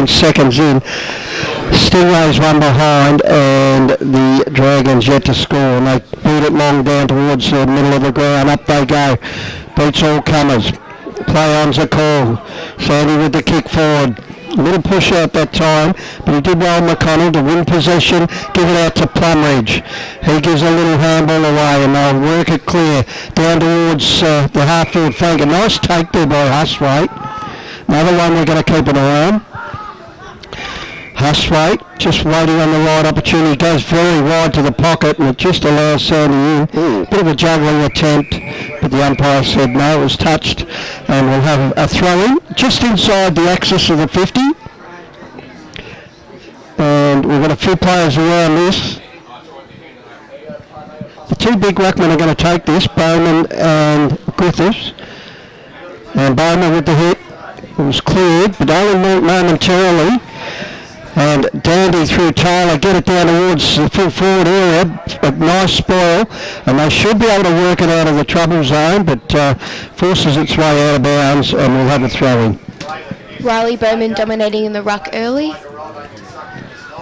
14 seconds in. Stingrays one behind, and the Dragons yet to score. And they beat it long down towards the middle of the ground. Up they go. Beats all comers. Play on's a call. Sandy with the kick forward. A little push out that time, but he did roll McConnell to win possession, give it out to Plumridge. He gives a little handball away, and they'll work it clear down towards the half-field flank. A nice take there by Huswaite. Another one we're going to keep an eye on. Huswaite just waiting on the right opportunity, goes very wide to the pocket, and it just allows Sandy in. Bit of a juggling attempt, but the umpire said no, it was touched, and we'll have a throw-in just inside the axis of the 50. And we've got a few players around this. The two big ruckmen are going to take this, Bowman and Griffiths. And Bowman with the hit. It was cleared, but only momentarily. And Dandy through Taylor, get it down towards the full forward area. A nice spoil, and they should be able to work it out of the trouble zone, but forces its way out of bounds, and we'll have a throw-in. Riley Bowman dominating in the ruck early.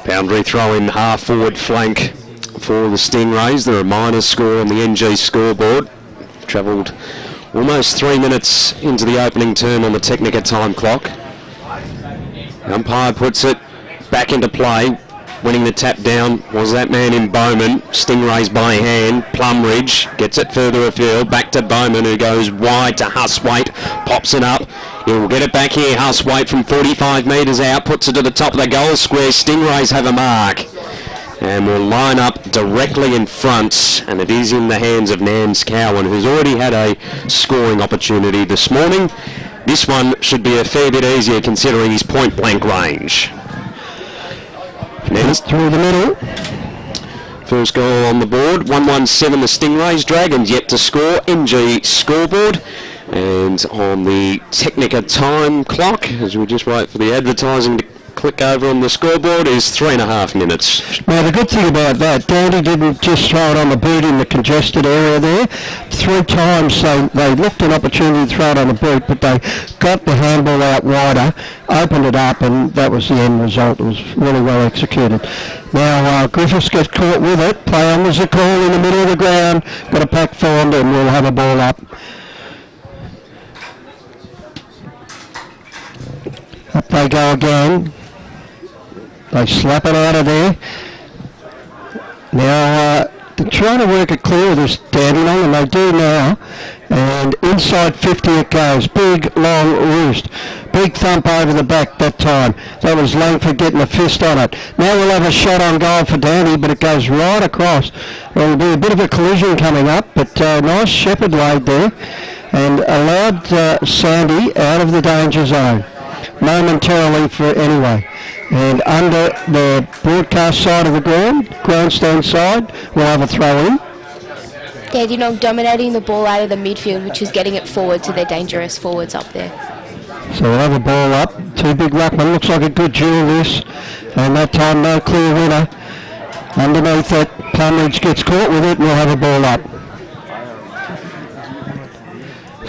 Boundary throw-in half-forward flank for the Stingrays. They're a minus score on the NG scoreboard. Travelled almost 3 minutes into the opening term on the Technica time clock. The umpire puts it back into play. Winning the tap down was that man in Bowman. Stingrays by hand. Plumridge gets it further afield. Back to Bowman, who goes wide to Huswaite. Pops it up. He'll get it back here. Huswaite from 45 metres out. Puts it to the top of the goal square. Stingrays have a mark. And will line up directly in front. And it is in the hands of Nance Cowan, who's already had a scoring opportunity this morning. This one should be a fair bit easier considering his point-blank range. Nance through the middle. First goal on the board. 117 the Stingrays. Dragons yet to score. NG scoreboard. And on the Technica time clock, as we just wait for the advertising to click over on the scoreboard, is 3.5 minutes. Now the good thing about that, Dandy didn't just throw it on the boot in the congested area there. 3 times they looked an opportunity to throw it on the boot, but they got the handball out wider, opened it up, and that was the end result. It was really well executed. Now Griffiths gets caught with it. Play on was a call in the middle of the ground. Got a pack formed, and we'll have a ball up. Up they go again. They slap it out of there. Now they're trying to work it clear of this Dandenong, and they do now. And inside 50 it goes. Big, long roost. Big thump over the back that time. That was Langford getting a fist on it. Now we'll have a shot on goal for Dandy, but it goes right across. There'll be a bit of a collision coming up, but nice shepherd laid there. And allowed Sandy out of the danger zone. Momentarily for anyway. And under the broadcast side of the ground, grandstand side, we'll have a throw in. Dandenong dominating the ball out of the midfield, which is getting it forward to their dangerous forwards up there. So we'll have a ball up. 2 big ruckmen. Looks like a good duel this. And that time no clear winner. Underneath it, Plumridge gets caught with it, and we'll have a ball up.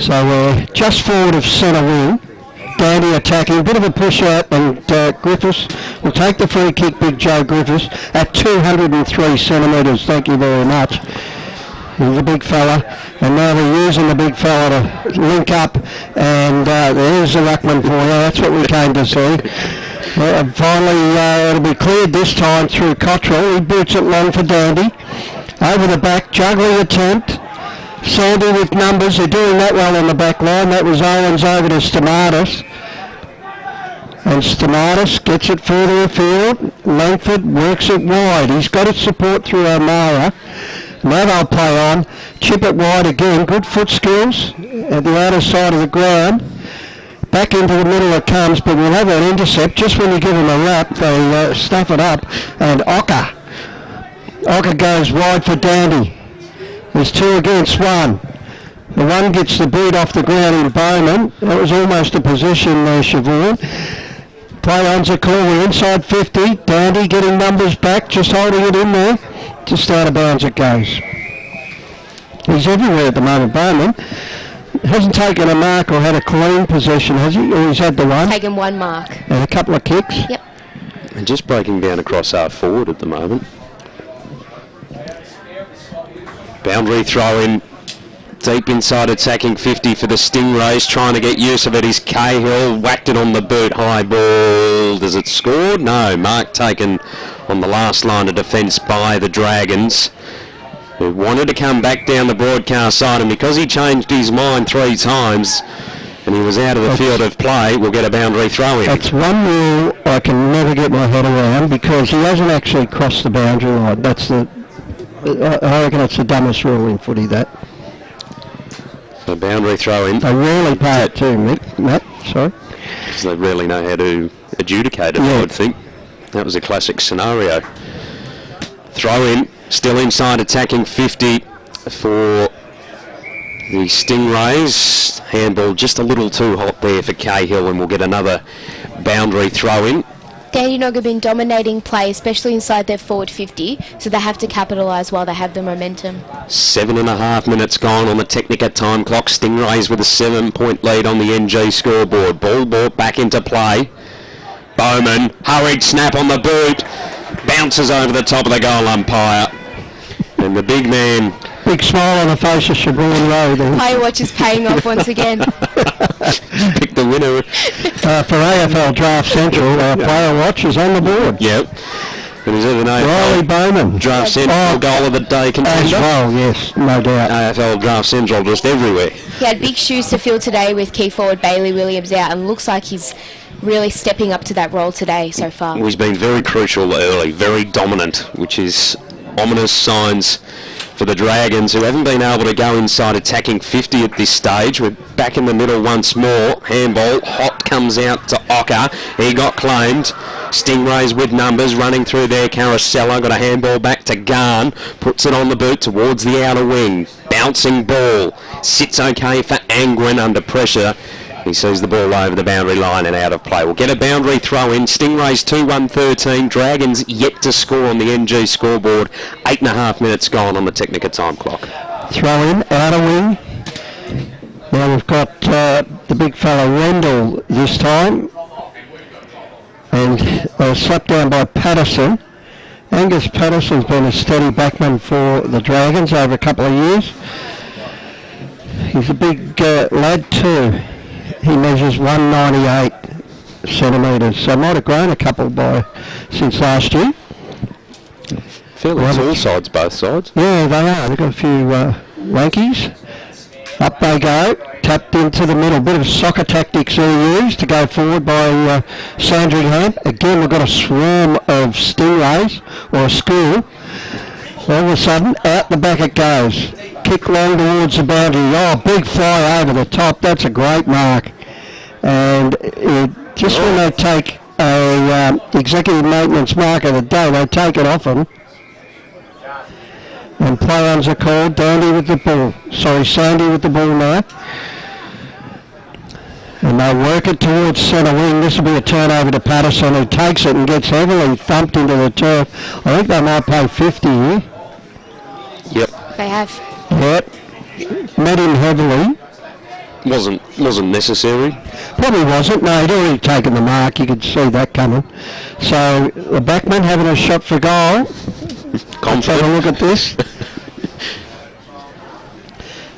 So we're just forward of centre wing. Dandy attacking, bit of a push out, and Griffiths will take the free kick, Big Joe Griffiths, at 203 centimetres. Thank you very much. He's a big fella, and now we're using the big fella to link up, and there's the ruckman for you. That's what we came to see. And finally, it'll be cleared this time through Cottrell. He boots it long for Dandy. Over the back, juggling attempt. Sandy with numbers. They're doing that well on the back line. That was Owens over to Stamatis. And Stamatis gets it further afield. Langford works it wide. He's got its support through O'Mara. Now they'll play on. Chip it wide again. Good foot skills at the outer side of the ground. Back into the middle it comes, but we'll have an intercept. Just when you give them a wrap, they stuff it up. And Ocker goes wide for Dandy. There's 2 against 1. The one gets the boot off the ground in Bowman. That was almost a possession there, Siobhan. Play on's a call. We're inside 50. Dandy getting numbers back, just holding it in there. Just out of bounds it goes. He's everywhere at the moment, Bowman. hasn't taken a mark or had a clean possession, has he? Or he's had the one? Taken one mark. And a couple of kicks? Yep. And just breaking down across half forward at the moment. Boundary throw in deep inside attacking 50 for the Stingrays, trying to get use of it is Cahill, whacked it on the boot, high ball, does it score? No, mark taken on the last line of defence by the Dragons, who wanted to come back down the broadcast side, and because he changed his mind 3 times and he was out of the field of play, we'll get a boundary throw in. That's one rule I can never get my head around, because he hasn't actually crossed the boundary line. That's the, I reckon it's the dumbest rule in footy, that. So boundary throw in. They rarely pay it too, Matt, sorry. Because they really know how to adjudicate it, Yeah. I would think. That was a classic scenario. Throw in, still inside attacking 50 for the Stingrays. Handball just a little too hot there for Cahill, and we'll get another boundary throw in. Dandenong have been dominating play, especially inside their forward 50, so they have to capitalise while they have the momentum. 7.5 minutes gone on the Technica time clock. Stingrays with a 7-point lead on the NG scoreboard. Ball brought back into play. Bowman, hurried snap on the boot. Bounces over the top of the goal umpire. And the big man... Big smile on the face of Siobhan Rowe there. Player watch is paying off once again. Pick the winner. For AFL Draft Central, player watch is on the board. Yep. And is it an Riley AFL Bowman. Draft Central goal of the day contender? As well, yes, no doubt. AFL Draft Central just everywhere. He had big shoes to fill today with key forward Bailey Williams out, and looks like he's really stepping up to that role today so far. He's been very crucial early, very dominant, which is ominous signs for the Dragons, who haven't been able to go inside attacking 50 at this stage. We're back in the middle once more. Handball, hot comes out to Ocker. He got claimed. Stingrays with numbers running through there. Carosella got a handball back to Garn. Puts it on the boot towards the outer wing. Bouncing ball. Sits okay for Angren under pressure. He sees the ball over the boundary line and out of play. We'll get a boundary throw in. Stingrays 2-1-13. Dragons yet to score on the NG scoreboard. 8.5 minutes gone on the Technica time clock. Throw in, outer wing. Now we've got the big fella Rendell this time. And slapped down by Patterson. Angus Patterson's been a steady backman for the Dragons over a couple of years. He's a big lad too. He measures 198 centimetres, so might have grown a couple since last year. Fairly tall sides, both sides. Yeah, they are. They've got a few wankies. Up they go, tapped into the middle. Bit of soccer tactics they used to go forward by Sandringham. Again, we've got a swarm of Stingrays, or a school. All of a sudden, out the back it goes. Kick long towards the boundary. Oh, big fly over the top. That's a great mark. And just when they take a executive maintenance mark of the day, they take it off them. And play-ons are called. Sandy with the ball now. And they work it towards centre wing. This will be a turnover to Patterson, who takes it and gets heavily thumped into the turf. I think they might pay 50 here. Yep. They have. Yep. Met him heavily. Wasn't necessary. Probably wasn't. No, he'd already taken the mark. You could see that coming. So the backman having a shot for goal. Let's have a look at this.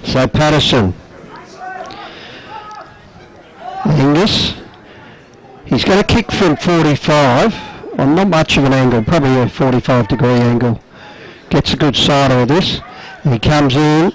So Patterson. Angus. He's going to kick from 45. Well, not much of an angle. Probably a 45-degree angle. Gets a good side of this. And he comes in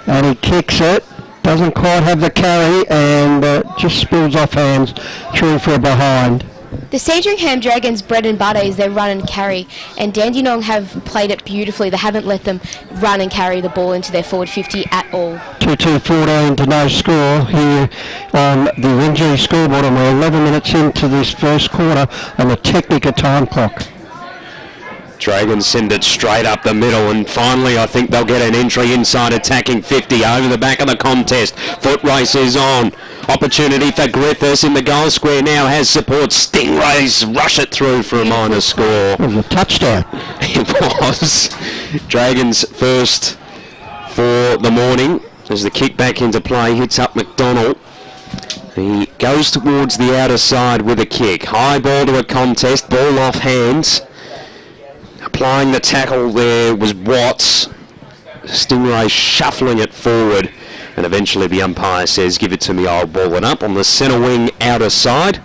and he kicks it. Doesn't quite have the carry and just spills off hands through for a behind. The Sandringham Dragons' bread and butter is their run and carry, and Dandenong have played it beautifully. They haven't let them run and carry the ball into their forward 50 at all. 2-2-14 to no score here on the NG scoreboard, and we're 11 minutes into this first quarter on the Technica time clock. Dragons send it straight up the middle, and finally I think they'll get an entry inside attacking 50 over the back of the contest. Foot race is on. Opportunity for Griffiths in the goal square now has support. Stingrays rush it through for a minor score. It was a touchdown. It was. Dragons first for the morning. as the kick back into play, hits up McDonald. He goes towards the outer side with a kick. High ball to a contest, ball off hands. Applying the tackle there was Watts. Stingray shuffling it forward, and eventually the umpire says, give it to me, I'll ball it up on the centre wing outer side.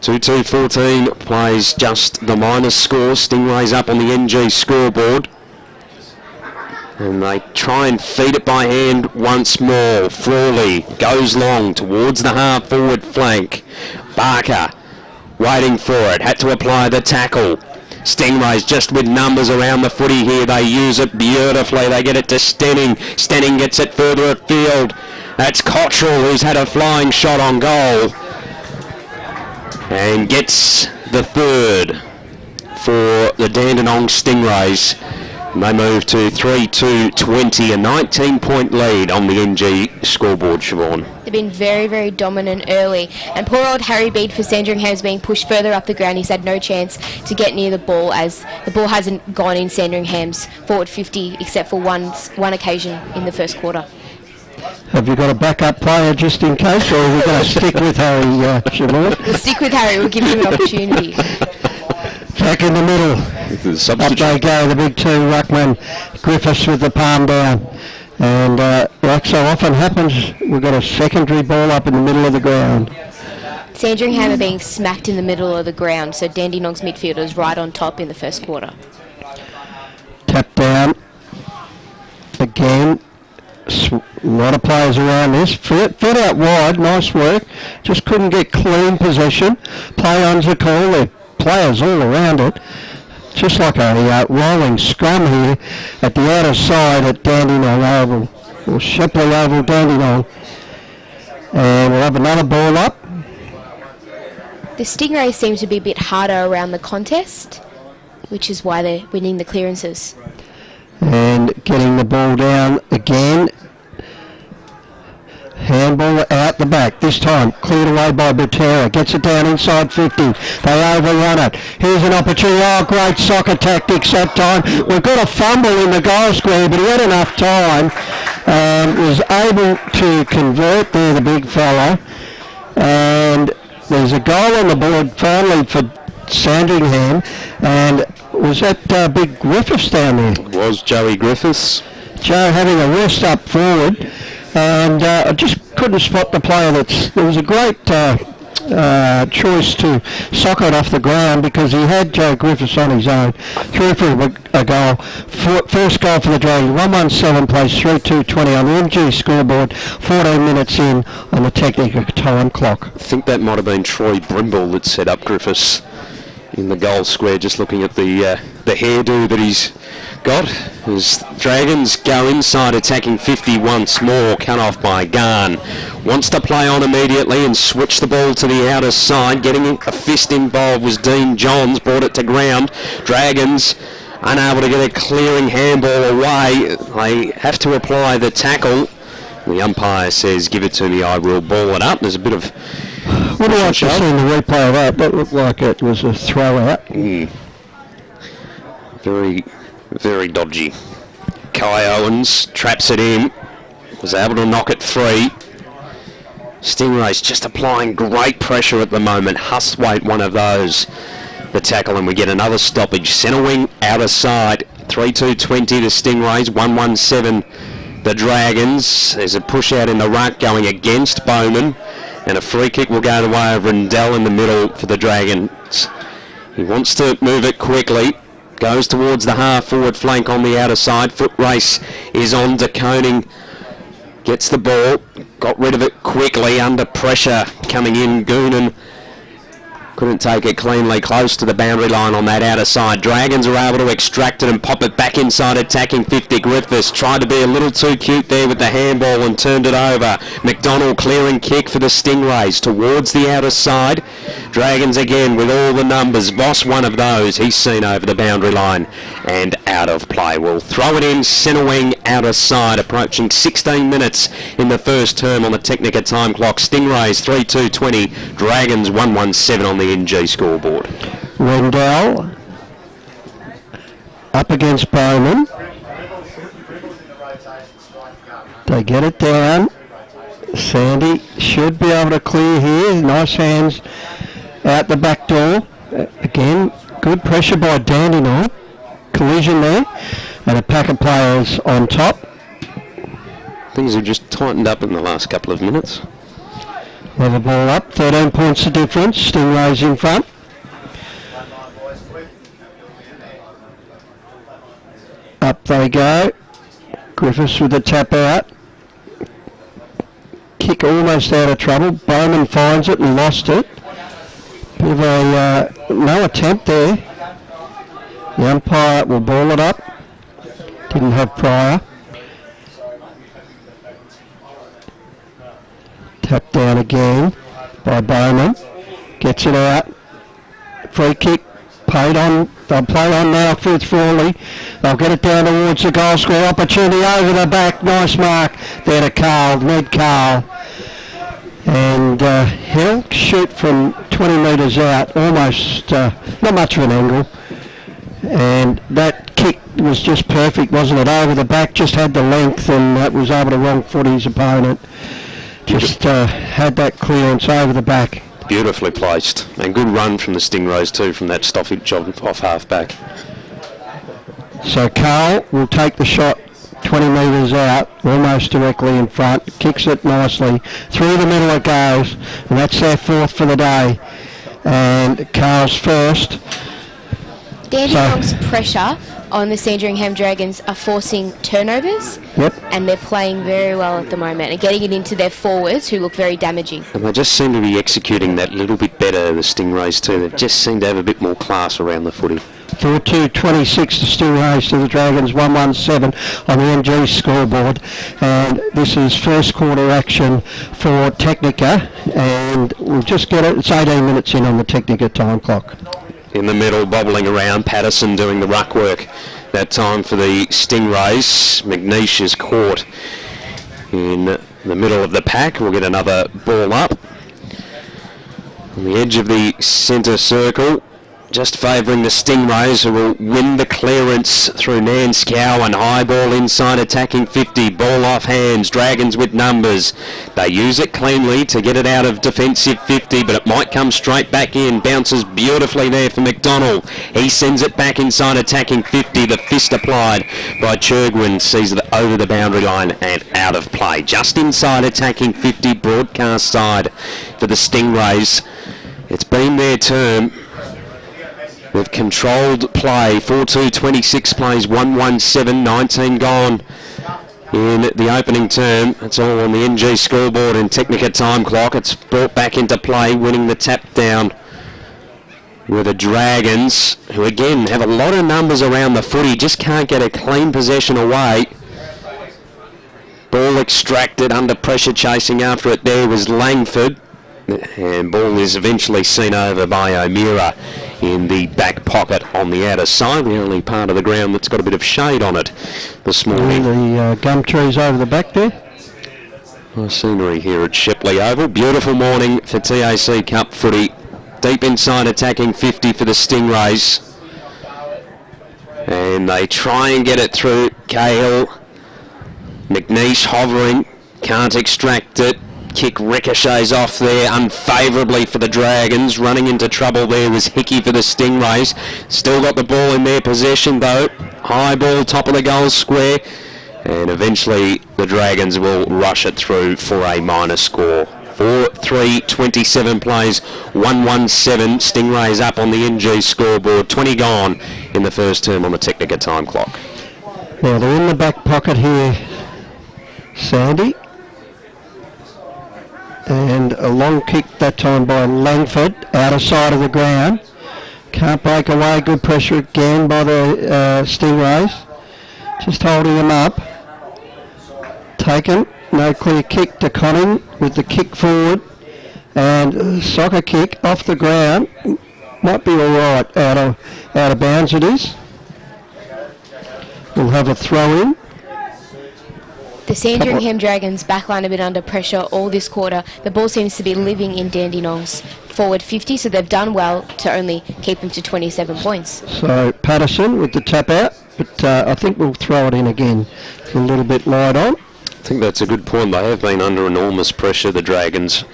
2-2-14 plays just the minus score. Stingray's up on the NG scoreboard. And they try and feed it by hand once more. Frawley goes long towards the half forward flank. Barker waiting for it. Had to apply the tackle. Stingrays just with numbers around the footy here. They use it beautifully. They get it to Stenning. Stenning gets it further afield. That's Cottrell, who's had a flying shot on goal. And gets the third for the Dandenong Stingrays. And they move to 3-2-20, a 19-point lead on the NG scoreboard, Siobhan. They've been very, very dominant early. And poor old Harry Bede for Sandringham's being pushed further up the ground. He's had no chance to get near the ball, as the ball hasn't gone in Sandringham's forward 50 except for one occasion in the first quarter. Have you got a backup player just in case, or are we going to stick with Harry, Siobhan? We'll stick with Harry. We'll give him an opportunity. Back in the middle. Up they go, the big two, Ruckman. Griffiths with the palm down. And like so often happens, we've got a secondary ball up in the middle of the ground. Sandringham are being smacked in the middle of the ground, so Dandenong's midfielders right on top in the first quarter. Tap down. Again. A lot of players around this. Fit out wide, nice work. Just couldn't get clean possession. Play on's the call. There players all around it. Just like a rolling scrum here at the outer side at Dandenong Oval, or Shipley Oval, Dandenong. And we'll have another ball up. The Stingrays seem to be a bit harder around the contest, which is why they're winning the clearances. And getting the ball down again. Handball out the back. This time cleared away by Butera. Gets it down inside 50. They overrun it. Here's an opportunity. Oh, great soccer tactics that time. We've got a fumble in the goal square, but he had enough time. Was able to convert there, the big fella. And there's a goal on the board finally for Sandringham. And was that big Griffiths down there? It was Joey Griffiths. Joe having a rest up forward. And I just couldn't spot the player. There was a great choice to socker it off the ground, because he had Joe Griffiths on his own. Threw for a goal. First goal for the Dragons. 117 plays 3-2-20 on the MG scoreboard. 14 minutes in on the technical time clock. I think that might have been Troy Brimble that set up Griffiths in the goal square, just looking at the hairdo that he's got. As Dragons go inside, attacking 50 once more, cut off by Garn. Wants to play on immediately and switch the ball to the outer side. Getting a fist involved was Dean Johns, brought it to ground. Dragons unable to get a clearing handball away. They have to apply the tackle. The umpire says, give it to me, I will ball it up. There's a bit of... Would have liked to see the replay of that. That looked like it was a throw out. Very, very dodgy. Kai Owens traps it in. Was able to knock it free. Stingrays just applying great pressure at the moment. Hustwaite, one of those. The tackle, and we get another stoppage. Centre wing, outer side. 3-2-20 to Stingrays. 1-1-7 the Dragons. There's a push out in the ruck going against Bowman. And a free kick will go the way of Rindell in the middle for the Dragons. He wants to move it quickly. Goes towards the half forward flank on the outer side. Foot race is on to Koning. Gets the ball. Got rid of it quickly under pressure coming in. Goonan couldn't take it cleanly, close to the boundary line on that outer side. Dragons are able to extract it and pop it back inside, attacking 50. Griffiths tried to be a little too cute there with the handball and turned it over. McDonald clearing kick for the Stingrays towards the outer side. Dragons again with all the numbers. Voss, one of those. He's seen over the boundary line and out of play. We'll throw it in centre wing, outer side, approaching 16 minutes in the first term on the Technica time clock. Stingrays 3-2-20. Dragons 1-1-7 on the NG scoreboard. Rendell up against Bowman. They get it down. Sandy should be able to clear here. Nice hands out the back door. Again, good pressure by Dandenong. Collision there. And a pack of players on top. Things have just tightened up in the last couple of minutes. Level ball up. 13 points the difference. Stingrays in front. Up they go. Griffiths with the tap out. Kick almost out of trouble. Bowman finds it and lost it. Bit of a no attempt there. The umpire will ball it up. Didn't have prior. Tap down again by Bowman. Gets it out. Free kick. Played on. They'll play on now for Frawley. They'll get it down towards the goal square. Opportunity over the back. Nice mark there to Carl. Ned Carl. And he'll shoot from 20 metres out. Almost not much of an angle. And that kick was just perfect, wasn't it? Over the back. Just had the length and was able to wrong foot his opponent. Just had that clearance over the back. Beautifully placed, and good run from the Stingrays too from that stoppage off half back. So Carl will take the shot 20 metres out, almost directly in front, kicks it nicely, through the middle it goes, and that's their fourth for the day. And Carl's first. Dandenong's pressure on the Sandringham Dragons are forcing turnovers. Yep. And they're playing very well at the moment and getting it into their forwards who look very damaging. And they just seem to be executing that little bit better, the Stingrays too. They just seem to have a bit more class around the footy. 4-2-26 the Stingrays to the Dragons, 1-1-7 on the NG scoreboard. And this is first quarter action for Technica, and we'll just get it. It's 18 minutes in on the Technica time clock. In the middle, bobbling around, Patterson doing the ruck work that time for the Stingrays. McNeish is caught in the middle of the pack. We'll get another ball up. On the edge of the centre circle, just favouring the Stingrays, who will win the clearance through Nanskow, and high ball inside attacking 50, ball off hands, Dragons with numbers. They use it cleanly to get it out of defensive 50, but it might come straight back in. Bounces beautifully there for McDonald. He sends it back inside attacking 50, the fist applied by Churgwin, sees it over the boundary line and out of play. Just inside attacking 50, broadcast side for the Stingrays. It's been their term. They've controlled play. 4-2-26 plays, 1-1-7, 19 gone in the opening term. It's all on the NG scoreboard and Technica time clock. It's brought back into play, winning the tap down with the Dragons, who again have a lot of numbers around the footy, just can't get a clean possession away. Ball extracted, under pressure chasing after it there was Langford. And ball is eventually seen over by O'Meara in the back pocket on the outer side, the only part of the ground that's got a bit of shade on it this morning. The gum trees over the back there. Nice scenery here at Shipley Oval. Beautiful morning for TAC Cup footy. Deep inside attacking 50 for the Stingrays. And they try and get it through Cahill. McNeish hovering, can't extract it. Kick ricochets off there unfavourably for the Dragons. Running into trouble there was Hickey for the Stingrays. Still got the ball in their possession though. High ball, top of the goal square. And eventually the Dragons will rush it through for a minor score. 4-3-27 plays, 1-1-7. Stingrays up on the NG scoreboard. 20 gone in the first term on the Technica time clock. Now they're in the back pocket here, Sandy. And a long kick that time by Langford, outer side of the ground. Can't break away, good pressure again by the Stingrays. Just holding them up. Taken, no clear kick to Conning with the kick forward. And soccer kick off the ground. Might be alright, out of bounds it is. We'll have a throw in. The Sandringham Dragons backline a bit under pressure all this quarter. The ball seems to be living in Dandenong's forward 50, so they've done well to only keep them to 27 points. So Patterson with the tap out, but I think we'll throw it in again. It's a little bit light on. think that's a good point. They have been under enormous pressure, the Dragons,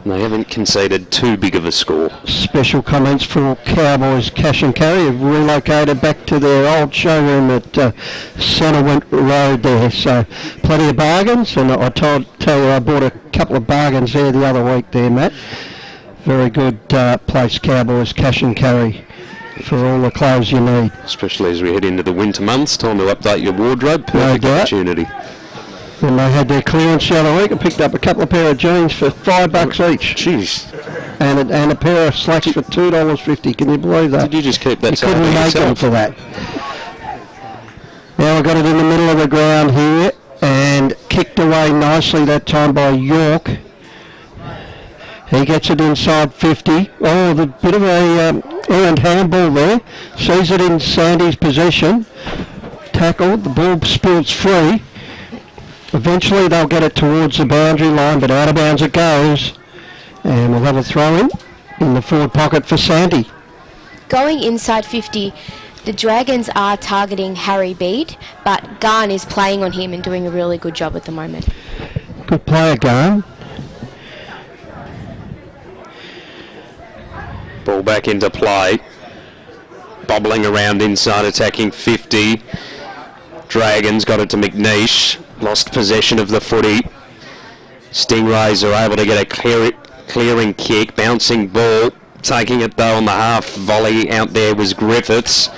and they haven't conceded too big of a score. Special comments for Cowboys Cash and Carry have relocated back to their old showroom at Centrewent Road there. So plenty of bargains, and I tell you I bought a couple of bargains there the other week there, Matt. Very good place, Cowboys Cash and Carry, for all the clothes you need. Especially as we head into the winter months, time to update your wardrobe. Perfect opportunity. And they had their clearance the other week. I picked up a couple of pair of jeans for $5 each. Jeez. And a pair of slacks for $2.50. Can you believe that? Did you just keep that? You couldn't make them for that. Now I got it in the middle of the ground here and kicked away nicely that time by York. He gets it inside 50. Oh, the bit of a errant handball there. Sees it in Sandy's possession. Tackled. The ball spills free. Eventually they'll get it towards the boundary line, but out of bounds it goes. And we'll have a throw in the forward pocket for Sandy. Going inside 50, the Dragons are targeting Harry Bede, but Garn is playing on him and doing a really good job at the moment. Good player, Garn. Ball back into play. Bobbling around inside, attacking 50. Dragons got it to McNeish. Lost possession of the footy. Stingrays are able to get a clearing kick. Bouncing ball. Taking it though on the half volley out there was Griffiths.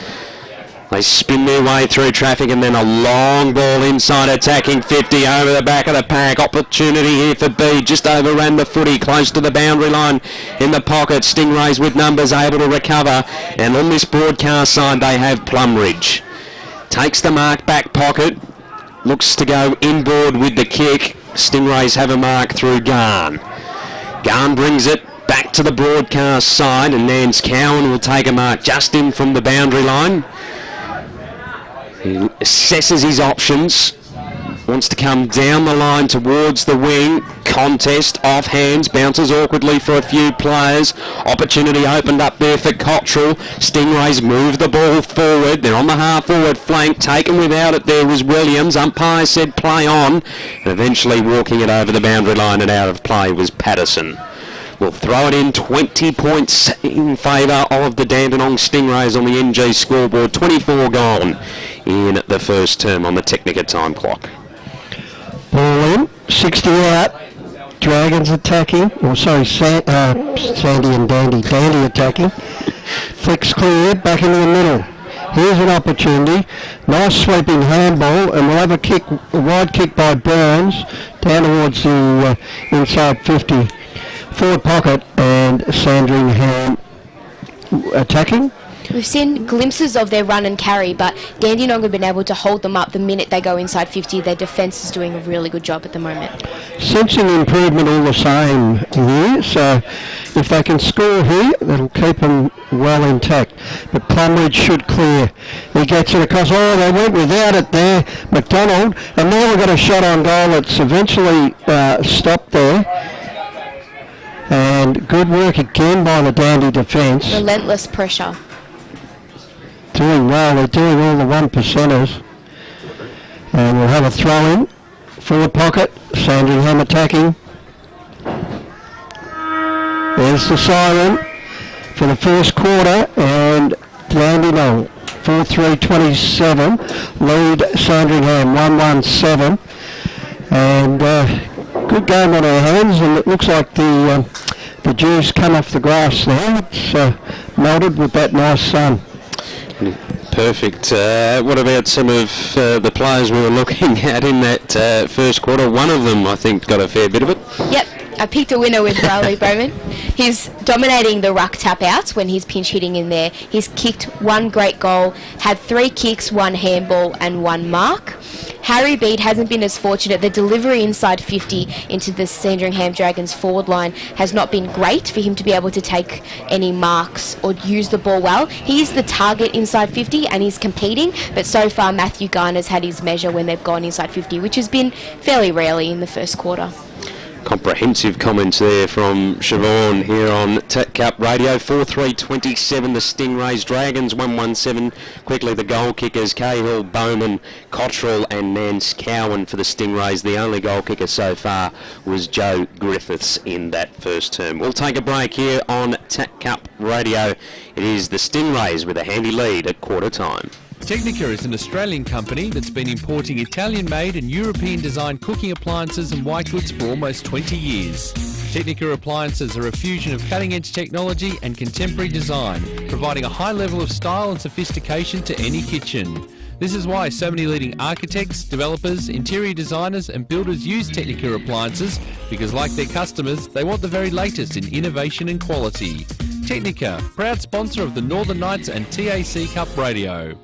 They spin their way through traffic and then a long ball inside, attacking 50 over the back of the pack. Opportunity here for Bede. Just overran the footy close to the boundary line in the pocket. Stingrays with numbers able to recover. And on this broadcast side they have Plumridge. Takes the mark back pocket. Looks to go inboard with the kick. Stingrays have a mark through Garn. Garn brings it back to the broadcast side, and Nance Cowan will take a mark just in from the boundary line. He assesses his options. Wants to come down the line towards the wing. Contest off hands, bounces awkwardly for a few players. Opportunity opened up there for Cottrell. Stingrays move the ball forward. They're on the half forward flank. Taken without it there was Williams. Umpire said play on. And eventually walking it over the boundary line and out of play was Patterson. We'll throw it in. 20 points in favour of the Dandenong Stingrays on the NG scoreboard. 24 gone in the first term on the Technica time clock. Ball in, 60 out. Dragons attacking. Oh, sorry, Sandy and Dandy. Dandy attacking. Flicks clear, back into the middle. Here's an opportunity. Nice sweeping handball, and we'll have a wide kick by Burns down towards the inside 50 forward pocket, and Sandringham attacking. We've seen glimpses of their run and carry, but Dandenong have been able to hold them up the minute they go inside 50. Their defence is doing a really good job at the moment. Sensing improvement all the same here, so if they can score here, that'll keep them well intact. But Plumridge should clear. He gets it across. Oh, they went without it there, McDonald, and now we've got a shot on goal that's eventually stopped there. And good work again by the Dandy defence. Relentless pressure. Doing well, they're doing all the one percenters. And we'll have a throw in. Forward pocket, Sandringham attacking. There's the siren for the first quarter, and Dandenong 4-3-27 lead Sandringham 1-1-7. And good game on our hands, and it looks like the dews come off the grass now. It's melted with that nice sun. Perfect. What about some of the players we were looking at in that first quarter? One of them, I think, got a fair bit of it. Yep, I picked a winner with Riley Bowman. He's dominating the ruck tap-outs when he's pinch hitting in there. He's kicked one great goal, had 3 kicks, 1 handball and 1 mark. Harry Bede hasn't been as fortunate. The delivery inside 50 into the Sandringham Dragons forward line has not been great for him to be able to take any marks or use the ball well. He's the target inside 50 and he's competing, but so far Matthew Garner's had his measure when they've gone inside 50, which has been fairly rarely in the first quarter. Comprehensive comments there from Siobhan here on TAC Cup Radio. 4-3-27 the Stingrays, Dragons 1-1-7. Quickly the goal kickers, Cahill, Bowman, Cottrell and Nance Cowan for the Stingrays. The only goal kicker so far was Joe Griffiths in that first term. We'll take a break here on TAC Cup Radio. It is the Stingrays with a handy lead at quarter time. Technica is an Australian company that's been importing Italian-made and European-designed cooking appliances and white goods for almost 20 years. Technica appliances are a fusion of cutting-edge technology and contemporary design, providing a high level of style and sophistication to any kitchen. This is why so many leading architects, developers, interior designers and builders use Technica appliances, because like their customers, they want the very latest in innovation and quality. Technica, proud sponsor of the Northern Knights and TAC Cup Radio.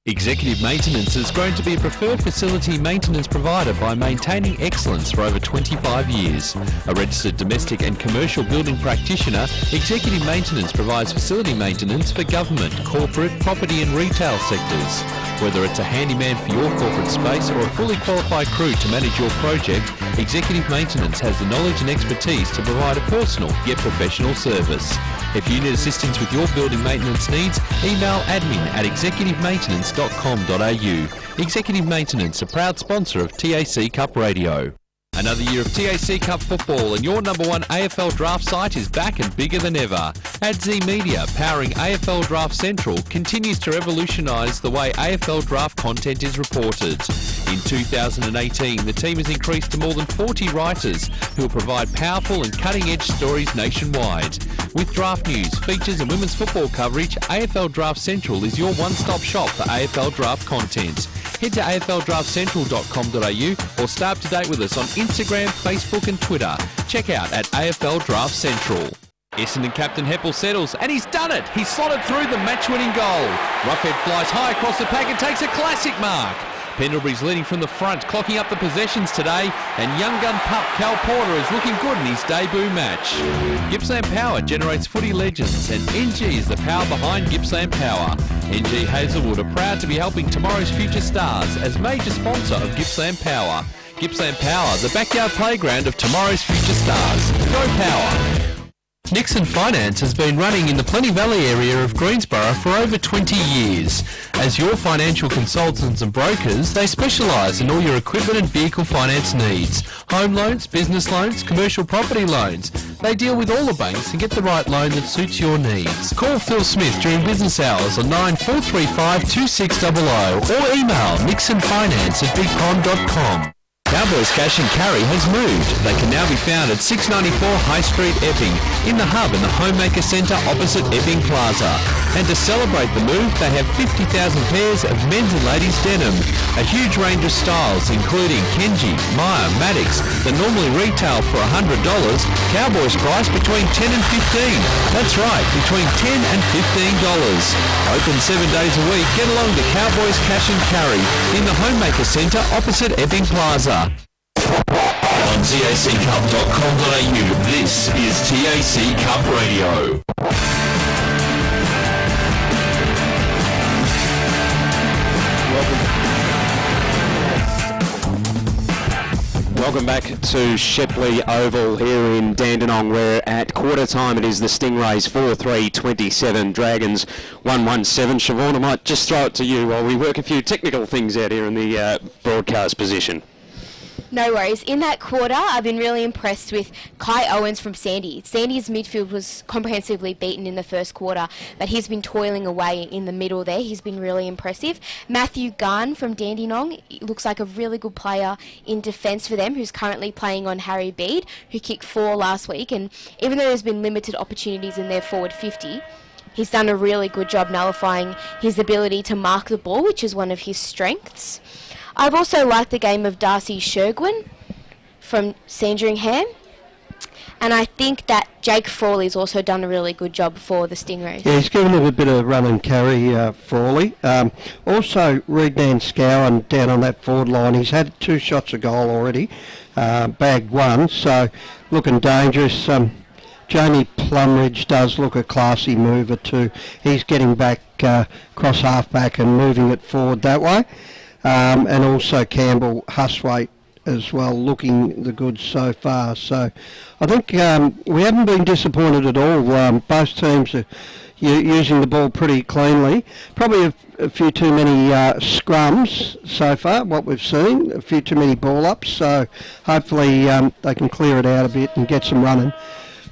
Executive Maintenance has grown to be a preferred facility maintenance provider by maintaining excellence for over 25 years. A registered domestic and commercial building practitioner, Executive Maintenance provides facility maintenance for government, corporate, property and retail sectors. Whether it's a handyman for your corporate space or a fully qualified crew to manage your project, Executive Maintenance has the knowledge and expertise to provide a personal yet professional service. If you need assistance with your building maintenance needs, email admin@executivemaintenance.com.au. Executive Maintenance, a proud sponsor of TAC Cup Radio. Another year of TAC Cup football and your number one AFL draft site is back and bigger than ever. AdZ Media, powering AFL Draft Central, continues to revolutionise the way AFL draft content is reported. In 2018, the team has increased to more than 40 writers who will provide powerful and cutting-edge stories nationwide. With draft news, features and women's football coverage, AFL Draft Central is your one-stop shop for AFL draft content. Head to afldraftcentral.com.au or stay up to date with us on Instagram, Facebook and Twitter. Check out at AFL Draft Central. Essendon captain Heppel settles, and he's done it! He's slotted through the match-winning goal. Roughhead flies high across the pack and takes a classic mark. Pendlebury's leading from the front, clocking up the possessions today, and young gun pup Cal Porter is looking good in his debut match. Gippsland Power generates footy legends, and NG is the power behind Gippsland Power. NG Hazelwood are proud to be helping tomorrow's future stars as major sponsor of Gippsland Power. Gippsland Power, the backyard playground of tomorrow's future stars. Go Power! Nixon Finance has been running in the Plenty Valley area of Greensborough for over 20 years. As your financial consultants and brokers, they specialise in all your equipment and vehicle finance needs. Home loans, business loans, commercial property loans. They deal with all the banks and get the right loan that suits your needs. Call Phil Smith during business hours on 9435 2600 or email nixonfinance@bigpond.com. Cowboys Cash and Carry has moved. They can now be found at 694 High Street, Epping, in the hub in the Homemaker Centre opposite Epping Plaza. And to celebrate the move, they have 50,000 pairs of men's and ladies' denim. A huge range of styles, including Kenji, Maya, Maddox, that normally retail for $100, Cowboys price between $10 and $15. That's right, between $10 and $15. Open 7 days a week. Get along to Cowboys Cash and Carry in the Homemaker Centre opposite Epping Plaza. On taccup.com.au, this is TAC Cup Radio. Welcome back to Shepley Oval here in Dandenong, where at quarter time it is the Stingrays 4-3-27, Dragons 1-1-7. Siobhan, I might just throw it to you while we work a few technical things out here in the broadcast position. No worries. In that quarter, I've been really impressed with Kai Owens from Sandy. Sandy's midfield was comprehensively beaten in the first quarter, but he's been toiling away in the middle there. He's been really impressive. Matthew Gunn from Dandenong looks like a really good player in defence for them, who's currently playing on Harry Bede, who kicked 4 last week. And even though there's been limited opportunities in their forward 50, he's done a really good job nullifying his ability to mark the ball, which is one of his strengths. I've also liked the game of Darcy Shergwin from Sandringham, and I think that Jake Frawley's also done a really good job for the Stingrays. Yeah, he's given him a bit of run and carry, Frawley. Also, Reed Nanscowan down on that forward line. He's had 2 shots a goal already, bagged 1, so looking dangerous. Jamie Plumridge does look a classy mover too. He's getting back cross half back and moving it forward that way. And also Campbell Huswaite as well, looking the goods so far. So I think we haven't been disappointed at all. Both teams are using the ball pretty cleanly. Probably a few too many scrums so far, what we've seen, a few too many ball ups. So hopefully they can clear it out a bit and get some running.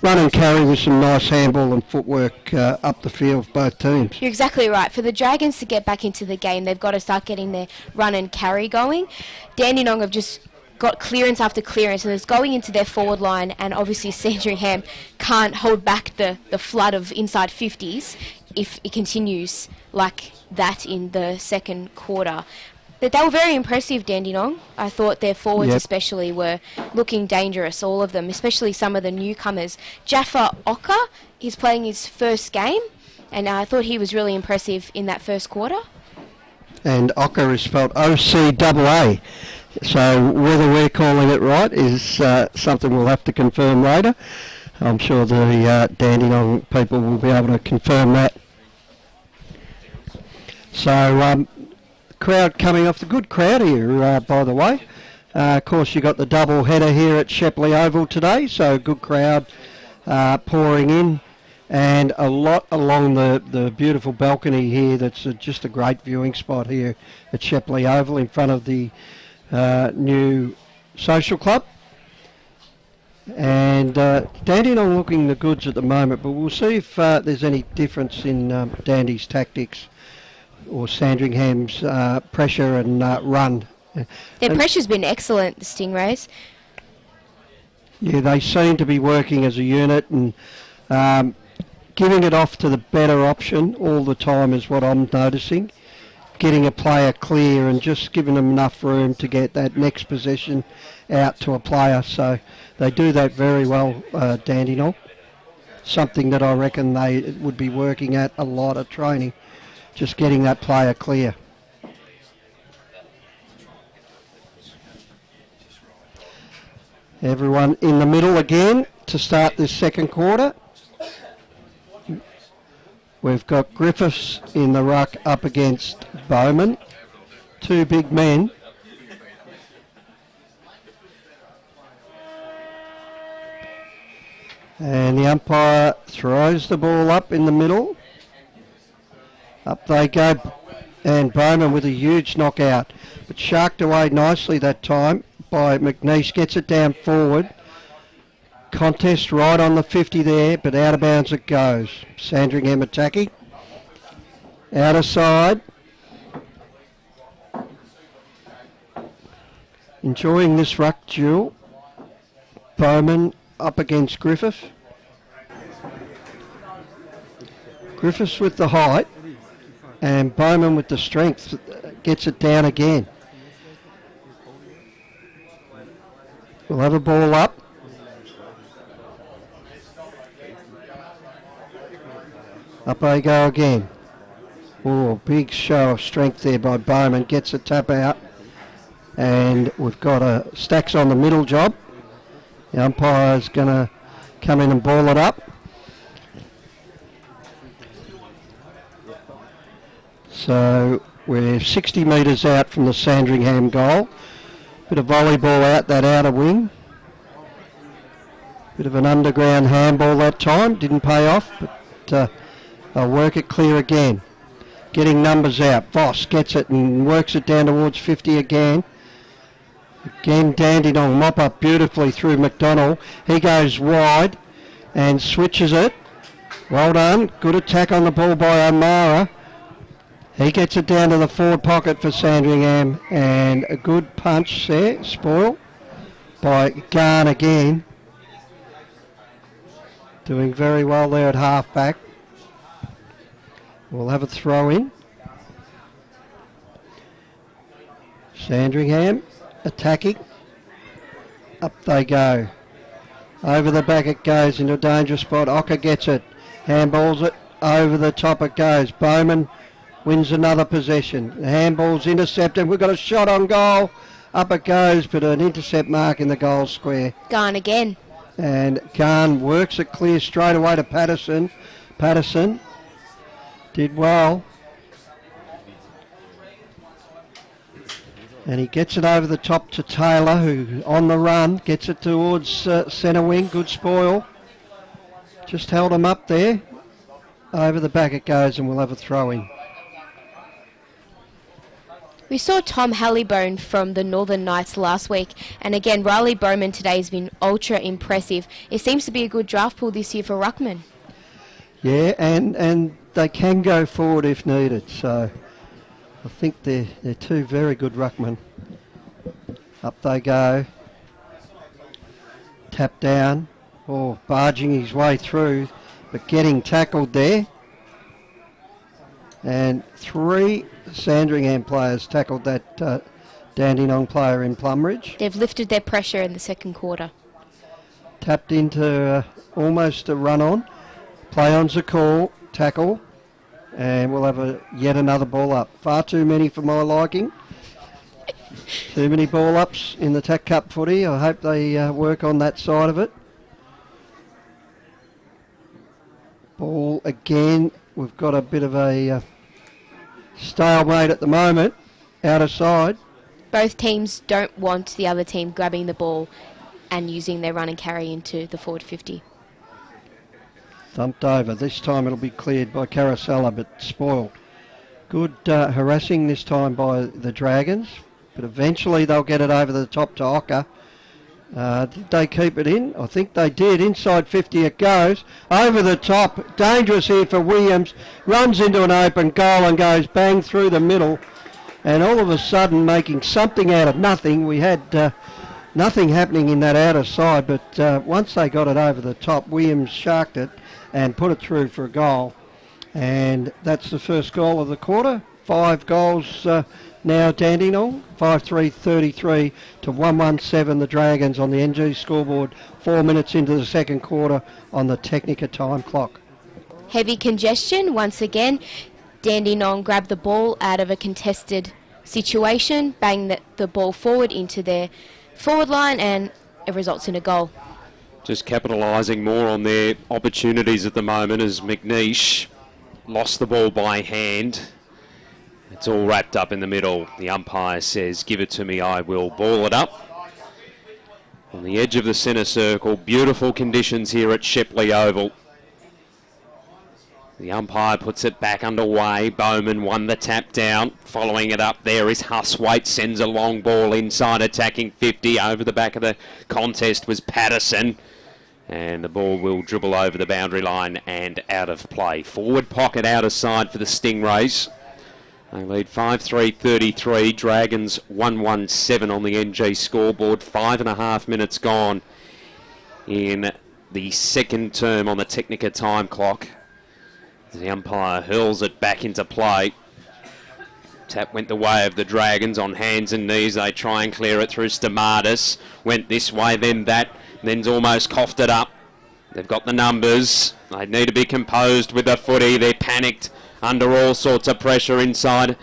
Run and carry with some nice handball and footwork up the field for both teams. You're exactly right. For the Dragons to get back into the game, they've got to start getting their run and carry going. Dandenong have just got clearance after clearance, and it's going into their forward line, and obviously Sandringham can't hold back the flood of inside 50s if it continues like that in the second quarter. But they were very impressive, Dandenong. I thought their forwards especially were looking dangerous, all of them, especially some of the newcomers. Jaffa Oka, he's playing his first game, and I thought he was really impressive in that first quarter. And Oka is spelled O-C-A-A. So whether we're calling it right is something we'll have to confirm later. I'm sure the Dandenong people will be able to confirm that. So crowd coming off, the good crowd here, by the way. Of course, you got the double header here at Shepley Oval today, so good crowd pouring in, and a lot along the beautiful balcony here. That's just a great viewing spot here at Shepley Oval in front of the new social club. And Dandenong looking the goods at the moment, but we'll see if there's any difference in Dandy's tactics or Sandringham's pressure and run. Their pressure's been excellent, the Stingrays. Yeah, they seem to be working as a unit, and giving it off to the better option all the time is what I'm noticing. Getting a player clear and just giving them enough room to get that next possession out to a player. So they do that very well, Dandenong. Something that I reckon they would be working at a lot of training. Just getting that player clear. Everyone in the middle again to start this second quarter. We've got Griffiths in the ruck up against Bowman. Two big men. And the umpire throws the ball up in the middle. Up they go, and Bowman with a huge knockout, but sharked away nicely that time by McNeish. Gets it down forward. Contest right on the 50 there, but out of bounds it goes. Sandringham attacking. Outer side. Enjoying this ruck duel. Bowman up against Griffith. Griffiths with the height, and Bowman with the strength gets it down again. We'll have a ball up. Up they go again. Oh, big show of strength there by Bowman. Gets a tap out. And we've got a Stacks on the middle job. The umpire's going to come in and ball it up. So we're 60 metres out from the Sandringham goal. Bit of volleyball out that outer wing. Bit of an underground handball that time. Didn't pay off, but they'll work it clear again. Getting numbers out. Voss gets it and works it down towards 50 again. Again, Dandenong mop up beautifully through McDonald. He goes wide and switches it. Well done. Good attack on the ball by O'Mara. He gets it down to the forward pocket for Sandringham, and a good punch there, spoil by Garn again. Doing very well there at half back. We'll have a throw in. Sandringham attacking. Up they go. Over the back it goes into a dangerous spot. Ocker gets it. Handballs it. Over the top it goes. Bowman wins another possession. The handball's intercepted. We've got a shot on goal. Up it goes, but an intercept mark in the goal square. Gone again. And Garn works it clear straight away to Patterson. Patterson did well. And he gets it over the top to Taylor, who on the run gets it towards centre wing. Good spoil. Just held him up there. Over the back it goes, and we'll have a throw in. We saw Tom Hallibone from the Northern Knights last week, and again Riley Bowman today has been ultra impressive. It seems to be a good draft pool this year for ruckman. Yeah, and they can go forward if needed, so I think they're two very good ruckmen. Up they go. Tap down. Oh, barging his way through, but getting tackled there. And 3 Sandringham players tackled that Dandenong player in Plumridge. They've lifted their pressure in the second quarter. Tapped into almost a run-on. Play on's a call, tackle, and we'll have yet another ball up. Far too many for my liking. Too many ball ups in the TAC Cup footy. I hope they work on that side of it. Ball again. We've got a bit of a stalemate at the moment, out of side. Both teams don't want the other team grabbing the ball and using their run and carry into the forward 50. Thumped over. This time it'll be cleared by Carousella, but spoiled. Good harassing this time by the Dragons, but eventually they'll get it over the top to Ocker. Did they keep it in? I think they did. Inside 50 it goes. Over the top. Dangerous here for Williams. Runs into an open goal and goes bang through the middle. And all of a sudden making something out of nothing. We had nothing happening in that outer side, but once they got it over the top, Williams sharked it and put it through for a goal. And that's the first goal of the quarter. 5 goals now Dandenong, 5-3-33 to 1-1-7 the Dragons on the NG scoreboard, 4 minutes into the second quarter on the Technica time clock. Heavy congestion once again. Dandenong grabbed the ball out of a contested situation, bang the ball forward into their forward line, and it results in a goal. Just capitalising more on their opportunities at the moment as McNeish lost the ball by hand. It's all wrapped up in the middle. The umpire says, give it to me, I will ball it up. On the edge of the centre circle, beautiful conditions here at Shepley Oval. The umpire puts it back underway. Bowman won the tap down. Following it up there is Huswaite. Sends a long ball inside, attacking 50. Over the back of the contest was Patterson. And the ball will dribble over the boundary line and out of play. Forward pocket out of side for the Stingrays. They lead 5-3-33. Dragons 1-1-7 on the NG scoreboard. 5.5 minutes gone in the second term on the Technica time clock. The umpire hurls it back into play. Tap went the way of the Dragons on hands and knees. They try and clear it through Stamatis. Went this way, then that. Then's almost coughed it up. They've got the numbers. They need to be composed with the footy. They're panicked under all sorts of pressure inside.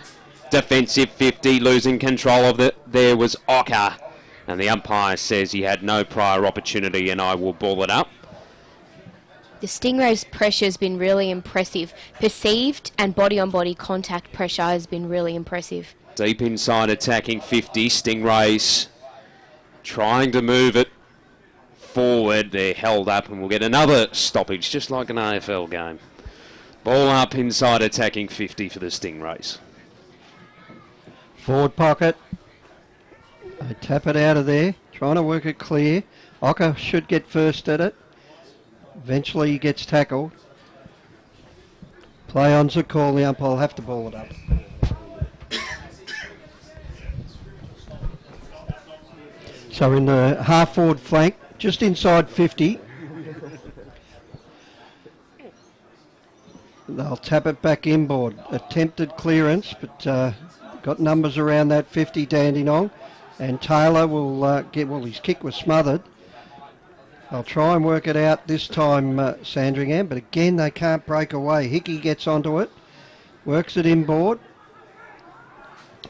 Defensive 50, losing control of it. There was Ocker. And the umpire says he had no prior opportunity and I will ball it up. The Stingrays' pressure has been really impressive. Perceived and body-on-body contact pressure has been really impressive. Deep inside attacking 50. Stingrays trying to move it forward. They're held up and we'll get another stoppage, just like an AFL game. Ball up inside attacking 50 for the Stingrays. Forward pocket. They tap it out of there, trying to work it clear. Ocker should get first at it. Eventually he gets tackled. Play on's a call. The umpire will have to ball it up. So in the half forward flank, just inside 50. They'll tap it back inboard. Attempted clearance, but got numbers around that 50 Dandenong. And Taylor will his kick was smothered. They'll try and work it out this time, Sandringham, but again they can't break away. Hickey gets onto it, works it inboard.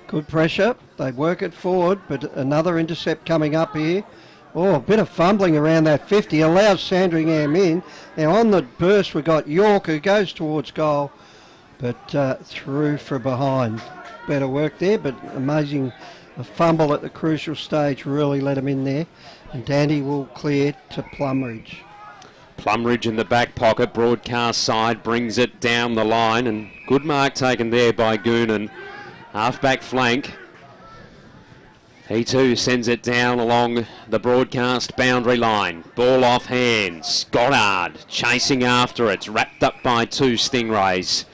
Good pressure. They work it forward, but another intercept coming up here. Oh, a bit of fumbling around that 50 allows Sandringham in. Now on the burst we've got York who goes towards goal, but through for behind. Better work there, but amazing A fumble at the crucial stage really let him in there. And Dandy will clear to Plumridge. Plumridge in the back pocket, broadcast side, brings it down the line, and good mark taken there by Goonan. Half-back flank. He too sends it down along the broadcast boundary line. Ball off hands. Goddard chasing after it. It's wrapped up by 2 Stingrays.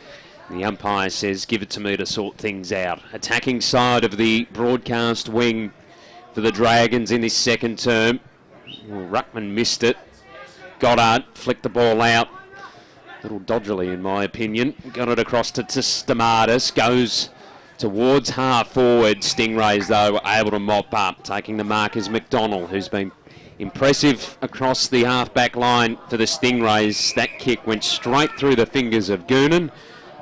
The umpire says, give it to me to sort things out. Attacking side of the broadcast wing for the Dragons in this second term. Ruckman missed it. Goddard flicked the ball out. A little dodgily in my opinion. Got it across to Stamatis. Goes towards half forward. Stingrays though were able to mop up. Taking the mark is McDonald, who's been impressive across the half-back line for the Stingrays. That kick went straight through the fingers of Goonan,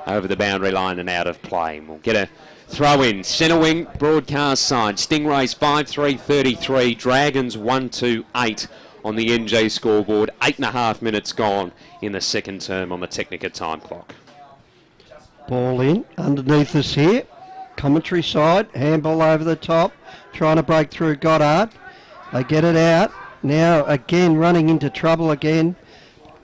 over the boundary line and out of play. We'll get a throw in. Centre wing, broadcast side. Stingrays 5-3-33. Dragons 1-2-8 on the NG scoreboard. 8.5 minutes gone in the second term on the Technica time clock. Ball in underneath us here. Commentary side. Handball over the top. Trying to break through Goddard. They get it out. Now again running into trouble again.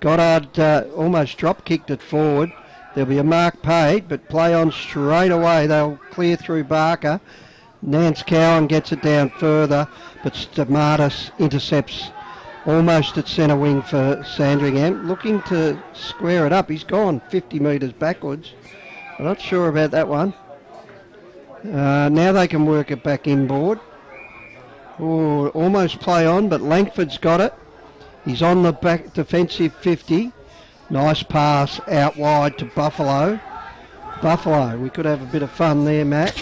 Goddard almost drop kicked it forward. There'll be a mark paid, but play on straight away. They'll clear through Barker. Nance Cowan gets it down further, but Stamatis intercepts almost at centre wing for Sandringham. Looking to square it up. He's gone 50 metres backwards. I'm not sure about that one. Now they can work it back inboard. Oh, almost play on, but Langford's got it. He's on the back defensive 50. Nice pass out wide to Buffalo. Buffalo, we could have a bit of fun there, Matt.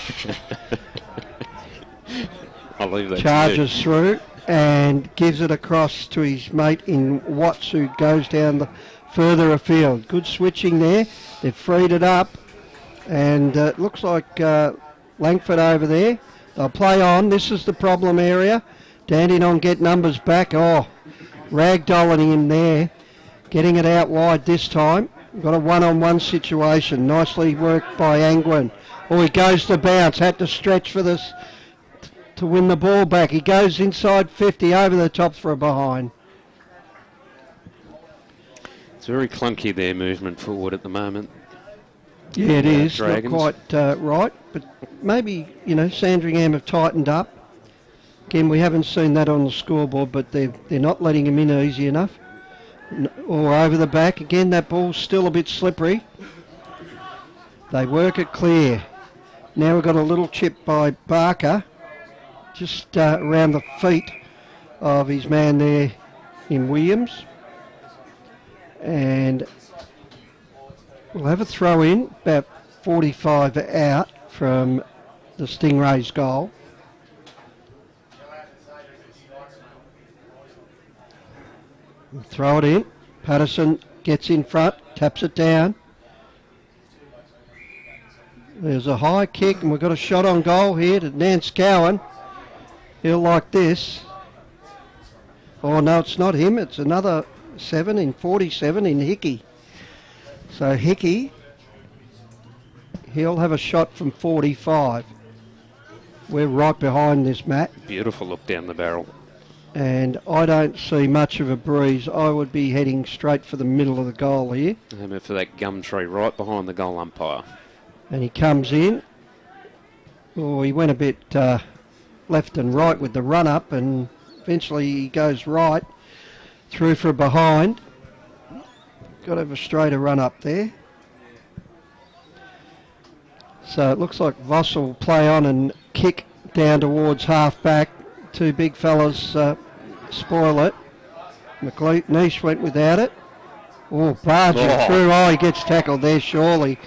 I'll leave that Charges through and gives it across to his mate in Watts, who goes down the further afield. Good switching there. They've freed it up, and it looks like Langford over there. They'll play on. This is the problem area. Dandenong get numbers back. Oh, ragdolling him there. Getting it out wide this time. Got a one-on-one situation. Nicely worked by Angwin. Oh, he goes to bounce. Had to stretch for this to win the ball back. He goes inside 50, over the top for a behind. It's very clunky their movement forward at the moment. Yeah, it is. Dragons. Not quite right. But maybe, Sandringham have tightened up. Again, we haven't seen that on the scoreboard, but they're not letting him in easy enough. Or over the back. Again, that ball's still a bit slippery. They work it clear. Now we've got a little chip by Barker, just around the feet of his man there in Williams. And we'll have a throw in, about 45 out from the Stingrays' goal. Throw it in. Patterson gets in front, taps it down. There's a high kick, and we've got a shot on goal here to Nance Cowan. He'll like this. Oh, no, it's not him. It's another 7 in 47 in Hickey. So Hickey, he'll have a shot from 45. We're right behind this, Matt. Beautiful look down the barrel. And I don't see much of a breeze. I would be heading straight for the middle of the goal here. Aiming for that gum tree right behind the goal umpire. And he comes in. Oh, he went a bit left and right with the run-up, and eventually he goes right through for a behind. Got to have a straighter run-up there. So it looks like Voss will play on and kick down towards half-back. Two big fellas spoil it. McNeish went without it. Oh, barging through. Oh, he gets tackled there, surely.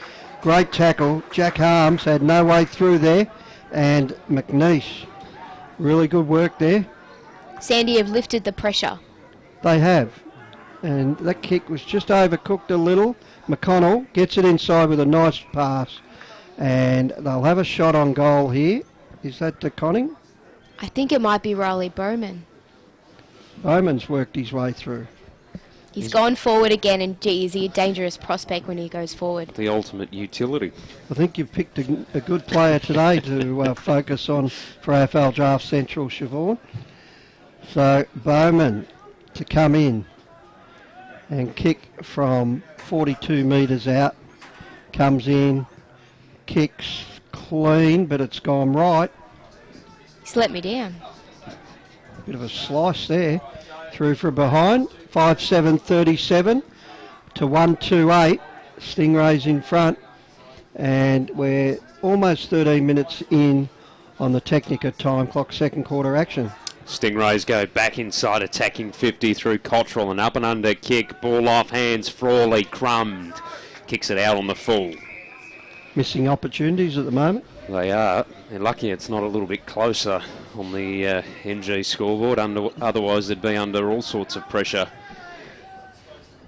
Great tackle. Jack Harms had no way through there. And McNeish. Really good work there. Sandy have lifted the pressure. They have. And that kick was just overcooked a little. McConnell gets it inside with a nice pass. And they'll have a shot on goal here. Is that De Conning? I think it might be Riley Bowman. Bowman's worked his way through. He's gone forward again, and gee, is he a dangerous prospect when he goes forward. The ultimate utility. I think you've picked a good player today to focus on for AFL Draft Central, Siobhan. So Bowman to come in and kick from 42 metres out. Comes in, kicks clean, but it's gone right. He's let me down. Bit of a slice there. Through from behind. 5-7-37 to 1-2-8. Stingrays in front. And we're almost 13 minutes in on the Technica time clock, second quarter action. Stingrays go back inside, attacking 50 through Cottrell. An up and under kick. Ball off hands. Frawley crumbed. Kicks it out on the full. Missing opportunities at the moment. They are. They're lucky it's not a little bit closer on the NG scoreboard. Otherwise, they'd be under all sorts of pressure.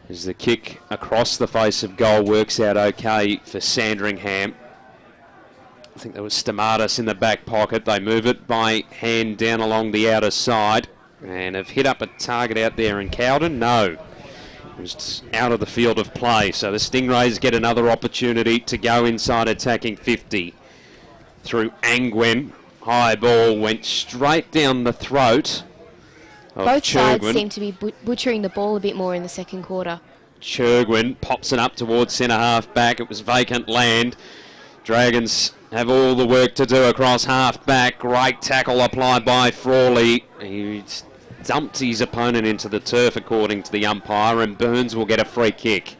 As the kick across the face of goal works out okay for Sandringham. I think there was Stamatis in the back pocket. They move it by hand down along the outer side and have hit up a target out there in Cowden. No. It was out of the field of play. So the Stingrays get another opportunity to go inside attacking 50. Through Angwin. High ball went straight down the throat of Both Churgwin. sides seem to be butchering the ball a bit more in the second quarter. Churgwin pops it up towards centre half back. It was vacant land. Dragons have all the work to do across half back. Great tackle applied by Frawley. He dumped his opponent into the turf according to the umpire, and Burns will get a free kick.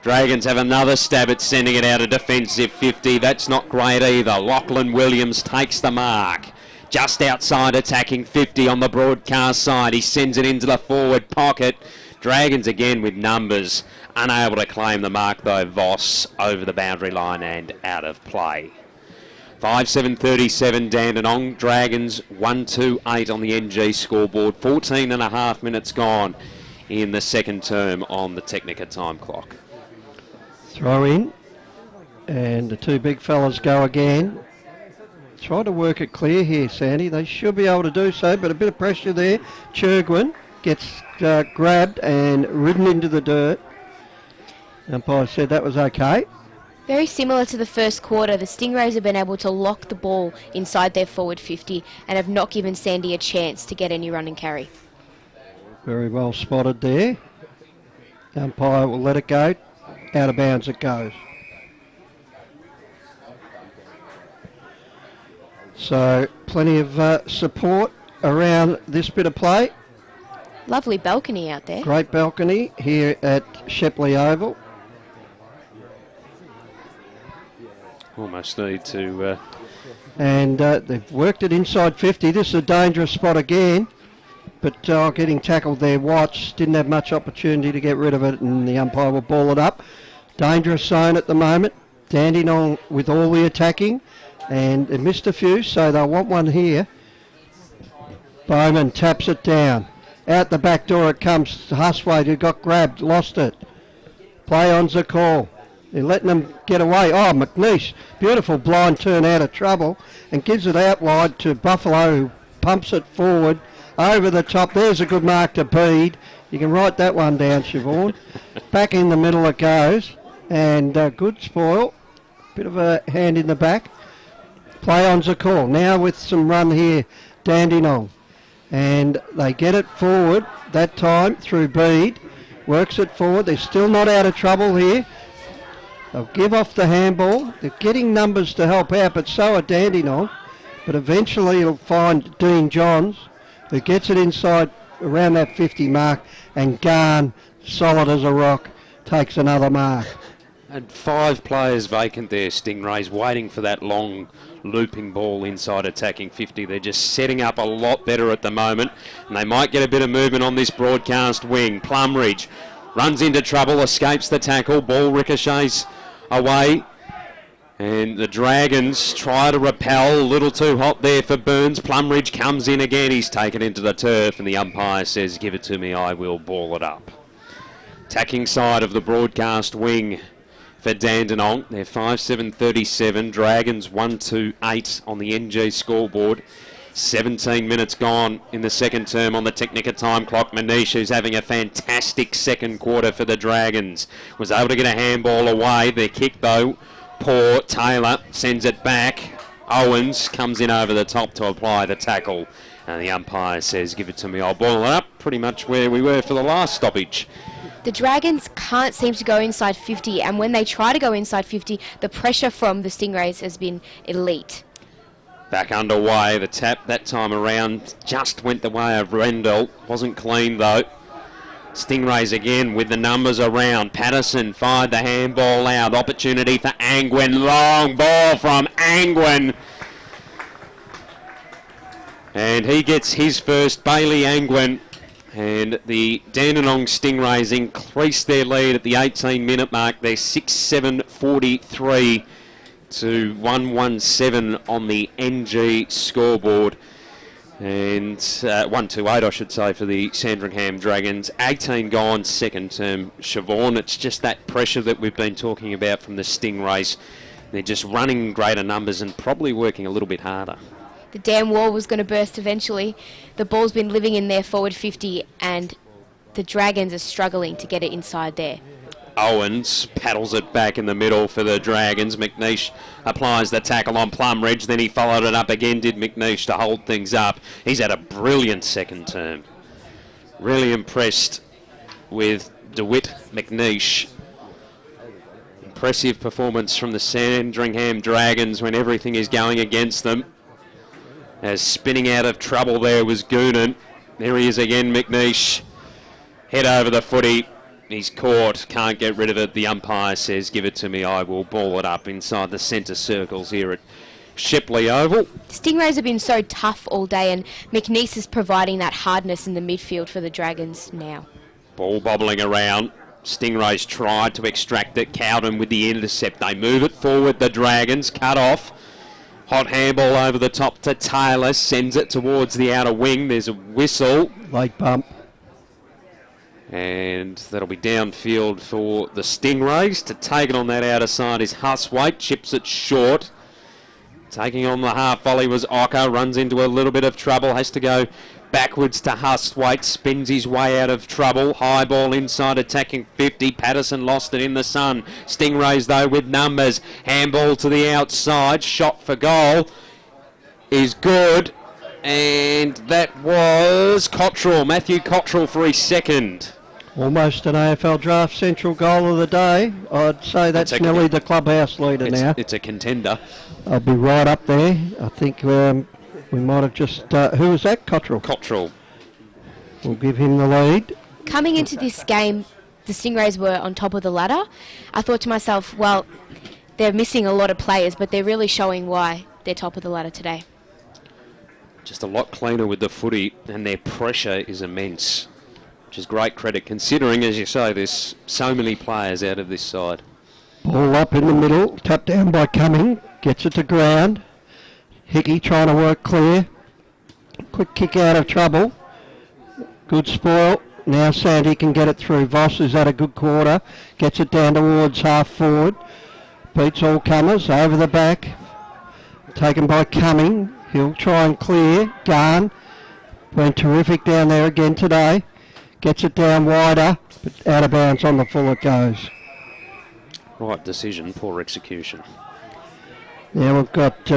Dragons have another stab at sending it out a defensive 50. That's not great either. Lachlan Williams takes the mark. Just outside attacking 50 on the broadcast side. He sends it into the forward pocket. Dragons again with numbers. Unable to claim the mark though. Voss over the boundary line and out of play. 5-7-37 Dandenong. Dragons 1-2-8 on the NG scoreboard. 14 and a half minutes gone in the second term on the Technica time clock. Throw in, and the two big fellas go again. Try to work it clear here, Sandy. They should be able to do so, but a bit of pressure there. Churgwin gets grabbed and ridden into the dirt. Umpire said that was okay. Very similar to the first quarter, the Stingrays have been able to lock the ball inside their forward 50 and have not given Sandy a chance to get any run and carry. Very well spotted there. Umpire will let it go. Out of bounds it goes. So plenty of support around this bit of play. Lovely balcony out there. Great balcony here at Shepley Oval. Almost need to... And they've worked it inside 50. This is a dangerous spot again. But getting tackled there, Watts didn't have much opportunity to get rid of it, and the umpire will ball it up. Dangerous zone at the moment. Dandenong with all the attacking, and they missed a few, so they'll want one here. Bowman taps it down. Out the back door it comes. Huswaite, who got grabbed, lost it. Play on's the call. They're letting them get away. Oh, McNeish, beautiful blind turn out of trouble, and gives it out wide to Buffalo, who pumps it forward. Over the top, there's a good mark to Bede. You can write that one down, Siobhan. Back in the middle it goes, and good spoil. Bit of a hand in the back. Play on's a call. Now with some run here, Dandenong. And they get it forward, that time through Bede. Works it forward. They're still not out of trouble here. They'll give off the handball. They're getting numbers to help out, but so are Dandenong. But eventually it'll find Dean Johns, who gets it inside around that 50 mark, and Garn, solid as a rock, takes another mark. And 5 players vacant there, Stingrays, waiting for that long looping ball inside attacking 50. They're just setting up a lot better at the moment, and they might get a bit of movement on this broadcast wing. Plumridge runs into trouble, escapes the tackle, ball ricochets away. And the Dragons try to repel, a little too hot there for Burns. Plumridge comes in again, he's taken into the turf, and the umpire says, give it to me, I will ball it up. Attacking side of the broadcast wing for Dandenong. They're 5-7-37, Dragons 1-2-8 on the NG scoreboard. 17 minutes gone in the second term on the Technica time clock. Manish, who's having a fantastic second quarter for the Dragons, was able to get a handball away. Their kick, though, poor. Taylor sends it back. Owens comes in over the top to apply the tackle. And the umpire says, give it to me, I'll boil it up. Pretty much where we were for the last stoppage. The Dragons can't seem to go inside 50, and when they try to go inside 50, the pressure from the Stingrays has been elite. Back underway, the tap that time around just went the way of Rendell. Wasn't clean though. Stingrays again with the numbers around. Patterson fired the handball out. Opportunity for Angwin. Long ball from Angwin. And he gets his first, Bailey Angwin. And the Dandenong Stingrays increase their lead at the 18-minute mark. They're 6-7-43 to 117 on the NG scoreboard. And 128, I should say, for the Sandringham Dragons. 18 gone, second term. Siobhan, it's just that pressure that we've been talking about from the Stingrays. They're just running greater numbers and probably working a little bit harder. The damn wall was going to burst eventually. The ball's been living in their forward 50, and the Dragons are struggling to get it inside there. Owens paddles it back in the middle for the Dragons. McNeish applies the tackle on Plumridge. Then he followed it up again, did McNeish, to hold things up. He's had a brilliant second term. Really impressed with DeWitt McNeish. Impressive performance from the Sandringham Dragons when everything is going against them. As spinning out of trouble there was Goonan. There he is again, McNeish. Head over the footy. He's caught, can't get rid of it. The umpire says, give it to me, I will ball it up inside the centre circles here at Shipley Oval. Stingrays have been so tough all day, and McNeice is providing that hardness in the midfield for the Dragons now. Ball bobbling around. Stingrays tried to extract it. Cowden with the intercept. They move it forward, the Dragons. Cut off. Hot handball over the top to Taylor. Sends it towards the outer wing. There's a whistle. Late bump. And that'll be downfield for the Stingrays. To take it on that outer side is Huswaite. Chips it short. Taking on the half volley was Ocker. Runs into a little bit of trouble. Has to go backwards to Huswaite. Spins his way out of trouble. High ball inside, attacking 50. Patterson lost it in the sun. Stingrays, though, with numbers. Handball to the outside. Shot for goal is good. And that was Cottrell. Matthew Cottrell for his second. Almost an AFL Draft Central goal of the day. I'd say that's nearly the clubhouse leader now. It's a contender. I'll be right up there. I think we might have just... who was that? Cottrell. Cottrell. We'll give him the lead. Coming into this game, the Stingrays were on top of the ladder. I thought to myself, well, they're missing a lot of players, but they're really showing why they're top of the ladder today. Just a lot cleaner with the footy, and their pressure is immense, which is great credit considering, as you say, there's so many players out of this side. Ball up in the middle, tapped down by Cumming, gets it to ground. Hickey trying to work clear. Quick kick out of trouble. Good spoil. Now Sandy can get it through. Voss has had a good quarter. Gets it down towards half forward. Beats all comers over the back. Taken by Cumming. He'll try and clear. Garn went terrific down there again today. Gets it down wider, but out of bounds on the full it goes. Right decision, poor execution. Now we've got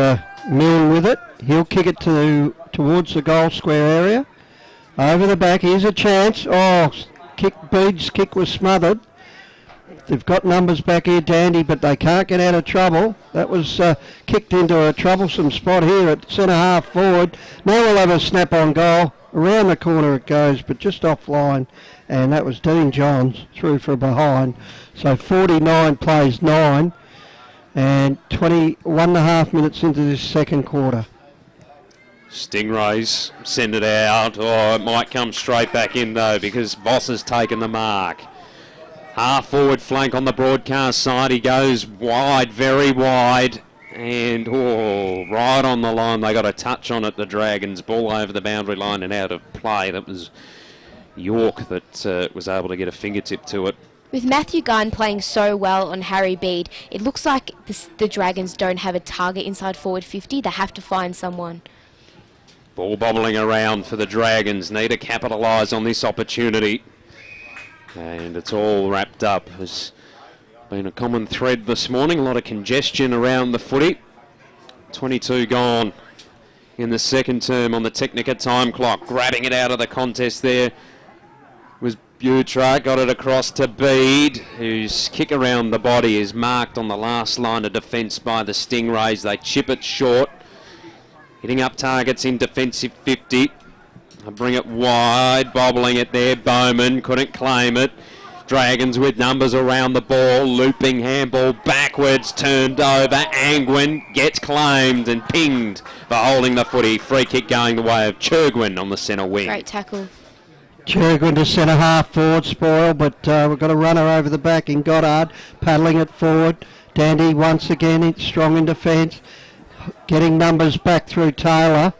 Milne with it. He'll kick it towards the goal square area. Over the back, here's a chance. Oh, Bede's kick was smothered. They've got numbers back here, Dandy, but they can't get out of trouble. That was kicked into a troublesome spot here at centre half forward. Now we'll have a snap on goal. Around the corner it goes, but just offline. And that was Dean Johns through from behind. So 49 plays 9 and 21.5 minutes into this second quarter. Stingrays send it out. Oh, it might come straight back in though because Voss has taken the mark. Half forward flank on the broadcast side. He goes wide, very wide. And right on the line. They got a touch on it, the Dragons. Ball over the boundary line and out of play. That was York that was able to get a fingertip to it. With Matthew Gunn playing so well on Harry Bede, it looks like the Dragons don't have a target inside forward 50. They have to find someone. Ball bobbling around for the Dragons. Need to capitalise on this opportunity. And it's all wrapped up. Has been a common thread this morning. A lot of congestion around the footy. 22 gone in the second term on the Technica time clock. Grabbing it out of the contest there was Butra. Got it across to Bede, whose kick around the body is marked on the last line of defence by the Stingrays. They chip it short. Hitting up targets in defensive 50. I bring it wide, bobbling it there. Bowman couldn't claim it. Dragons with numbers around the ball. Looping handball backwards, turned over. Angwin gets claimed and pinged for holding the footy. Free kick going the way of Churgwin on the centre wing. Great tackle. Churgwin to centre half forward, spoil, but we've got a runner over the back in Goddard, paddling it forward. Dandy once again strong in defence. Getting numbers back through Taylor.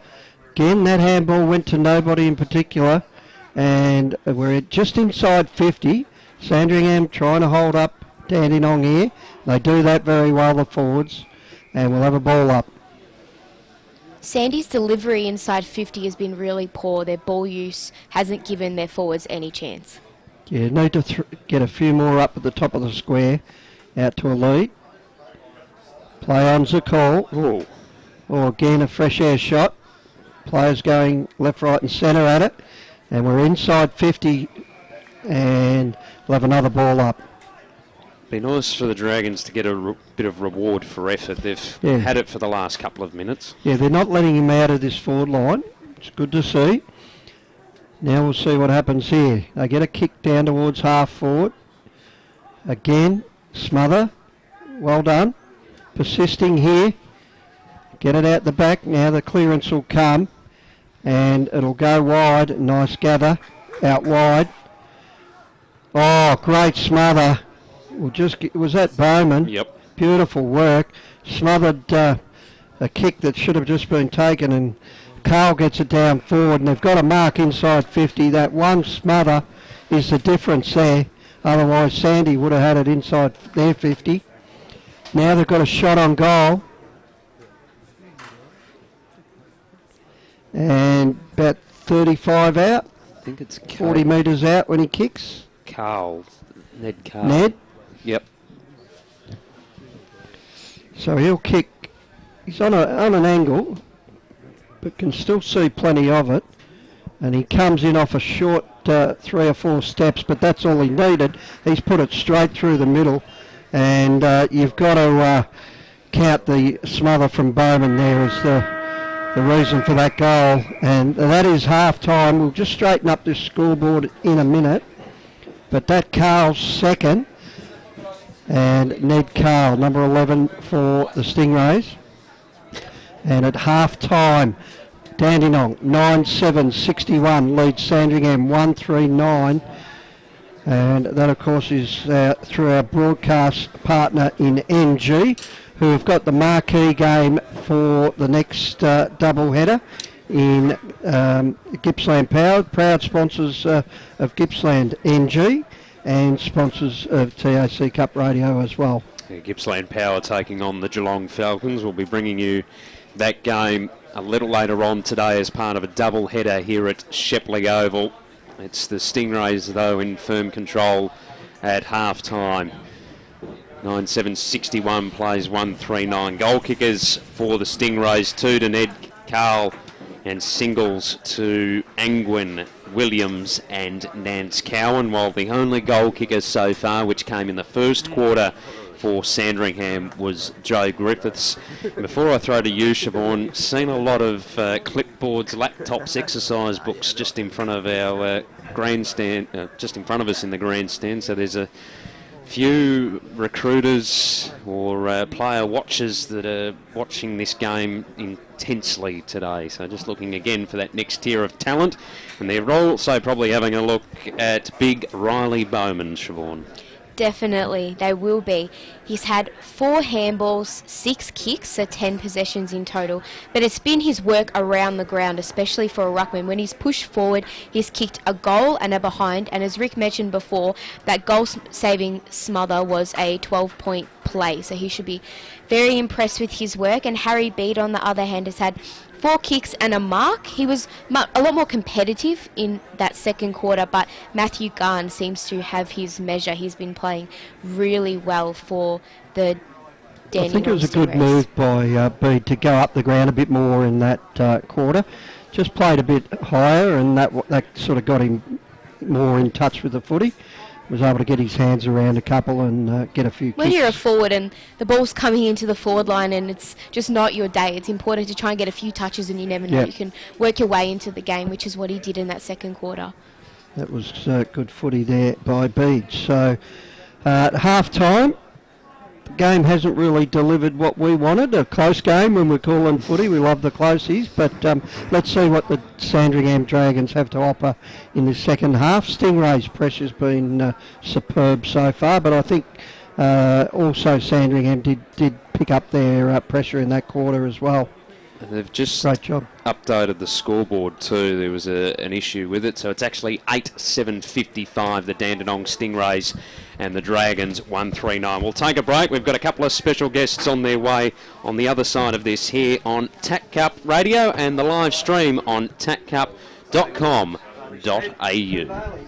Again, that handball went to nobody in particular. And we're just inside 50. Sandringham trying to hold up Dandenong here. They do that very well, the forwards. And we'll have a ball up. Sandy's delivery inside 50 has been really poor. Their ball use hasn't given their forwards any chance. Yeah, need to get a few more up at the top of the square. Out to a lead. Play on's a call. Ooh. Or again a fresh air shot. Players going left, right and centre at it. And we're inside 50 and we'll have another ball up. Be nice for the Dragons to get a bit of reward for effort. They've had it for the last couple of minutes. Yeah, they're not letting him out of this forward line. It's good to see. Now we'll see what happens here. They get a kick down towards half forward. Again, smother. Well done. Persisting here. Get it out the back. Now the clearance will come. And it'll go wide. Nice gather. Out wide. Oh, great smother. Was that Bowman? Yep. Beautiful work. Smothered a kick that should have just been taken, and Carl gets it down forward, and they've got a mark inside 50. That one smother is the difference there. Otherwise, Sandy would have had it inside their 50. Now they've got a shot on goal. And about 35 out. I think it's 40 metres out when he kicks. Ned Carl. Ned? Yep. So he'll kick. He's on an angle, but can still see plenty of it. And he comes in off a short 3 or 4 steps, but that's all he needed. He's put it straight through the middle. And you've got to count the smother from Bowman there as the reason for that goal. And that is half time. We'll just straighten up this scoreboard in a minute. But that Carl's second. And Ned Carl, number 11 for the Stingrays. And at half time, Dandenong 9-7-61 leads Sandringham 139. And that, of course, is through our broadcast partner in NG, who have got the marquee game for the next double header in Gippsland Power, proud sponsors of Gippsland NG and sponsors of TAC Cup Radio as well. Yeah, Gippsland Power taking on the Geelong Falcons. We'll be bringing you that game a little later on today as part of a double header here at Shepley Oval. It's the Stingrays, though, in firm control at half-time. 9-7-61 plays 1-3-9. Goal kickers for the Stingrays, 2 to Ned Carl and singles to Angwin, Williams and Nance Cowan, while the only goal kicker so far, which came in the first quarter for Sandringham, was Joe Griffiths. And before I throw to you, Siobhan, seen a lot of clipboards, laptops, exercise books just in front of our grandstand, just in front of us in the grandstand. So there's a few recruiters or player watchers that are watching this game intensely today. So just looking again for that next tier of talent. And they're also probably having a look at big Riley Bowman, Siobhan. Definitely, they will be. He's had 4 handballs, 6 kicks, so 10 possessions in total. But it's been his work around the ground, especially for a ruckman. When he's pushed forward, he's kicked a goal and a behind. And as Rick mentioned before, that goal-saving smother was a 12-point play. So he should be very impressed with his work. And Harry Bede, on the other hand, has had 4 kicks and a mark. He was a lot more competitive in that second quarter, but Matthew Garn seems to have his measure. He's been playing really well for the Dandenong. I think it was a good Stingrays. move by Bede to go up the ground a bit more in that quarter. Just played a bit higher, and that sort of got him more in touch with the footy. Was able to get his hands around a couple and get a few When kicks. you're a forward and the ball's coming into the forward line and it's just not your day, it's important to try and get a few touches, and you never know, Yep. you can work your way into the game, which is what he did in that second quarter. That was good footy there by Bede. So at half-time, the game hasn't really delivered what we wanted. A close game when we're calling footy. We love the closies, but let's see what the Sandringham Dragons have to offer in the second half. Stingrays' pressure's been superb so far, but I think also Sandringham did pick up their pressure in that quarter as well. And they've just Great job. updated the scoreboard too. There was an issue with it, so it's actually 8-7-55, the Dandenong Stingrays and the Dragons 139. We'll take a break. We've got a couple of special guests on their way on the other side of this here on TAC Cup Radio and the live stream on taccup.com.au.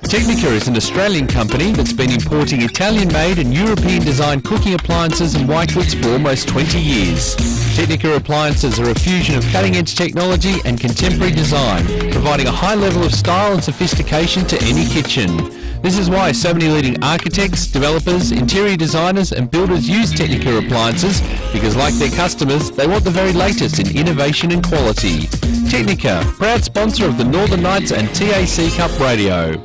Technica is an Australian company that's been importing Italian-made and European-designed cooking appliances and white goods for almost 20 years. Technica appliances are a fusion of cutting-edge technology and contemporary design, providing a high level of style and sophistication to any kitchen. This is why so many leading architects, developers, interior designers and builders use Technica appliances, because like their customers, they want the very latest in innovation and quality. Technica, proud sponsor of the Northern Knights and TAC Cup Radio.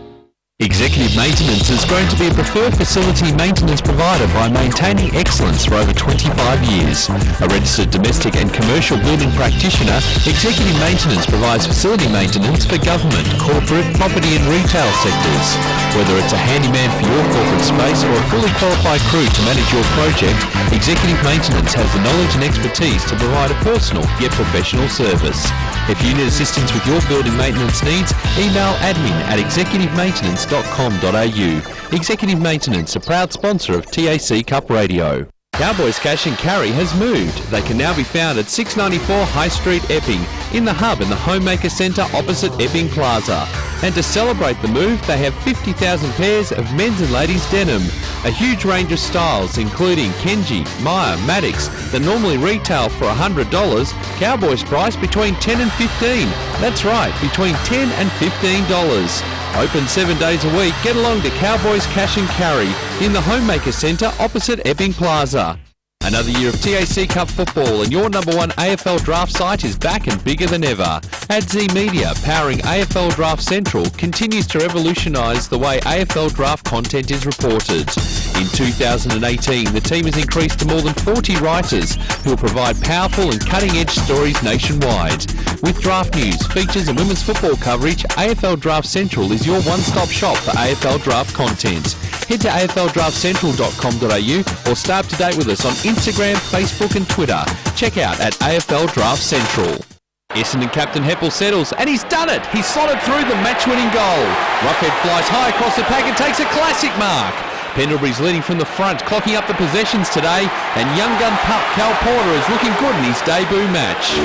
Executive Maintenance has grown to be a preferred facility maintenance provider by maintaining excellence for over 25 years. A registered domestic and commercial building practitioner, Executive Maintenance provides facility maintenance for government, corporate, property and retail sectors. Whether it's a handyman for your corporate space or a fully qualified crew to manage your project, Executive Maintenance has the knowledge and expertise to provide a personal yet professional service. If you need assistance with your building maintenance needs, email admin@executivemaintenance.com.au. Executive Maintenance, a proud sponsor of TAC Cup Radio. Cowboys Cash and Carry has moved. They can now be found at 694 High Street, Epping, in the hub in the Homemaker Centre opposite Epping Plaza. And to celebrate the move, they have 50,000 pairs of men's and ladies' denim. A huge range of styles, including Kenji, Maya, Maddox, that normally retail for $100, Cowboys price between $10 and $15. That's right, between $10 and $15. Open 7 days a week. Get along to Cowboys Cash and Carry in the Homemaker Centre opposite Epping Plaza. Another year of TAC Cup football and your number one AFL draft site is back and bigger than ever. AdZ Media, powering AFL Draft Central, continues to revolutionise the way AFL draft content is reported. In 2018, the team has increased to more than 40 writers who will provide powerful and cutting-edge stories nationwide. With draft news, features and women's football coverage, AFL Draft Central is your one-stop shop for AFL draft content. Head to afldraftcentral.com.au or stay up to date with us on Instagram, Facebook and Twitter. Check out at AFL Draft Central. Essendon captain Heppel settles, and he's done it! He's slotted through the match-winning goal. Rockhead flies high across the pack and takes a classic mark. Pendlebury's leading from the front, clocking up the possessions today, and young gun pup Cal Porter is looking good in his debut match.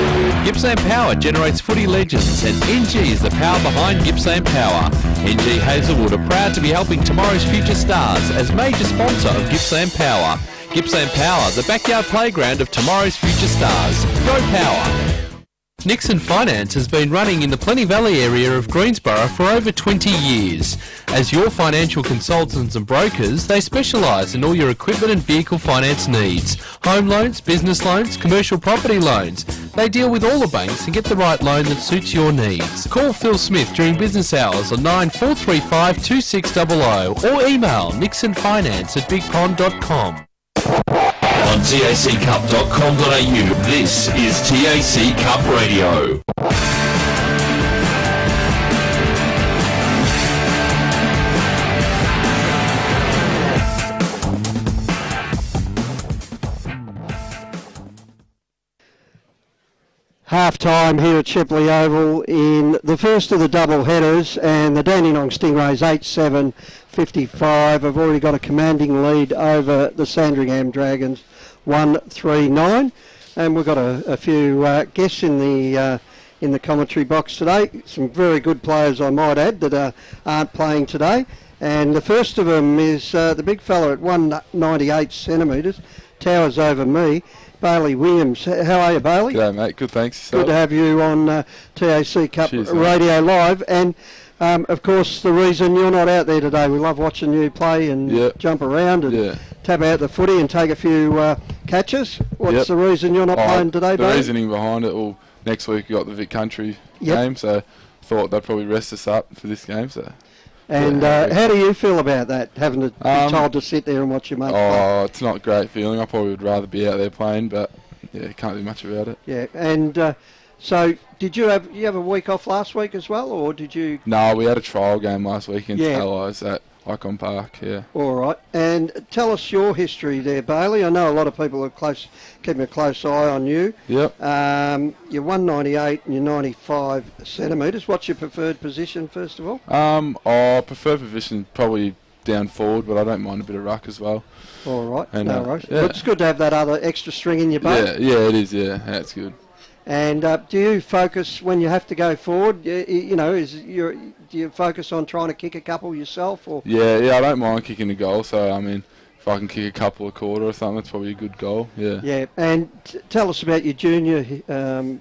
Gippsland Power generates footy legends, and NG is the power behind Gippsland Power. NG Hazelwood are proud to be helping tomorrow's future stars as major sponsor of Gippsland Power. Gippsland Power, the backyard playground of tomorrow's future stars. Go Power! Nixon Finance has been running in the Plenty Valley area of Greensborough for over 20 years. As your financial consultants and brokers, they specialise in all your equipment and vehicle finance needs. Home loans, business loans, commercial property loans. They deal with all the banks and get the right loan that suits your needs. Call Phil Smith during business hours on 9435 2600 or email nixonfinance@bigpond.com. On taccup.com.au, this is TAC Cup Radio. Half-time here at Shipley Oval in the first of the double headers, and the Dandenong Stingrays 8-7-55 have already got a commanding lead over the Sandringham Dragons 1-3-9, and we've got a few guests in the in the commentary box today. Some very good players, I might add, that aren't playing today. And the first of them is the big fella at 198 centimetres, towers over me, Bailey Williams. How are you, Bailey? G'day, mate. Good, thanks. Good to have you on TAC Cup Cheers, Radio Live. And, of course, the reason you're not out there today, we love watching you play and jump around and tap out the footy and take a few catches. What's the reason you're not playing today, Bailey? The reasoning behind it, well, next week we got the Vic Country game, so thought they'd probably rest us up for this game. So. And how do you feel about that, having to be told to sit there and watch your mate play? It's not a great feeling. I probably would rather be out there playing, but can't do much about it. Yeah, and so did you have a week off last week as well, or did you? No, we had a trial game last week against Allies at Icon Park. Yeah. All right, and tell us your history there, Bailey. I know a lot of people are keeping a close eye on you. Yep. You're 198 and you're 95 centimetres. What's your preferred position, first of all? I prefer position probably down forward, but I don't mind a bit of ruck as well. All right, and, no worries. Yeah. But it's good to have that other extra string in your bow. Yeah, it is. Yeah, that's good. And do you focus when you have to go forward? Do you focus on trying to kick a couple yourself, or? Yeah, I don't mind kicking a goal. So I mean, if I can kick a couple a quarter or something, that's probably a good goal. Yeah. Yeah, and tell us about your junior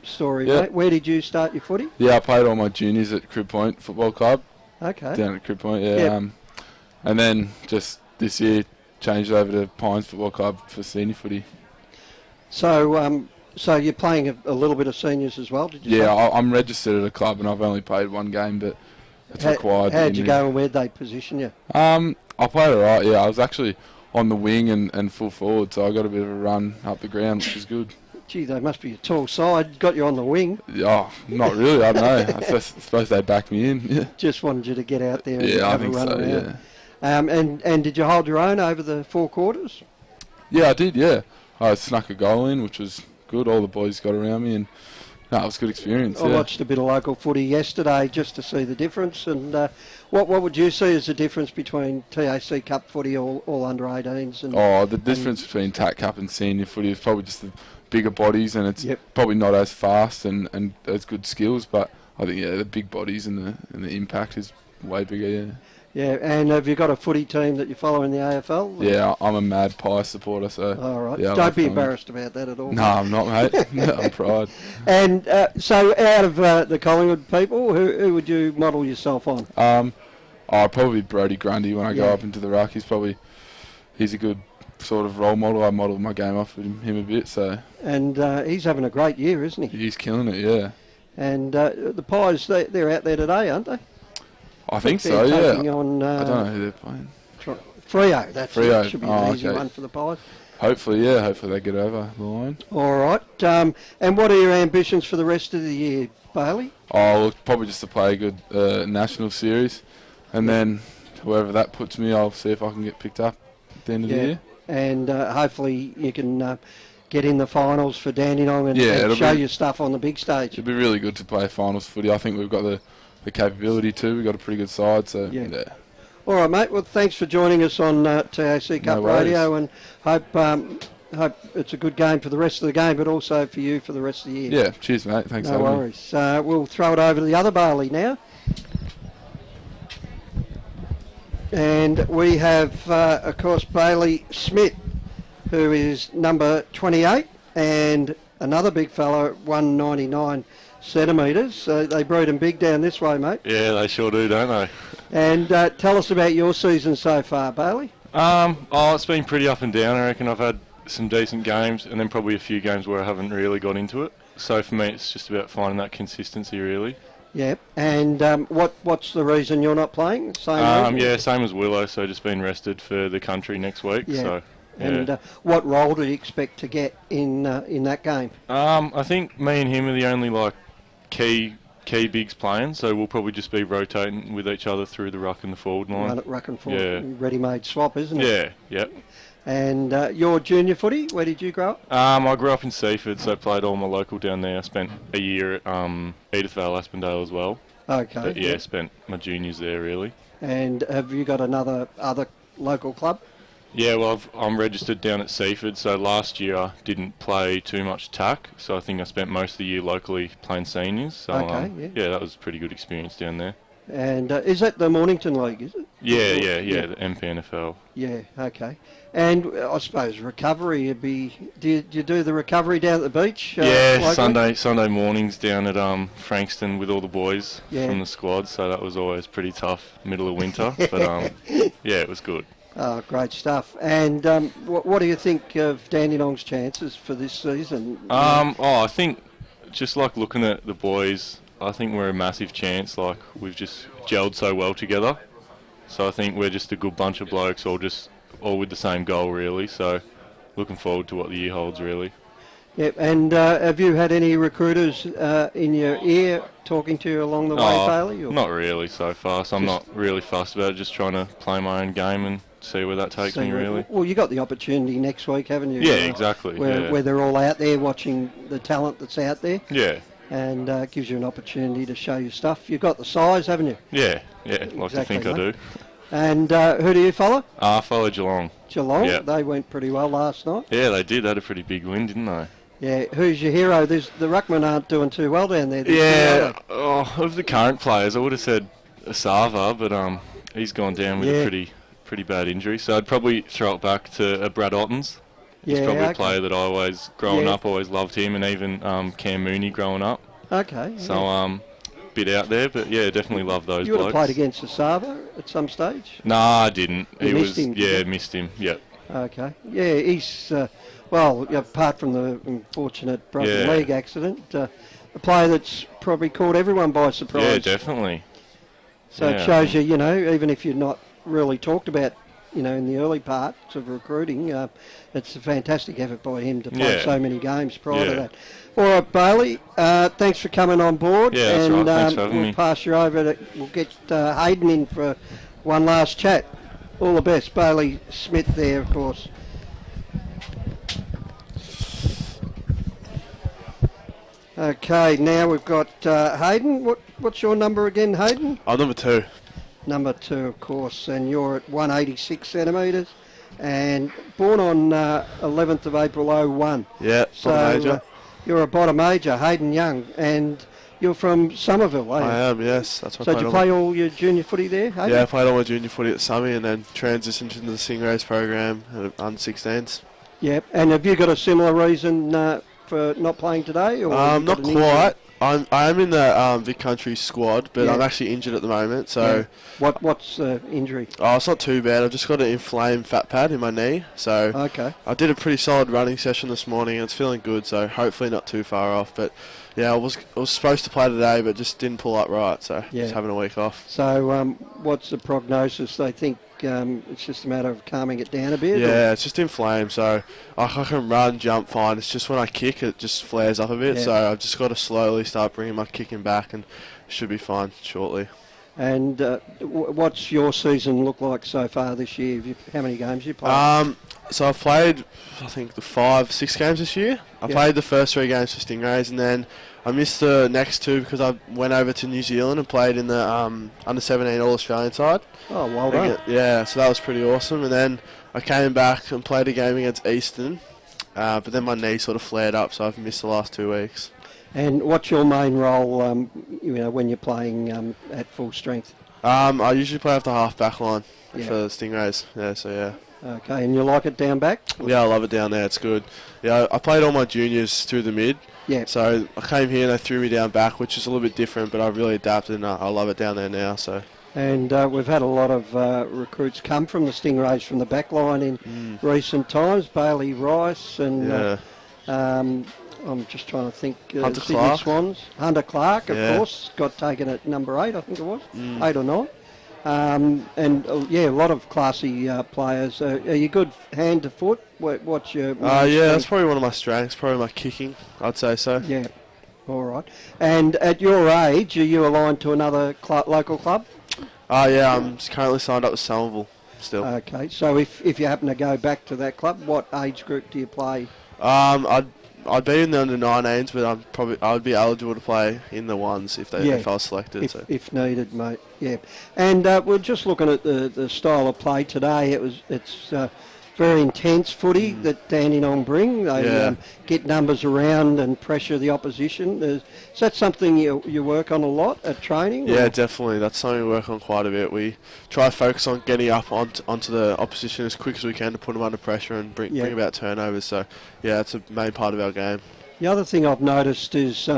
story, mate. Where did you start your footy? Yeah, I played all my juniors at Crib Point Football Club. Okay. Down at Crib Point, yeah. And then just this year changed over to Pines Football Club for senior footy. So you're playing a little bit of seniors as well, did you say? I'm registered at a club and I've only played one game, but it's required. How'd you go and where'd they position you? I played all right, I was actually on the wing and full forward, so I got a bit of a run up the ground, which was good. Gee, they must be a tall side. Got you on the wing. Oh, not really, I don't know. I suppose they backed me in. Yeah. Just wanted you to get out there and I have think a run so, around. And did you hold your own over the 4 quarters? Yeah, I did, yeah. I snuck a goal in, which was good. All the boys got around me, and it was a good experience. I watched a bit of local footy yesterday just to see the difference. And what would you see as the difference between TAC Cup footy, all under 18s? And, the difference between TAC Cup and senior footy is probably just the bigger bodies, and it's probably not as fast and as good skills. But I think the big bodies and the impact is way bigger. Yeah. Yeah, and have you got a footy team that you follow in the AFL? Yeah, I'm a mad Pie supporter, so... All right. Don't be embarrassed about that at all. No, I'm not, mate. I'm proud. And so out of the Collingwood people, who would you model yourself on? Probably Brodie Grundy when I go up into the ruck. He's a good sort of role model. I model my game off with him a bit, so... And he's having a great year, isn't he? He's killing it, yeah. And the Pies, they're out there today, aren't they? I think so, yeah. On, I don't know who they're playing. Freo, Freo. Should be an easy one for the Pies. Hopefully, Hopefully they get over the line. All right. And what are your ambitions for the rest of the year, Bailey? Probably just to play a good national series. And then whoever that puts me, I'll see if I can get picked up at the end of the year. And hopefully you can get in the finals for Dandenong and show your stuff on the big stage. It'd be really good to play finals footy. I think we've got the capability too. We've got a pretty good side, so yeah. All right, mate. Well, thanks for joining us on TAC Cup Radio, and hope it's a good game for the rest of the game, but also for you for the rest of the year. Yeah, cheers, mate. Thanks. No worries. We'll throw it over to the other Bailey now, and we have, of course, Bailey Smith, who is number 28, and another big fellow, 199 centimetres. They breed them big down this way, mate. Yeah, they sure do, don't they? And tell us about your season so far, Bailey. It's been pretty up and down. I reckon I've had some decent games and then probably a few games where I haven't really got into it. So for me, it's just about finding that consistency, really. Yeah. And what's the reason you're not playing? Same as Willow. So just been rested for the country next week. Yeah. So. And what role do you expect to get in that game? I think me and him are the only key bigs playing, so we'll probably just be rotating with each other through the ruck and the forward line. Ruck and forward, ready-made swap, isn't it? Yeah, yep. And your junior footy, where did you grow up? I grew up in Seaford, so played all my local down there. I spent a year at Edithvale, Aspendale as well. Okay. But spent my juniors there really. And have you got other local club? Yeah, well, I'm registered down at Seaford, so last year I didn't play too much TAC, so I think I spent most of the year locally playing seniors. So, yeah, that was a pretty good experience down there. And is that the Mornington League, is it? Yeah, the MPNFL. Yeah, okay. And I suppose recovery would be... Do you do the recovery down at the beach? Yeah, Sunday mornings down at Frankston with all the boys from the squad, so that was always pretty tough, middle of winter, but yeah, it was good. Oh, great stuff. And what do you think of Dandenong's chances for this season? I think, just like looking at the boys, I think we're a massive chance. Like, we've just gelled so well together. So I think we're just a good bunch of blokes, all with the same goal, really. So looking forward to what the year holds, really. Yep. And have you had any recruiters in your ear talking to you along the way, Bailey? Or? Not really so far. So I'm not really fussed about it. Just trying to play my own game and see where that takes me, really. Well, you got the opportunity next week, haven't you? Yeah, exactly. Where they're all out there watching the talent that's out there. Yeah. And gives you an opportunity to show your stuff. You've got the size, haven't you? Yeah, like to think I do. And who do you follow? I follow Geelong. Geelong? Yep. They went pretty well last night. Yeah, they did. They had a pretty big win, didn't they? Yeah, who's your hero? The ruckmen aren't doing too well down there. Of the current players, I would have said Asava, but he's gone down with a pretty bad injury. So I'd probably throw it back to Brad Ottens. He's probably a player that I always, growing up, always loved him, and even Cam Mooney growing up. Okay. So bit out there, but yeah, definly love those blokes. You would have played against Asava at some stage? Nah, I didn't. Missed him, missed him. Yep. Okay. Yeah, he's apart from the unfortunate broken leg accident, a player that's probably caught everyone by surprise. Yeah, definitely. So it shows you, even if you're not really talked about, in the early parts of recruiting, it's a fantastic effort by him to play so many games prior to that. All right, Bailey, thanks for coming on board. Yeah, that's right. Thanks for having me. Pass you over we'll get Hayden in for one last chat. All the best. Bailey Smith there, of course. Okay, now we've got Hayden. What's your number again, Hayden? Number 2. Number 2, of course, and you're at 186 centimetres and born on 11th of April 01. Yeah, bottom major. You're a bottom major, Hayden Young, and you're from Somerville, are you? I am, yes. That's so did you play all your junior footy there, Hayden? Yeah, I played all my junior footy at Summy and then transitioned into the Stingrays program at under-16s. Yep, and have you got a similar reason for not playing today? Or not quite. I am in the Vic Country squad, but I'm actually injured at the moment. So what's the injury? Oh, it's not too bad. I've just got an inflamed fat pad in my knee. So I did a pretty solid running session this morning, and it's feeling good. So hopefully not too far off. But yeah, I was supposed to play today, but just didn't pull up right. So just having a week off. So what's the prognosis? They think it's just a matter of calming it down a bit? Yeah, it's just inflamed, so I can run, jump fine. It's just when I kick, it just flares up a bit, so I've just got to slowly start bringing my kicking back, and it should be fine shortly. And what's your season look like so far this year? How many games have you played? So I've played, I think, the 5-6 games this year. I played the first 3 games for Stingrays, and then I missed the next 2 because I went over to New Zealand and played in the under-17 All-Australian side. Oh, well done. Yeah, so that was pretty awesome. And then I came back and played a game against Eastern, but then my knee sort of flared up, so I've missed the last 2 weeks. And what's your main role, when you're playing at full strength? I usually play off the half-back line for the Stingrays. Okay, and you like it down back? Yeah, I love it down there. It's good. Yeah, I played all my juniors through the mid. Yeah. So I came here and they threw me down back, which is a little bit different, but I've really adapted and I love it down there now. So. And we've had a lot of recruits come from the Stingrays from the back line in recent times. Bailey Rice and I'm just trying to think. Hunter Sydney Clark. Swans. Hunter Clark, of course, got taken at number 8, I think it was, 8 or 9. A lot of classy players. Are you good hand to foot? What's your... that's probably one of my strengths, probably my kicking, I'd say so. Yeah, all right. And at your age, are you aligned to another local club? I'm currently signed up with Somerville still. Okay, so if you happen to go back to that club, what age group do you play? I'd be in the under-19s, but I'd be eligible to play in the ones if I was selected. If needed, mate. Yeah, and we're just looking at the style of play today. It's very intense footy that Dandenong bring. They get numbers around and pressure the opposition. Is that something you work on a lot at training? Yeah, or? definitely. That's something we work on quite a bit. We try to focus on getting up onto the opposition as quick as we can to put them under pressure and bring about turnovers. So, yeah, that's a main part of our game. The other thing I've noticed is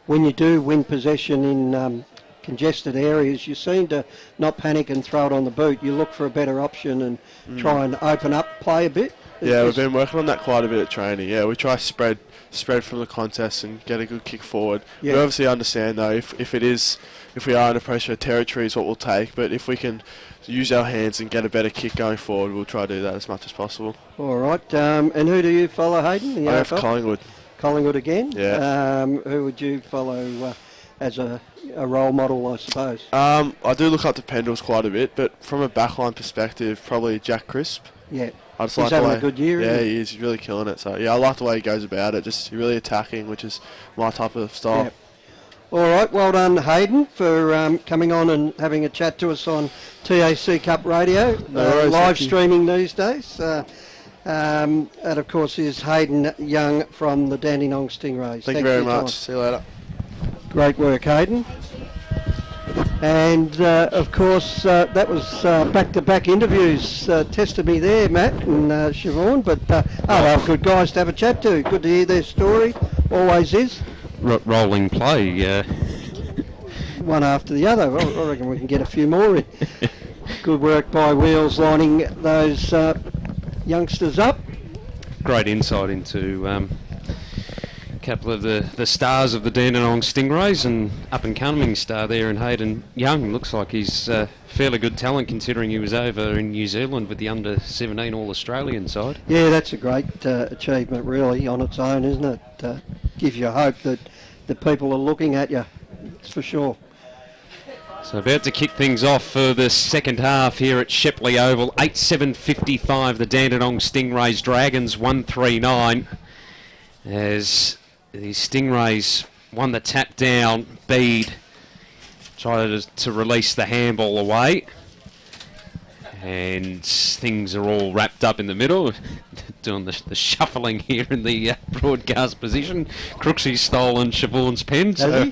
when you do win possession in congested areas, you seem to not panic and throw it on the boot. You look for a better option and try and open up play a bit. Yeah, we've been working on that quite a bit at training. Yeah, we try to spread from the contest and get a good kick forward. We obviously understand though if we are under pressure, territory is what we'll take. But if we can use our hands and get a better kick going forward, we'll try to do that as much as possible. All right. And who do you follow, Hayden? I have Collingwood. Collingwood again. Yeah. Who would you follow as a role model, I suppose? I do look up to Pendles quite a bit, but from a backline perspective, probably Jack Crisp. Yeah. He's having a good year. Yeah, he is. He's really killing it. So yeah, I like the way he goes about it. Just really attacking, which is my type of style. Yep. All right, well done, Hayden, for coming on and having a chat to us on TAC Cup Radio, live streaming these days. And of course is Hayden Young from the Dandenong Stingrays. Thank you very much. See you later. Great work, Hayden. And of course that was back-to-back interviews. Tested me there, Matt and Siobhan, but they're good guys to have a chat to. Good to hear their story, always is. Rolling play, one after the other. I reckon we can get a few more in. Good work by Wheels lining those youngsters up. Great insight into a couple of the stars of the Dandenong Stingrays, and up-and-coming star there in Hayden Young. Looks like he's fairly good talent considering he was over in New Zealand with the under-17 All-Australian side. Yeah, that's a great achievement really on its own, isn't it? Gives you hope that the people are looking at you, that's for sure. So about to kick things off for the second half here at Shepley Oval. 8-7-55, the Dandenong Stingrays Dragons 139. As the Stingrays won the tap down, Bede tried to release the handball away. And things are all wrapped up in the middle. Doing the shuffling here in the broadcast position. Crooksy's stolen Siobhan's pen. So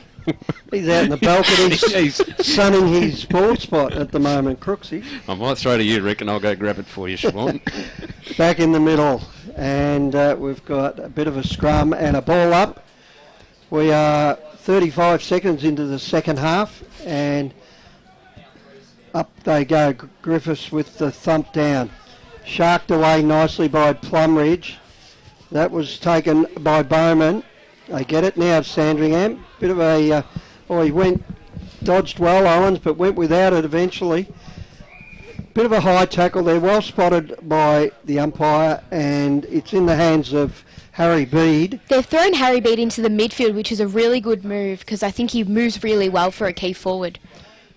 he's out in the balcony sunning his bald spot at the moment, Crooksy. I might throw to you, Rick, and I'll go grab it for you, Siobhan. Back in the middle, and we've got a bit of a scrum and a ball up. We are 35 seconds into the second half, and up they go, Griffiths with the thump down. Sharked away nicely by Plumridge. That was taken by Bowman. They get it now, Sandringham. Bit of a, he dodged well, Owens, but went without it eventually. Bit of a high tackle there, well spotted by the umpire, and it's in the hands of Harry Bede. They've thrown Harry Bede into the midfield, which is a really good move, because I think he moves really well for a key forward.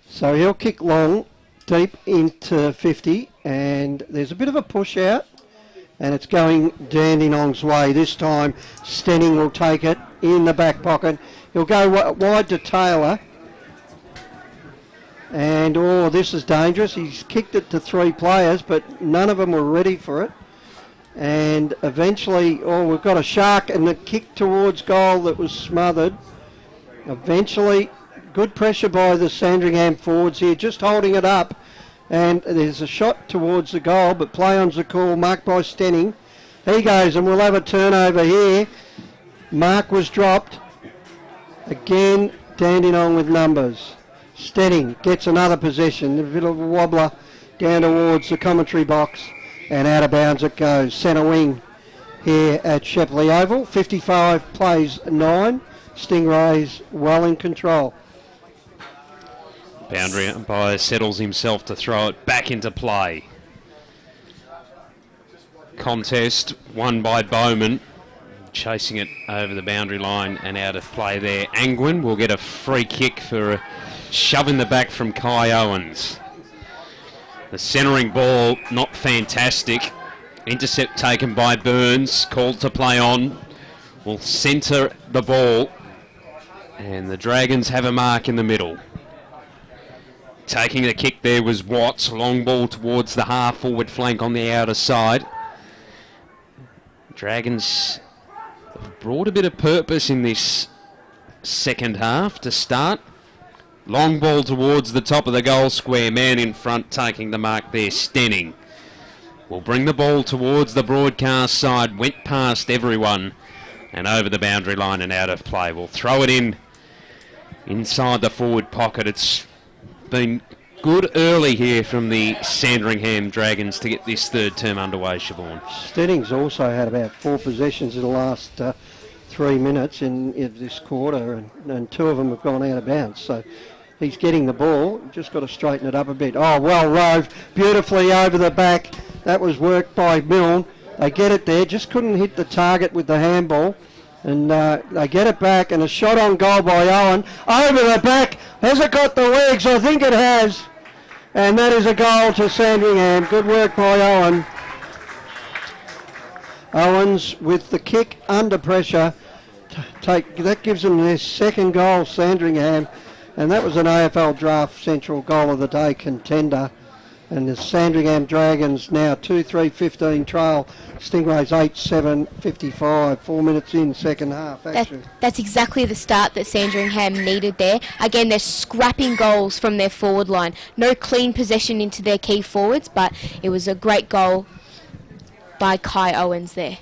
So he'll kick long, deep into 50, and there's a bit of a push out, and it's going Dandenong's way. This time Stenning will take it in the back pocket. He'll go wide to Taylor, and this is dangerous. He's kicked it to three players, but none of them were ready for it. And eventually, we've got a shark and the kick towards goal that was smothered. Eventually, good pressure by the Sandringham forwards here, just holding it up. And there's a shot towards the goal, but play on's the call, marked by Stenning. He goes, and we'll have a turnover here. Mark was dropped. Again, Dandenong with numbers. Stenning gets another possession, a bit of a wobbler down towards the commentary box, and out of bounds it goes. Centre wing here at Shepley Oval. 55 plays 9. Stingrays well in control. Boundary umpire settles himself to throw it back into play. Contest won by Bowman. Chasing it over the boundary line and out of play there. Angwin will get a free kick for a shove in the back from Kai Owens. The centering ball not fantastic. Intercept taken by Burns. Called to play on. Will centre the ball. And the Dragons have a mark in the middle. Taking the kick there was Watts. Long ball towards the half-forward flank on the outer side. Dragons have brought a bit of purpose in this second half to start. Long ball towards the top of the goal square. Man in front taking the mark there, Stenning. Will bring the ball towards the broadcast side. Went past everyone and over the boundary line and out of play. We'll throw it in inside the forward pocket. It's been good early here from the Sandringham Dragons to get this third term underway, Siobhan. Stenning's also had about 4 possessions in the last 3 minutes in this quarter, and 2 of them have gone out of bounds. So he's getting the ball, just got to straighten it up a bit. Oh, well roved, beautifully over the back. That was worked by Milne. They get it there, just couldn't hit the target with the handball. And they get it back, and a shot on goal by Owen. Over the back, has it got the legs? I think it has. And that is a goal to Sandringham. Good work by Owen. Owens with the kick under pressure. That gives them their second goal, Sandringham. And that was an AFL Draft Central Goal of the Day contender. And the Sandringham Dragons now 2-3-15 trail. Stingrays 8-7-55. 4 minutes in, second half action. That's exactly the start that Sandringham needed there. Again, they're scrapping goals from their forward line. No clean possession into their key forwards, but it was a great goal by Kai Owens there.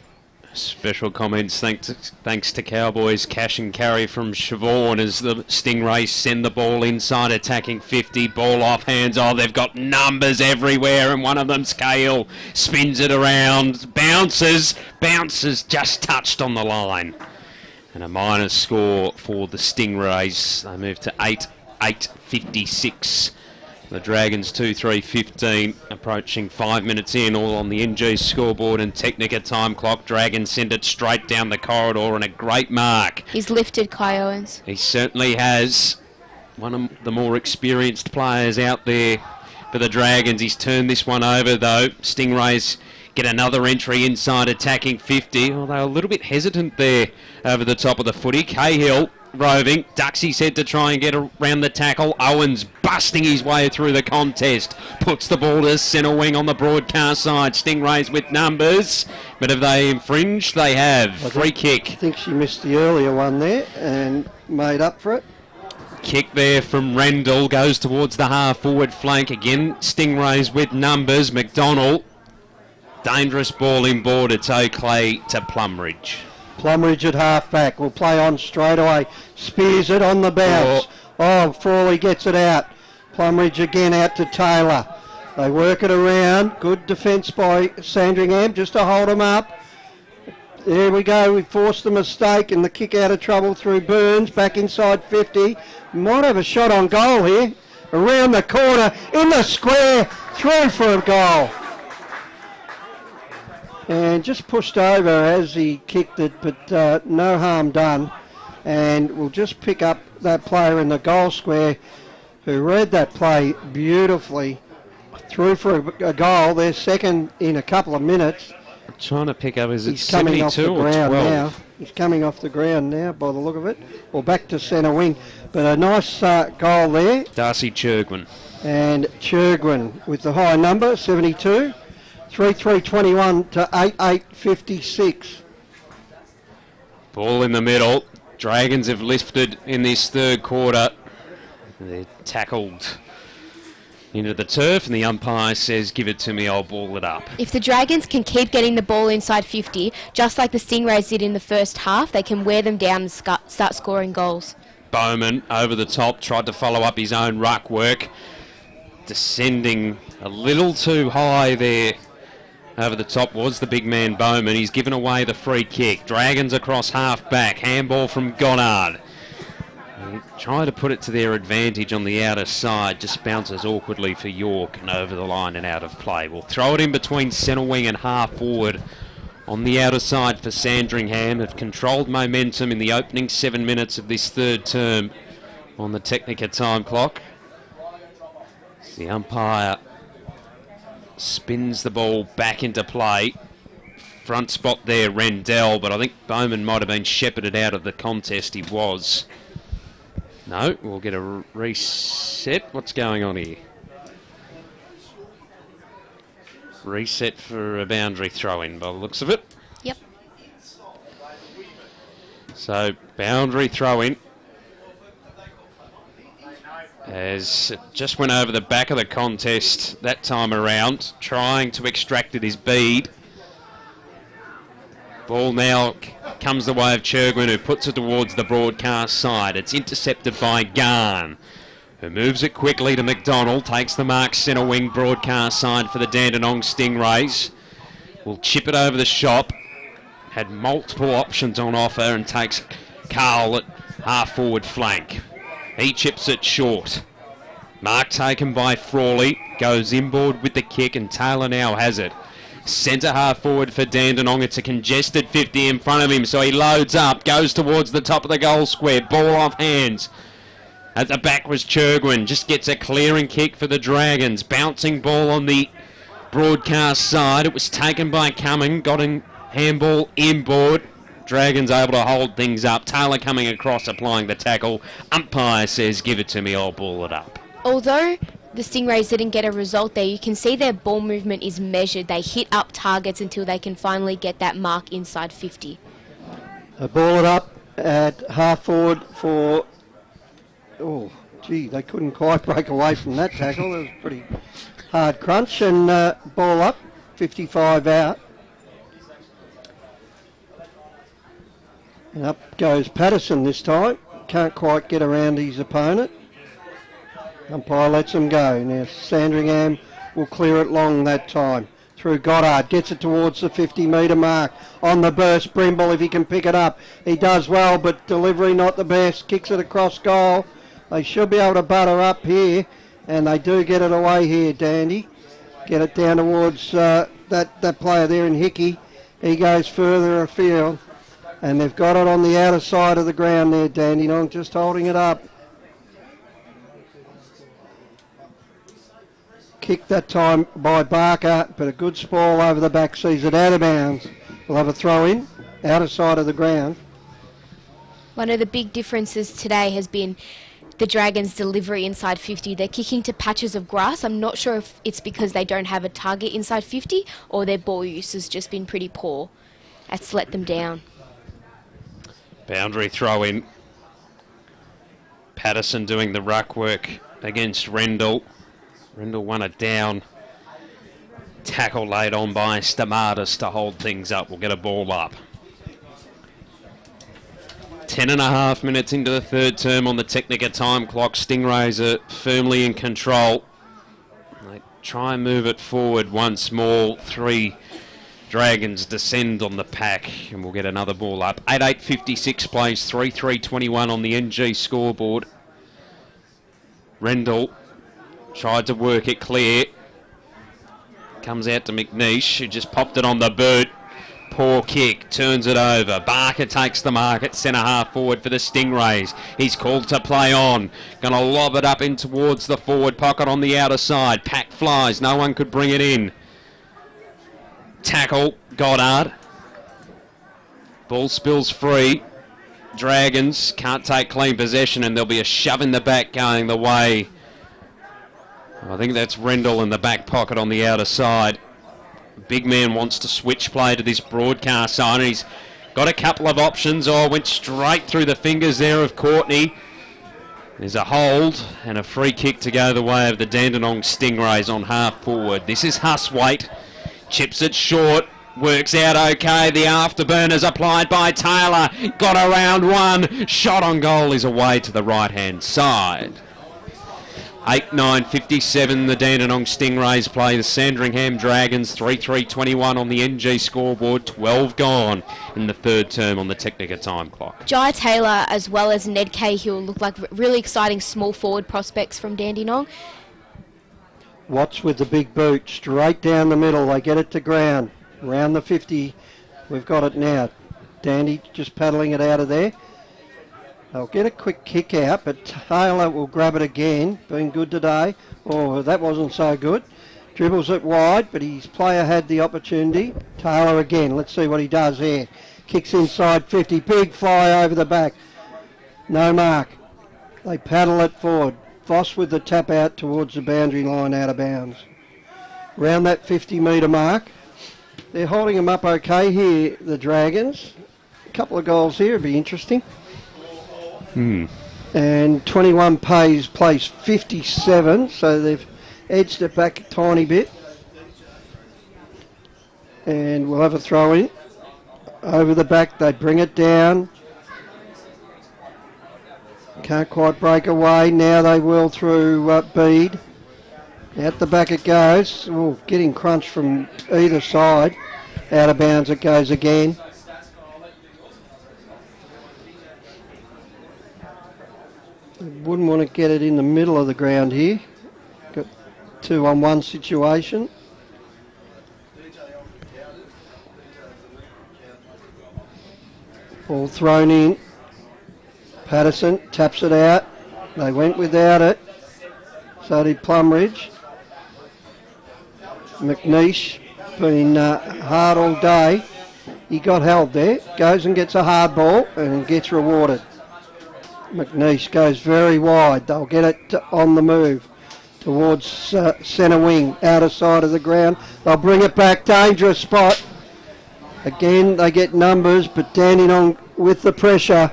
Special comments thanks to Cowboys. Cash and carry from Siobhan as the Stingrays send the ball inside attacking 50. Ball off hands. Oh, they've got numbers everywhere, and one of them's Cahill. Spins it around. Bounces just touched on the line. And a minus score for the Stingrays. They move to 8-56. The Dragons 2-3-15, approaching 5 minutes in, all on the NG scoreboard and Technica time clock. Dragons send it straight down the corridor, and a great mark. He's lifted Kai Owens. He certainly has. One of the more experienced players out there for the Dragons. He's turned this one over though. Stingrays get another entry inside attacking 50. Oh, they were a little bit hesitant there over the top of the footy. Cahill roving, ducks his head to try and get around the tackle. Owens busting his way through the contest, puts the ball to centre wing on the broadcast side. Stingrays with numbers, but have they infringed? They have. Free kick. I think she missed the earlier one there and made up for it. Kick there from Rendell, goes towards the half forward flank again. Stingrays with numbers. McDonald, dangerous ball inboard. It's Oakley to Plumridge. Plumridge at half-back will play on straight away. Spears it on the bounce. Oh, Frawley gets it out. Plumridge again out to Taylor. They work it around. Good defence by Sandringham just to hold them up. There we go. We forced the mistake and the kick out of trouble through Burns. Back inside 50. Might have a shot on goal here. Around the corner. In the square. Through for a goal. And just pushed over as he kicked it, but no harm done. And we'll just pick up that player in the goal square who read that play beautifully. Through for a goal. They're second in a couple of minutes. I'm trying to pick up, is it He's coming off 72 the or ground 12? now. He's coming off the ground now by the look of it. Or back to centre wing. But a nice goal there. Darcy Churgwin. And Churgwin with the high number, 72. 3-3-21 to 8-8-56. Ball in the middle. Dragons have lifted in this third quarter. They're tackled into the turf, and the umpire says, give it to me, I'll ball it up. If the Dragons can keep getting the ball inside 50, just like the Stingrays did in the first half, they can wear them down and start scoring goals. Bowman over the top, tried to follow up his own ruck work. Descending a little too high there. Over the top was the big man Bowman. He's given away the free kick. Dragons across half back. Handball from Goddard. Try to put it to their advantage on the outer side. Just bounces awkwardly for York and over the line and out of play. We'll throw it in between centre wing and half forward. On the outer side for Sandringham. Have controlled momentum in the opening 7 minutes of this third term on the Technica time clock. The umpire spins the ball back into play. Front spot there, Rendell, but I think Bowman might have been shepherded out of the contest. He was. No, we'll get a reset. What's going on here? Reset for a boundary throw-in by the looks of it. Yep. So boundary throw in. As it just went over the back of the contest that time around, trying to extract at his bead. Ball now comes the way of Churgwin, who puts it towards the broadcast side. It's intercepted by Garn, who moves it quickly to McDonald, takes the mark centre wing broadcast side for the Dandenong Stingrays. Will chip it over the shop. Had multiple options on offer and takes Carl at half forward flank. He chips it short. Mark taken by Frawley. Goes inboard with the kick and Taylor now has it. Centre half forward for Dandenong. It's a congested 50 in front of him, so he loads up. Goes towards the top of the goal square. Ball off hands. At the back was Churgwin. Just gets a clearing kick for the Dragons. Bouncing ball on the broadcast side. It was taken by Cumming. Got in handball inboard. Dragons able to hold things up. Taylor coming across, applying the tackle. Umpire says, give it to me, I'll ball it up. Although the Stingrays didn't get a result there, you can see their ball movement is measured. They hit up targets until they can finally get that mark inside 50. They ball it up at half forward for... Oh, gee, they couldn't quite break away from that tackle. It was a pretty hard crunch. And ball up, 55 out. And up goes Patterson this time. Can't quite get around his opponent. Umpire lets him go. Now Sandringham will clear it long that time. Through Goddard. Gets it towards the 50-metre mark. On the burst, Brimble, if he can pick it up. He does well, but delivery not the best. Kicks it across goal. They should be able to butter up here. And they do get it away here, Dandy. Get it down towards that player there in Hickey. He goes further afield. And they've got it on the outer side of the ground there, Dandenong, just holding it up. Kicked that time by Barker, but a good spoil over the back sees it out of bounds. We'll have a throw in, outer side of the ground. One of the big differences today has been the Dragons' delivery inside 50. They're kicking to patches of grass. I'm not sure if it's because they don't have a target inside 50 or their ball use has just been pretty poor. That's let them down. Boundary throw in. Patterson doing the ruck work against Rendell. Rendell won it down. Tackle laid on by Stamatis to hold things up. We'll get a ball up. 10.5 minutes into the third term on the Technica time clock. Stingrays are firmly in control. They try and move it forward once more. 3 Dragons descend on the pack, and we'll get another ball up. 8:56 plays, 3:21 on the NG scoreboard. Rendell tried to work it clear. Comes out to McNeish, who just popped it on the boot. Poor kick, turns it over. Barker takes the mark at centre half forward for the Stingrays. He's called to play on. Going to lob it up in towards the forward pocket on the outer side. Pack flies, no one could bring it in. Tackle, Goddard. Ball spills free. Dragons can't take clean possession, and there'll be a shove in the back going the way. I think that's Rendell in the back pocket on the outer side. Big man wants to switch play to this broadcast side. He's got a couple of options. Oh, went straight through the fingers there of Courtney. There's a hold and a free kick to go the way of the Dandenong Stingrays on half forward. This is Huswaite. Chips it short, works out okay. The afterburner's applied by Taylor. Got around one. Shot on goal is away to the right-hand side. 8:57, the Dandenong Stingrays play the Sandringham Dragons. 3:21 on the NG scoreboard. 12 gone in the third term on the Technica time clock. Jai Taylor as well as Ned Cahill look like really exciting small forward prospects from Dandenong. Watts with the big boot, straight down the middle. They get it to ground. Around the 50. We've got it now. Dandy just paddling it out of there. They'll get a quick kick out, but Taylor will grab it again. Been good today. Oh, that wasn't so good. Dribbles it wide, but his player had the opportunity. Taylor again. Let's see what he does here. Kicks inside 50. Big fly over the back. No mark. They paddle it forward. Voss with the tap out towards the boundary line out of bounds. Around that 50-metre mark. They're holding them up okay here, the Dragons. couple of goals here would be interesting. Hmm. And 21 plays 57, so they've edged it back a tiny bit. And we'll have a throw in. Over the back, they bring it down. Can't quite break away. Now they will through Bede. Out the back it goes. Oh, getting crunched from either side. Out of bounds it goes again. Wouldn't want to get it in the middle of the ground here. Got 2-on-1 situation. Ball thrown in. Patterson taps it out. They went without it. So did Plumridge. McNeish been hard all day. He got held there. Goes and gets a hard ball and gets rewarded. McNeish goes very wide. They'll get it on the move towards centre wing, outer side of the ground. They'll bring it back. Dangerous spot. Again, they get numbers, but Dandenong with the pressure.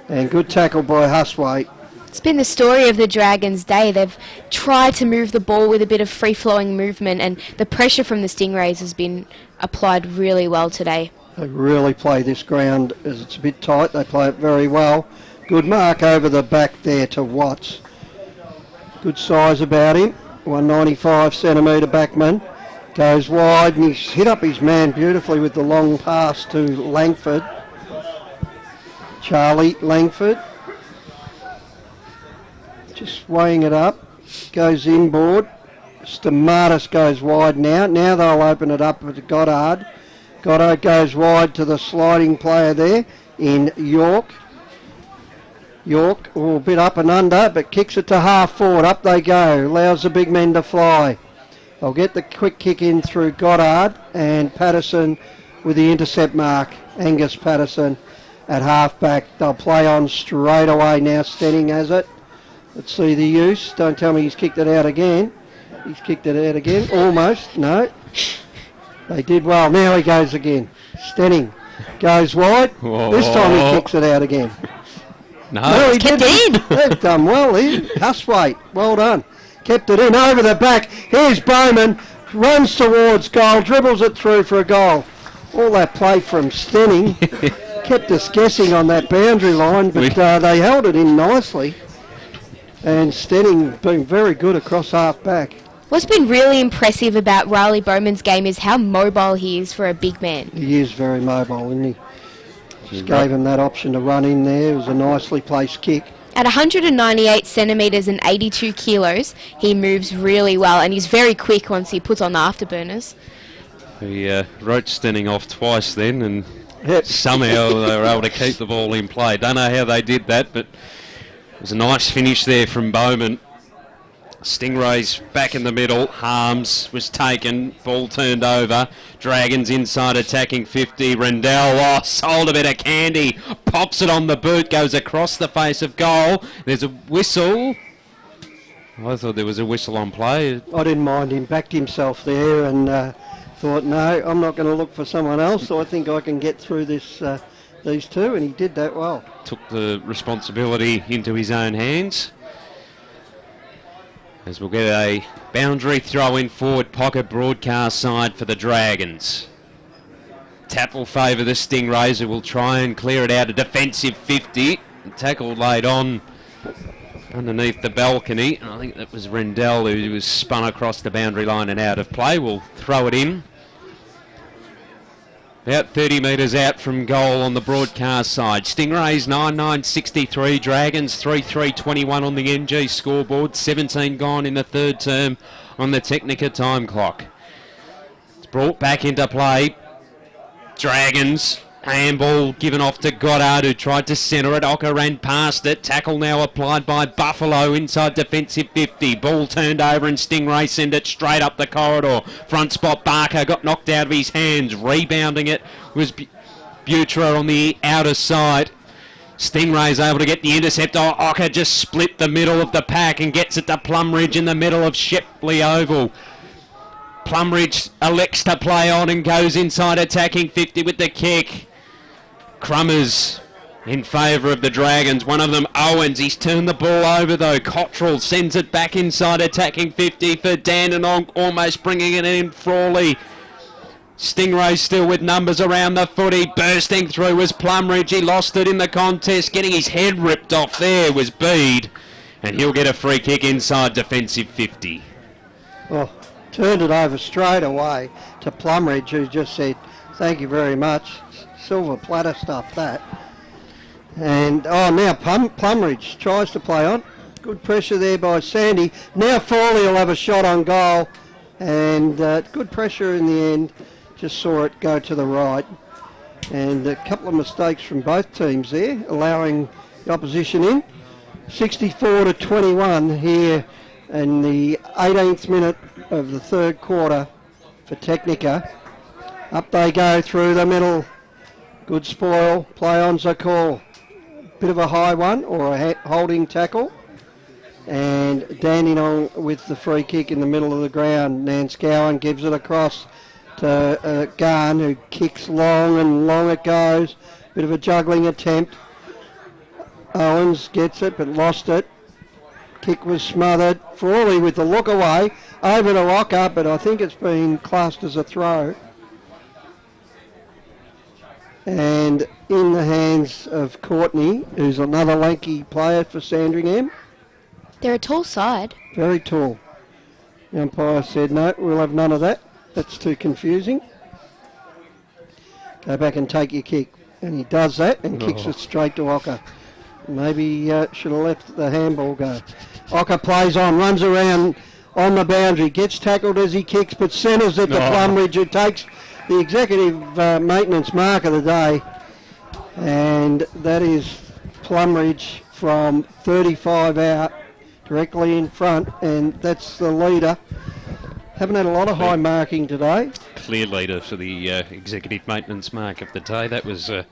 And good tackle by Huswaite. It's been the story of the Dragons' day. They've tried to move the ball with a bit of free-flowing movement, and the pressure from the Stingrays has been applied really well today. They really play this ground as it's a bit tight. They play it very well. Good mark over the back there to Watts. Good size about him. 195 centimetre backman. Goes wide and he's hit up his man beautifully with the long pass to Langford. Charlie Langford. Just weighing it up. Goes inboard. Stamatis goes wide now. Now they'll open it up to Goddard. Goddard goes wide to the sliding player there in York. York, a bit up and under, but kicks it to half forward. Up they go. Allows the big men to fly. They'll get the quick kick in through Goddard and Patterson with the intercept mark. Angus Patterson at half back. They'll play on straight away now. Stenning has it. Let's see the use. Don't tell me he's kicked it out again. He's kicked it out again. Almost. No. They did well. Now he goes again. Stenning goes wide. Whoa. This time he kicks it out again. No, he kept didn't. it in. They've done well here. Huswaite, well done. Kept it in over the back. Here's Bowman. Runs towards goal. Dribbles it through for a goal. All that play from Stenning. Kept us guessing on that boundary line, but they held it in nicely. And Stenning been very good across half back. What's been really impressive about Riley Bowman's game is how mobile he is for a big man. He is very mobile, isn't he? Just gave him that option to run in there. It was a nicely placed kick. At 198 centimetres and 82 kilos, he moves really well, and he's very quick once he puts on the afterburners. He wrote Stenning off twice then, and somehow they were able to keep the ball in play. Don't know how they did that, but it was a nice finish there from Bowman. Stingrays back in the middle. Harms was taken. Ball turned over. Dragons inside attacking 50. Rendell sold a bit of candy. Pops it on the boot. Goes across the face of goal. There's a whistle. I thought there was a whistle on play. I didn't mind him. Backed himself there and thought, no, I'm not going to look for someone else. So I think I can get through this these two. And he did that well. Took the responsibility into his own hands. As we'll get a boundary throw in forward pocket broadcast side for the Dragons. Tap will favour the Stingrays, who will try and clear it out. A defensive 50. Tackle laid on underneath the balcony. And I think that was Rendell who was spun across the boundary line and out of play. We'll throw it in. About 30 metres out from goal on the broadcast side. Stingrays 9-9-63, Dragons 3-3-21 on the NG scoreboard. 17 gone in the third term on the Technica time clock. It's brought back into play. Dragons, handball given off to Goddard, who tried to centre it. Ocker ran past it. Tackle now applied by Buffalo inside defensive 50. Ball turned over and Stingray send it straight up the corridor. Front spot, Barker got knocked out of his hands. Rebounding it was Butra on the outer side. Stingray's able to get the intercept. Ocker just split the middle of the pack and gets it to Plumridge in the middle of Shepley Oval. Plumridge elects to play on and goes inside attacking 50 with the kick. Crummers in favour of the Dragons. One of them, Owens. He's turned the ball over though. Cottrell sends it back inside attacking 50 for Dandenong, almost bringing it in. Frawley. Stingray still with numbers around the footy. Bursting through was Plumridge. He lost it in the contest. Getting his head ripped off there was Bede. And he'll get a free kick inside defensive 50. Well, turned it over straight away to Plumridge, who just said, thank you very much. Silver platter stuff, that. And, now Plumridge tries to play on. Good pressure there by Sandy. Now Frawley will have a shot on goal. And good pressure in the end. Just saw it go to the right. And a couple of mistakes from both teams there, allowing the opposition in. 64-21 here in the 18th minute of the third quarter for Technica. Up they go through the middle. Good spoil. Play on's a call. Bit of a high one, or a holding tackle. And Dandenong with the free kick in the middle of the ground. Nanscowan gives it across to Garn, who kicks long and long it goes. Bit of a juggling attempt. Owens gets it but lost it. Kick was smothered. Frawley with the look away over to Rocker, but I think it's been classed as a throw. And in the hands of Courtney, who's another lanky player for Sandringham. They're a tall side. Very tall. The umpire said, no, we'll have none of that. That's too confusing. Go back and take your kick. And he does that and kicks it straight to Ocker. Maybe should have left the handball go. Ocker plays on, runs around on the boundary, gets tackled as he kicks, but centres it to Plumridge, who takes the executive maintenance mark of the day. And that is Plumridge from 35 out, directly in front, and that's the leader. Haven't had a lot of high marking today. Clear leader for the executive maintenance mark of the day. That was a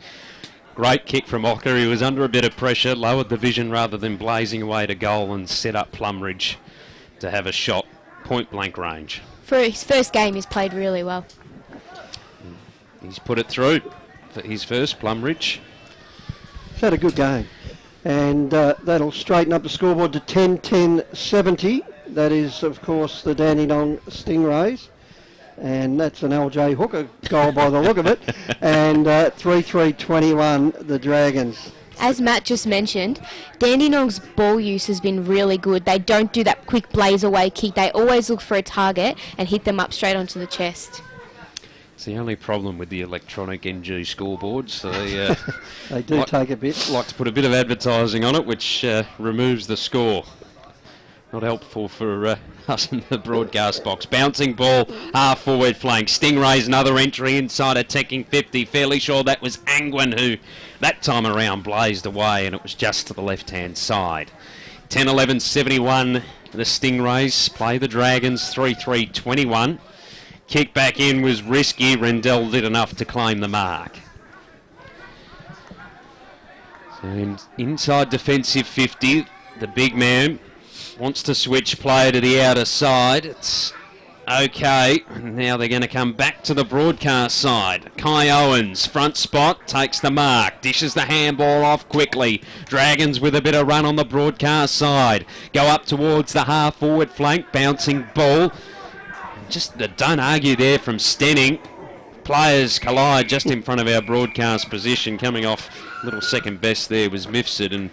great kick from Ocker. He was under a bit of pressure, lowered the vision rather than blazing away to goal, and set up Plumridge to have a shot point blank range. For his first game, he's played really well. He's put it through for his first, Plumridge. He's had a good game. And that'll straighten up the scoreboard to 10-10-70. That is, of course, the Dandenong Stingrays. And that's an LJ Hooker goal by the look of it. And 3-3-21, the Dragons. As Matt just mentioned, Dandenong's ball use has been really good. They don't do that quick blaze away kick. They always look for a target and hit them up straight onto the chest. It's the only problem with the electronic NG scoreboards. They do take a bit. Like to put a bit of advertising on it, which removes the score. Not helpful for us in the broadcast box. Bouncing ball, half forward flank. Stingrays another entry inside attacking 50. Fairly sure that was Angwin who that time around blazed away, and it was just to the left-hand side. 10-11-71, the Stingrays play the Dragons 3-3-21. Kick back in was risky. Rendell did enough to claim the mark. So inside defensive 50, the big man wants to switch player to the outer side. It's okay. Now they're going to come back to the broadcast side. Kai Owens, front spot, takes the mark. Dishes the handball off quickly. Dragons with a bit of run on the broadcast side. Go up towards the half forward flank. Bouncing ball. Just don't argue there from Stenning. Players collide just in front of our broadcast position. Coming off little second best there was Mifsud, and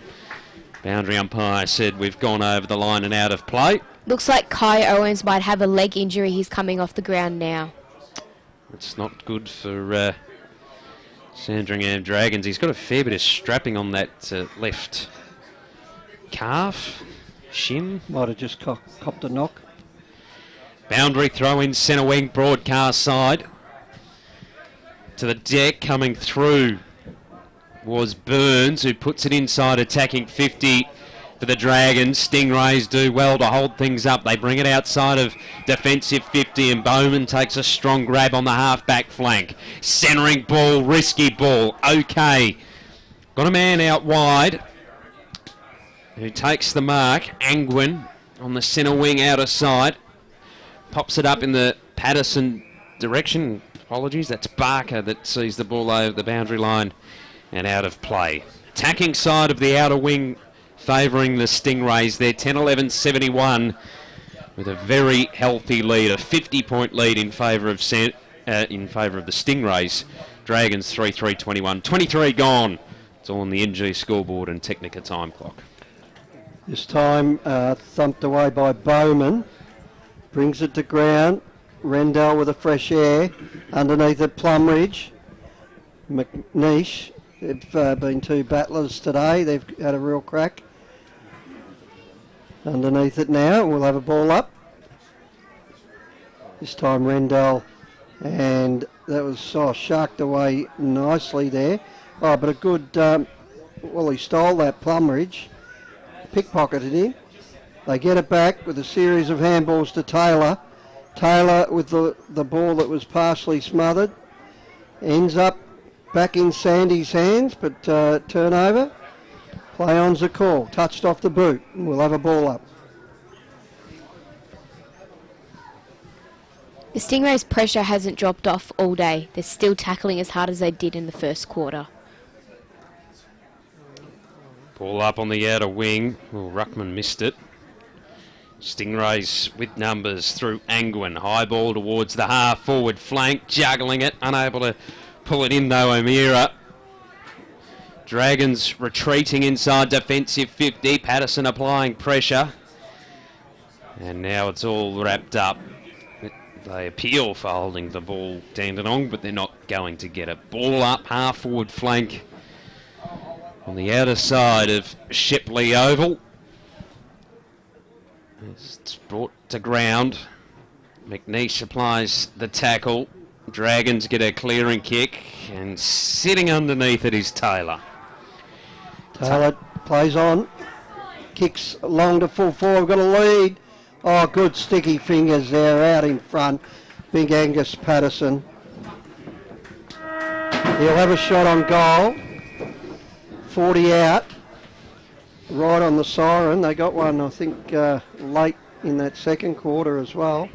boundary umpire said we've gone over the line and out of play. Looks like Kai Owens might have a leg injury. He's coming off the ground now. It's not good for Sandringham Dragons. He's got a fair bit of strapping on that left calf, shin. Might have just copped a knock. Boundary throw in centre wing, broadcast side. To the deck, coming through was Burns, who puts it inside attacking 50 for the Dragons. Stingrays do well to hold things up. They bring it outside of defensive 50, and Bowman takes a strong grab on the half-back flank. Centering ball, risky ball. Okay. Got a man out wide who takes the mark. Angwin on the centre wing outer side. Pops it up in the Patterson direction. Apologies, that's Barker that sees the ball over the boundary line and out of play. Attacking side of the outer wing favouring the Stingrays. They're 10-11-71 with a very healthy lead, a 50-point lead in favour of the Stingrays. Dragons 3-3-21. 23 gone. It's all on the NG scoreboard and Technica time clock. This time thumped away by Bowman. Brings it to ground. Rendell with a fresh air. Underneath it, Plumridge. McNeish. They've been two battlers today. They've had a real crack. Underneath it now. We'll have a ball up. This time Rendell. And that was sharked away nicely there. Oh, but a good... well, he stole that Plumridge. Pickpocketed him. They get it back with a series of handballs to Taylor. Taylor with the ball that was partially smothered. Ends up back in Sandy's hands, but turnover. Play on's a call. Touched off the boot. We'll have a ball up. The Stingrays' pressure hasn't dropped off all day. They're still tackling as hard as they did in the first quarter. Ball up on the outer wing. Well, Ruckman missed it. Stingrays with numbers through Angwin. High ball towards the half forward flank. Juggling it. Unable to pull it in though, O'Meara. Dragons retreating inside defensive 50. Patterson applying pressure. And now it's all wrapped up. They appeal for holding the ball Dandenong, but they're not going to get it. Ball up, half forward flank on the outer side of Shipley Oval. It's brought to ground. McNeish applies the tackle. Dragons get a clearing kick, and sitting underneath it is Taylor. Taylor plays on. Kicks long to full forward. Got a lead. Oh, good sticky fingers there out in front. Big Angus Patterson. He'll have a shot on goal. 40 out. Right on the siren. They got one, I think, late in that second quarter as well.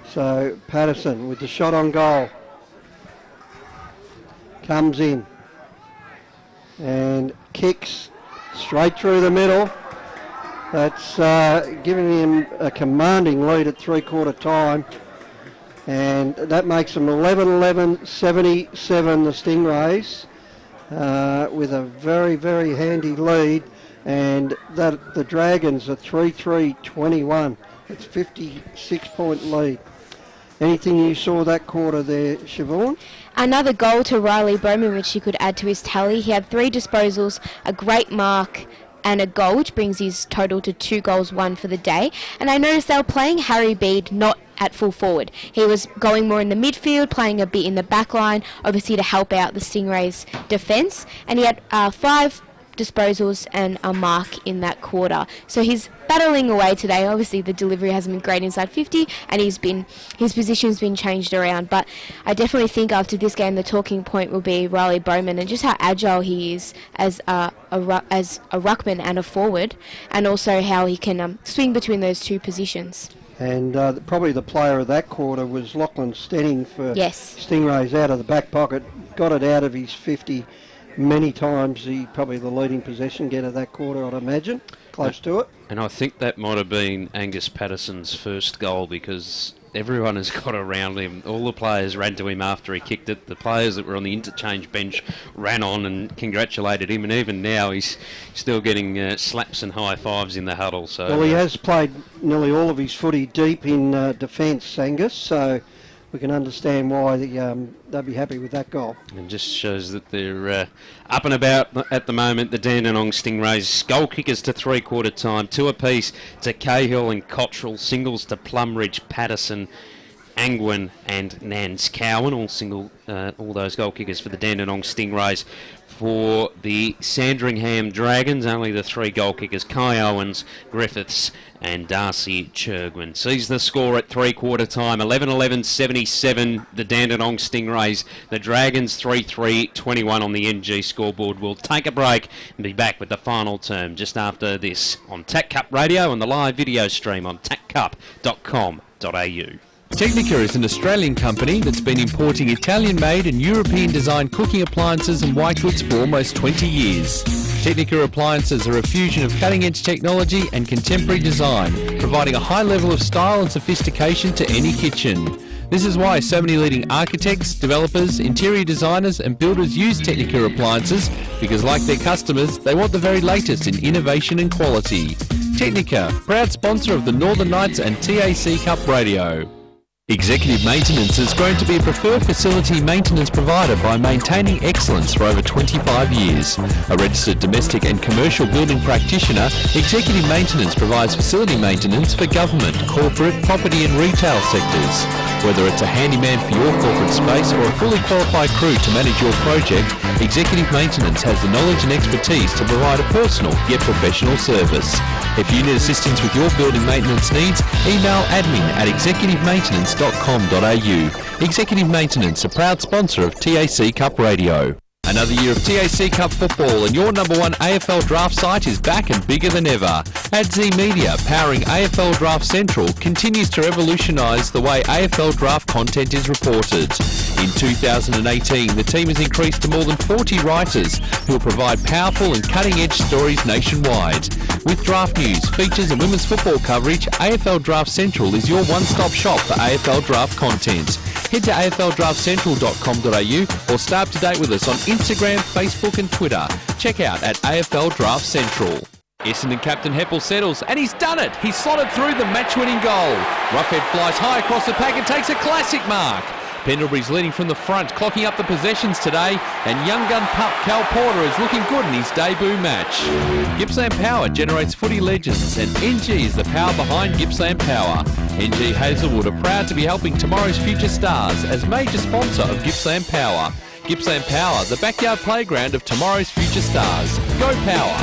So Patterson with the shot on goal. Comes in. And kicks straight through the middle. That's giving him a commanding lead at three-quarter time. And that makes them 11-11-77, the Stingrays, with a very, very handy lead. And that the Dragons are 3-3-21. It's 56-point lead. Anything you saw that quarter there, Siobhan? Another goal to Riley Bowman, which he could add to his tally. He had 3 disposals, a great mark, and a goal, which brings his total to 2 goals, 1 for the day. And I noticed they were playing Harry Bede not at full forward. He was going more in the midfield, playing a bit in the back line, obviously to help out the Stingrays' defence. And he had 5 disposals and a mark in that quarter. So he's battling away today. Obviously the delivery hasn't been great inside 50 and his position's been changed around, but I definitely think after this game the talking point will be Riley Bowman and just how agile he is as a ruckman and a forward, and also how he can swing between those two positions. And probably the player of that quarter was Lachlan Stenning for yes. Stingrays out of the back pocket, got it out of his 50 many times. He probably the leading possession getter that quarter, I'd imagine, close to it. And I think that might have been Angus Patterson's first goal, because everyone has got around him. All the players ran to him after he kicked it. The players that were on the interchange bench ran on and congratulated him, and even now he's still getting slaps and high fives in the huddle. So well, he has played nearly all of his footy deep in defence, Angus, so we can understand why they'll be happy with that goal. And just shows that they're up and about at the moment, the Dandenong Stingrays. Goal kickers to three-quarter time, 2 apiece to Cahill and Cottrell, singles to Plumridge, Patterson, Angwin and Nance Cowan, all those goal kickers for the Dandenong Stingrays. for the Sandringham Dragons. Only the 3 goal kickers, Kai Owens, Griffiths and Darcy Churgwin. Sees the score at 3/4 time. 11-11-77, the Dandenong Stingrays. The Dragons 3-3-21 on the NG scoreboard. We'll take a break and be back with the final term just after this on TAC Cup Radio and the live video stream on taccup.com.au. Technica is an Australian company that's been importing Italian-made and European-designed cooking appliances and white goods for almost 20 years. Technica appliances are a fusion of cutting-edge technology and contemporary design, providing a high level of style and sophistication to any kitchen. This is why so many leading architects, developers, interior designers and builders use Technica appliances, because like their customers, they want the very latest in innovation and quality. Technica, proud sponsor of the Northern Knights and TAC Cup Radio. Executive Maintenance has grown to be a preferred facility maintenance provider by maintaining excellence for over 25 years. A registered domestic and commercial building practitioner, Executive Maintenance provides facility maintenance for government, corporate, property and retail sectors. Whether it's a handyman for your corporate space or a fully qualified crew to manage your project, Executive Maintenance has the knowledge and expertise to provide a personal yet professional service. If you need assistance with your building maintenance needs, email admin@executivemaintenance.com.au. Executive Maintenance, a proud sponsor of TAC Cup Radio. Another year of TAC Cup football and your #1 AFL draft site is back and bigger than ever. AdZ Media, powering AFL Draft Central, continues to revolutionise the way AFL draft content is reported. In 2018, the team has increased to more than 40 writers who will provide powerful and cutting-edge stories nationwide. With draft news, features and women's football coverage, AFL Draft Central is your one-stop shop for AFL draft content. Head to afldraftcentral.com.au or stay up to date with us on Instagram, Facebook and Twitter. Check out at AFL Draft Central. Essendon captain Heppel settles, and he's done it! He's slotted through the match-winning goal. Roughhead flies high across the pack and takes a classic mark. Pendlebury's leading from the front, clocking up the possessions today, and young gun pup Cal Porter is looking good in his debut match. Gippsland Power generates footy legends, and NG is the power behind Gippsland Power. NG Hazelwood are proud to be helping tomorrow's future stars as major sponsor of Gippsland Power. Gippsland Power, the backyard playground of tomorrow's future stars. Go Power!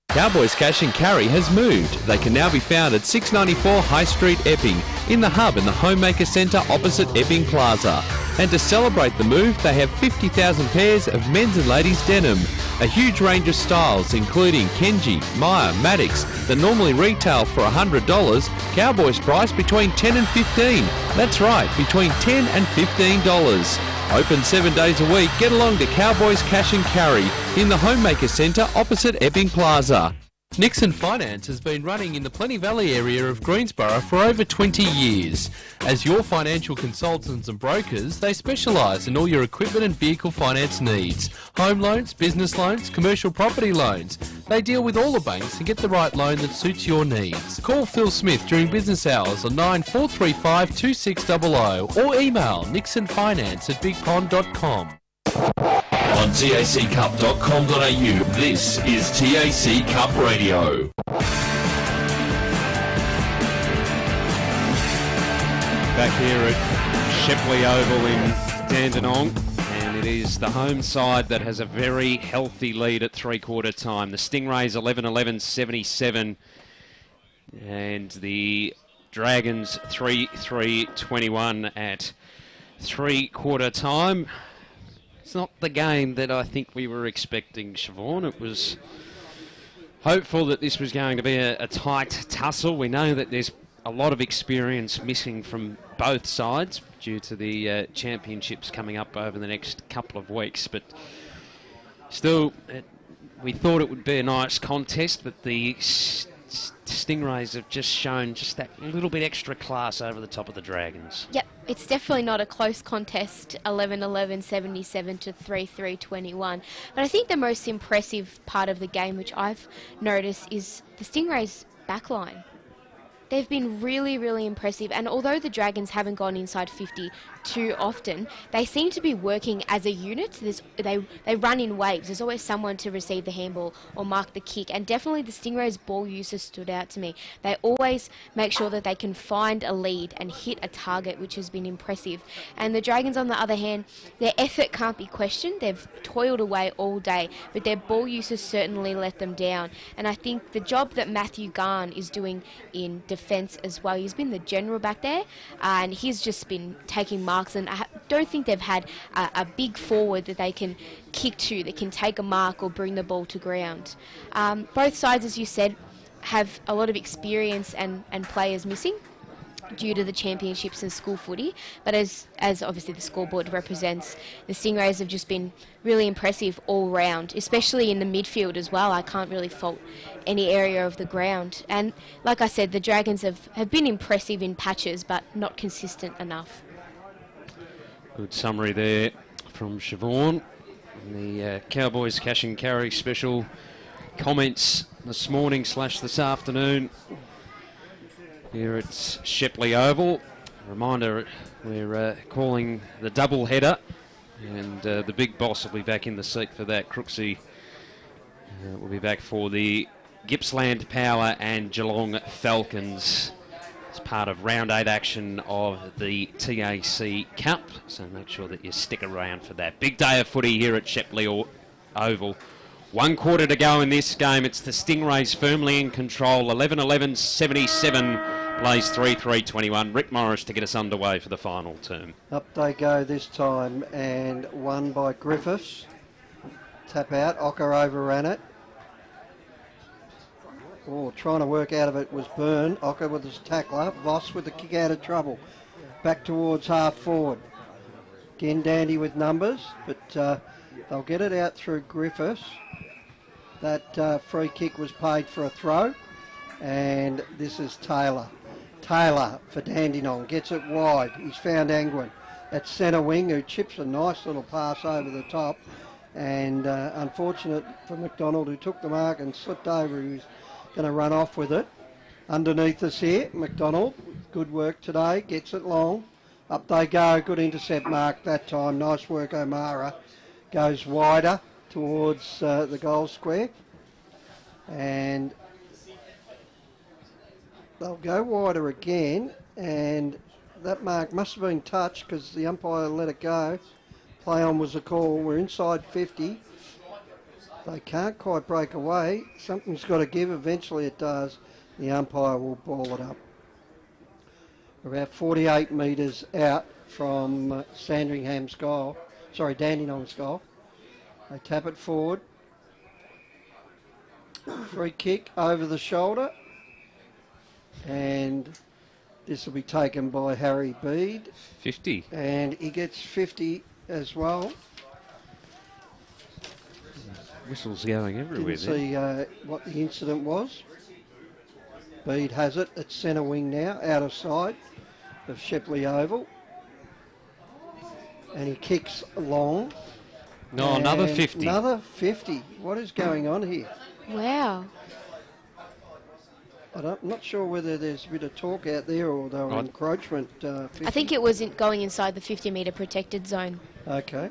Cowboys Cash and Carry has moved. They can now be found at 694 High Street, Epping, in the hub in the Homemaker Centre opposite Epping Plaza. And to celebrate the move, they have 50,000 pairs of men's and ladies' denim. A huge range of styles, including Kenji, Maya, Maddox, that normally retail for $100, Cowboys price between $10 and $15. That's right, between $10 and $15. Open 7 days a week. Get along to Cowboys Cash and Carry in the Homemaker Centre opposite Epping Plaza. Nixon Finance has been running in the Plenty Valley area of Greensborough for over 20 years. As your financial consultants and brokers, they specialise in all your equipment and vehicle finance needs. Home loans, business loans, commercial property loans. They deal with all the banks and get the right loan that suits your needs. Call Phil Smith during business hours on 9435 2600 or email nixonfinance@bigpond.com. On taccup.com.au, this is TAC Cup Radio. Back here at Shepley Oval in Dandenong, and it is the home side that has a very healthy lead at 3/4 time. The Stingrays 11-11-77 and the Dragons 3-3-21 at 3/4 time. It's not the game that I think we were expecting, Siobhan. It was hopeful that this was going to be a tight tussle. We know that there's a lot of experience missing from both sides due to the championships coming up over the next couple of weeks, but still we thought it would be a nice contest, but the Stingrays have just shown just that little bit extra class over the top of the Dragons. Yep, it's definitely not a close contest, 11-11-77 to 3-3-21. But I think the most impressive part of the game, which I've noticed, is the Stingrays' backline. They've been really, really impressive, and although the Dragons haven't gone inside 50 too often, they seem to be working as a unit. They run in waves. There's always someone to receive the handball or mark the kick, and definitely the Stingrays' ball usage stood out to me. They always make sure that they can find a lead and hit a target, which has been impressive. And the Dragons, on the other hand, their effort can't be questioned. They've toiled away all day, but their ball usage certainly let them down. And I think the job that Matthew Garn is doing in defence as well, he's been the general back there, and he's just been taking marks, and I don't think they've had a big forward that they can kick to, that can take a mark or bring the ball to ground. Both sides, as you said, have a lot of experience and players missing due to the championships and school footy, but as obviously the scoreboard represents, the Stingrays have just been really impressive all round, especially in the midfield as well. I can't really fault any area of the ground, and like I said, the Dragons have been impressive in patches but not consistent enough. Good summary there from Siobhan. The Cowboys cash and carry special comments this morning / this afternoon here at Shepley Oval. Reminder, we're calling the double header, and the big boss will be back in the seat for that. Crooksy will be back for the Gippsland Power and Geelong Falcons as part of round 8 action of the TAC Cup, so make sure that you stick around for that. Big day of footy here at Shepley Oval. 1 quarter to go in this game. It's the Stingrays firmly in control. 11-11-77. Plays 3-3-21. Rick Morris to get us underway for the final term. Up they go this time, and won by Griffiths. Tap out. Ocker overran it. Oh, trying to work out of it was Byrne. Ocker with his tackler. Voss with the kick out of trouble. Back towards half forward. Again, Dandy with numbers, but they'll get it out through Griffiths. That free kick was paid for a throw, and this is Taylor. Taylor for Dandenong gets it wide. He's found Angwin at centre wing, who chips a nice little pass over the top, and unfortunate for McDonald, who took the mark and slipped over. He was going to run off with it. Underneath us here, McDonald, good work today, gets it long. Up they go, good intercept mark that time. Nice work, O'Mara. Goes wider towards the goal square, and they'll go wider again, and that mark must have been touched because the umpire let it go. Play on was the call. We're inside 50. They can't quite break away. Something's got to give. Eventually it does. The umpire will ball it up. We're about 48 metres out from Sandringham's goal. Sorry, Dandenong's goal. They tap it forward. Free kick over the shoulder. And this will be taken by Harry Bede. 50. And he gets 50 as well. Whistles going everywhere. Didn't see what the incident was. Bede has it at centre wing now, out of sight of Shepley Oval. And he kicks long. No, another 50. Another 50. What is going on here? Wow. I'm not sure whether there's a bit of talk out there or they were encroachment. 50. I think it was going inside the 50-metre protected zone. Okay.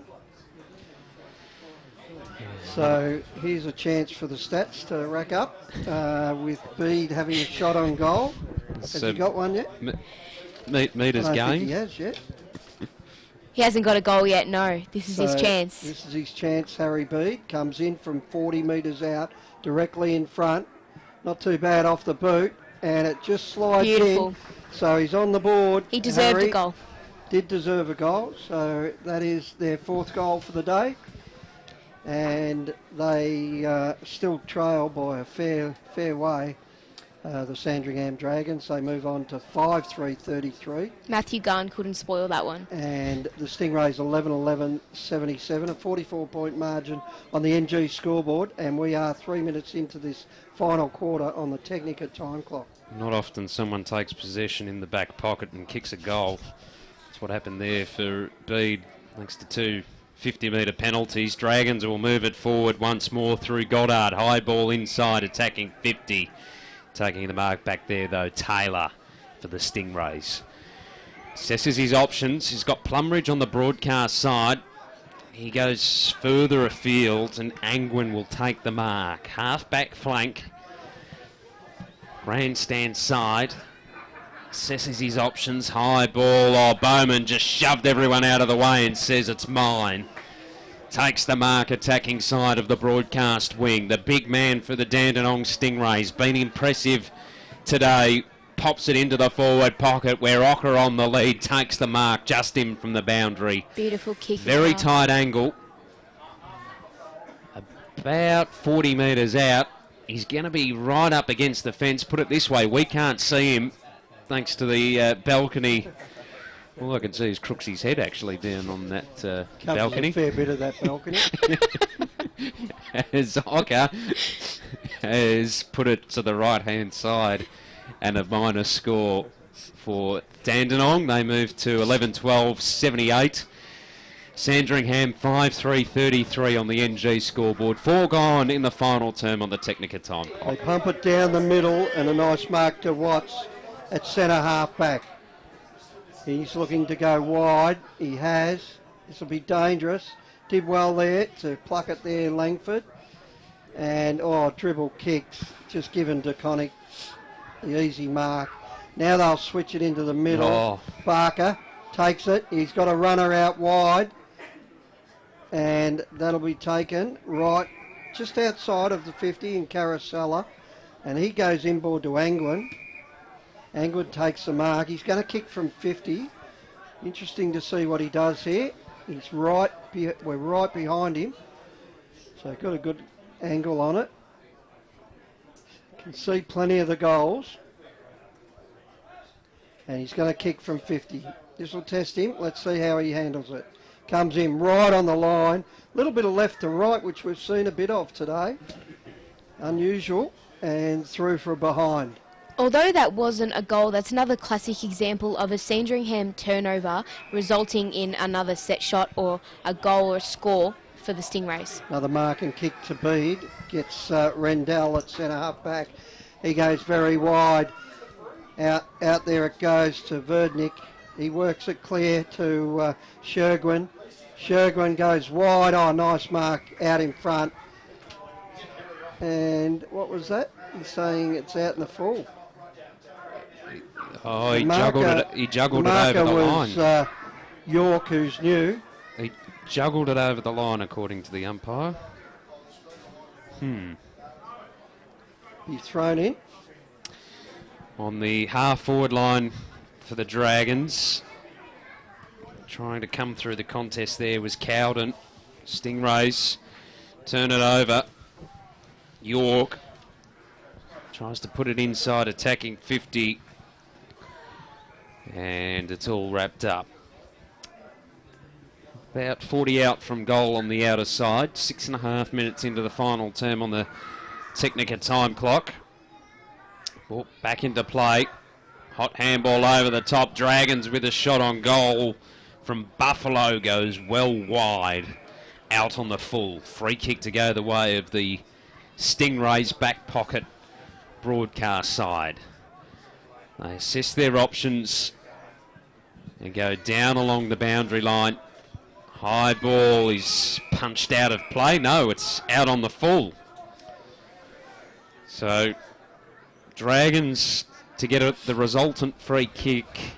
So here's a chance for the stats to rack up with Bede having a shot on goal. Has he got one yet? Metres game. He has yet. He hasn't got a goal yet, no. This is his chance. This is his chance. Harry Bede comes in from 40 metres out, directly in front. Not too bad off the boot, and it just slides in. So he's on the board. He deserved a goal. Did deserve a goal, so that is their 4th goal for the day. And they still trail by a fair way. The Sandringham Dragons, they move on to 5-3-33. Matthew Gunn couldn't spoil that one. And the Stingrays 11-11-77, a 44-point margin on the NG scoreboard, and we are 3 minutes into this final quarter on the Technica time clock. Not often someone takes possession in the back pocket and kicks a goal. That's what happened there for Bede, thanks to 2 50-metre penalties. Dragons will move it forward once more through Goddard. High ball inside, attacking 50. Taking the mark back there, though, Taylor for the Stingrays. Assesses his options. He's got Plumridge on the broadcast side. He goes further afield, and Angwin will take the mark. Half-back flank. Grandstand side. Assesses his options. High ball. Oh, Bowman just shoved everyone out of the way and says it's mine. Takes the mark, attacking side of the broadcast wing. The big man for the Dandenong Stingrays. Been impressive today. Pops it into the forward pocket where Ocker on the lead takes the mark just in from the boundary. Beautiful kick. Very tight angle. About 40 metres out. He's going to be right up against the fence. Put it this way, we can't see him thanks to the balcony. All I can see is Crooksy's head actually down on that balcony. A fair bit of that balcony. As Ocker has put it to the right-hand side. And a minor score for Dandenong. They move to 11-12-78. Sandringham 5-3-33 on the NG scoreboard. 4 gone in the final term on the Technica time. They pump it down the middle and a nice mark to Watts at centre half back. He's looking to go wide. He has. This will be dangerous. Did well there to pluck it there, Langford. And, dribble kicks just given to Connick. The easy mark. Now they'll switch it into the middle. Oh. Barker takes it. He's got a runner out wide. And that'll be taken right just outside of the 50 in Carousella. And he goes inboard to Angwin. Angwin takes the mark. He's going to kick from 50. Interesting to see what he does here. He's we're right behind him. So got a good angle on it. Can see plenty of the goals. And he's going to kick from 50. This will test him. Let's see how he handles it. Comes in right on the line. A little bit of left to right, which we've seen a bit of today. Unusual. And through for a behind. Although that wasn't a goal, that's another classic example of a Sandringham turnover resulting in another set shot or a goal or a score for the Stingrays. Another mark and kick to Bede. Gets Rendell at centre half back. He goes very wide. Out there it goes to Verdnick. He works it clear to Shergwin. Shergwin goes wide. Oh, nice mark out in front. And what was that? He's saying it's out in the full. Oh, he juggled it over the line. The marker was York, who's new. He juggled it over the line, according to the umpire. He's thrown in. On the half-forward line for the Dragons. Trying to come through the contest there was Cowden. Stingrays turn it over. York tries to put it inside, attacking 50. And it's all wrapped up. About 40 out from goal on the outer side. 6.5 minutes into the final term on the Technica time clock. Ball back into play. Hot handball over the top. Dragons with a shot on goal from Buffalo goes well wide. Out on the full. Free kick to go the way of the Stingrays back pocket broadcast side. They assess their options and go down along the boundary line. High ball is punched out of play. No, it's out on the full. So, Dragons to get the resultant free kick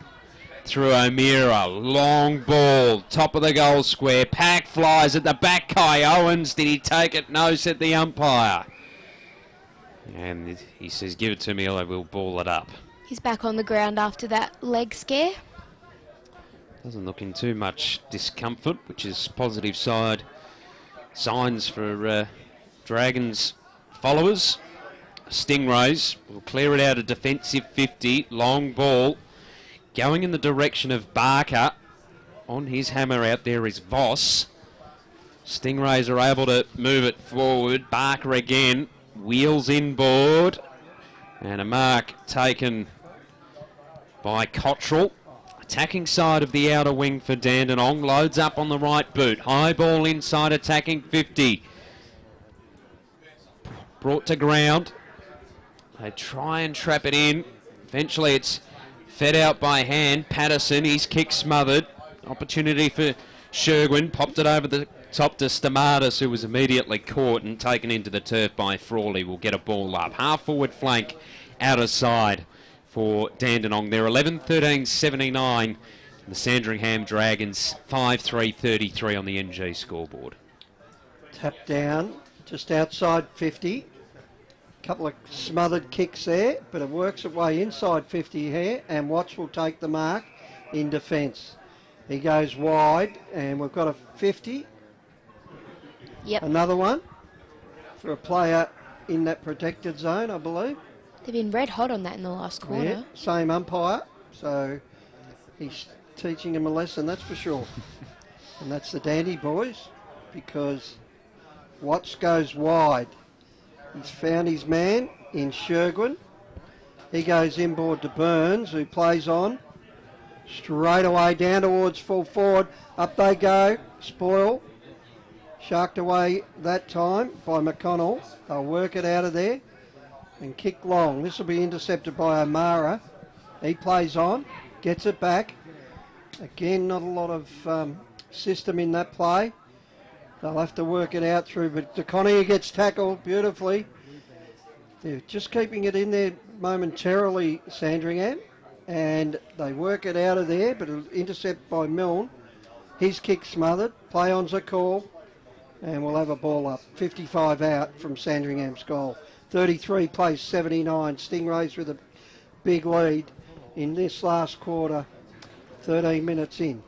through O'Meara. Long ball, top of the goal square. Pack flies at the back. Kai Owens, did he take it? No, said the umpire. And he says, give it to me or I will ball it up. He's back on the ground after that leg scare. Doesn't look in too much discomfort, which is positive signs for Dragons followers. Stingrays will clear it out a defensive 50. Long ball going in the direction of Barker. On his hammer out there is Voss. Stingrays are able to move it forward. Barker again. Wheels inboard. And a mark taken by Cottrell. Attacking side of the outer wing for Dandenong. Loads up on the right boot. High ball inside, attacking 50. Brought to ground. They try and trap it in. Eventually it's Fed out by hand. Patterson, his kick smothered. Opportunity for Sherwin. Popped it over the top to Stamatis, who was immediately caught and taken into the turf by Frawley. Will get a ball up. Half forward flank, outer side for Dandenong. They're 11-13-79. The Sandringham Dragons 5-3-33 on the NG scoreboard. Tap down, just outside 50. Couple of smothered kicks there, but it works its way inside 50 here, and Watts will take the mark in defence. He goes wide, and we've got a 50. Yep. Another one for a player in that protected zone, I believe. They've been red hot on that in the last quarter. Yeah, same umpire, so he's teaching him a lesson, that's for sure. And that's the Dandy boys, because Watts goes wide. He's found his man in Sherwin. He goes inboard to Burns, who plays on. Straight away down towards full forward. Up they go. Spoil. Sharked away that time by McConnell. They'll work it out of there and kick long. This will be intercepted by O'Mara. He plays on. Gets it back. Again, not a lot of system in that play. They'll have to work it out through, but DeConnier gets tackled beautifully. They're just keeping it in there momentarily, Sandringham, and they work it out of there, but it'll intercept by Milne. His kick smothered. Play on's a call, and we'll have a ball up. 55 out from Sandringham's goal. 33 plays 79. Stingrays with a big lead in this last quarter. 13 minutes in.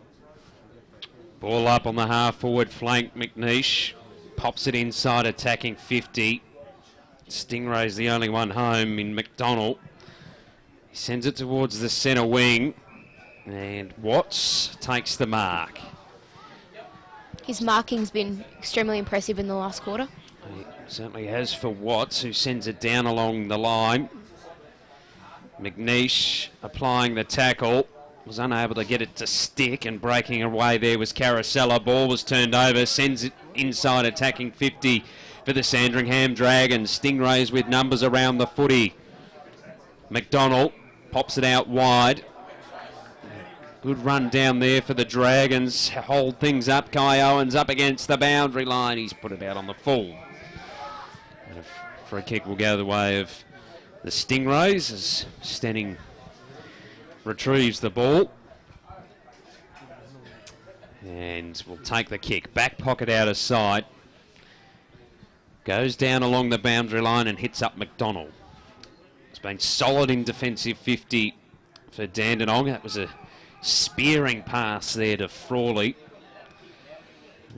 Ball up on the half-forward flank. McNeish pops it inside, attacking 50. Stingray's the only one home in McDonald. He sends it towards the centre wing, and Watts takes the mark. His marking's been extremely impressive in the last quarter. He certainly has for Watts, who sends it down along the line. McNeish applying the tackle. Was unable to get it to stick, and breaking away there was Carosella. Ball was turned over, sends it inside, attacking 50 for the Sandringham Dragons. Stingrays with numbers around the footy. McDonald pops it out wide. Good run down there for the Dragons. Hold things up. Kai Owens up against the boundary line. He's put it out on the full. And a free kick will go the way of the Stingrays as Stenning retrieves the ball and will take the kick. Back pocket out of sight. Goes down along the boundary line and hits up McDonald. It's been solid in defensive 50 for Dandenong. That was a spearing pass there to Frawley.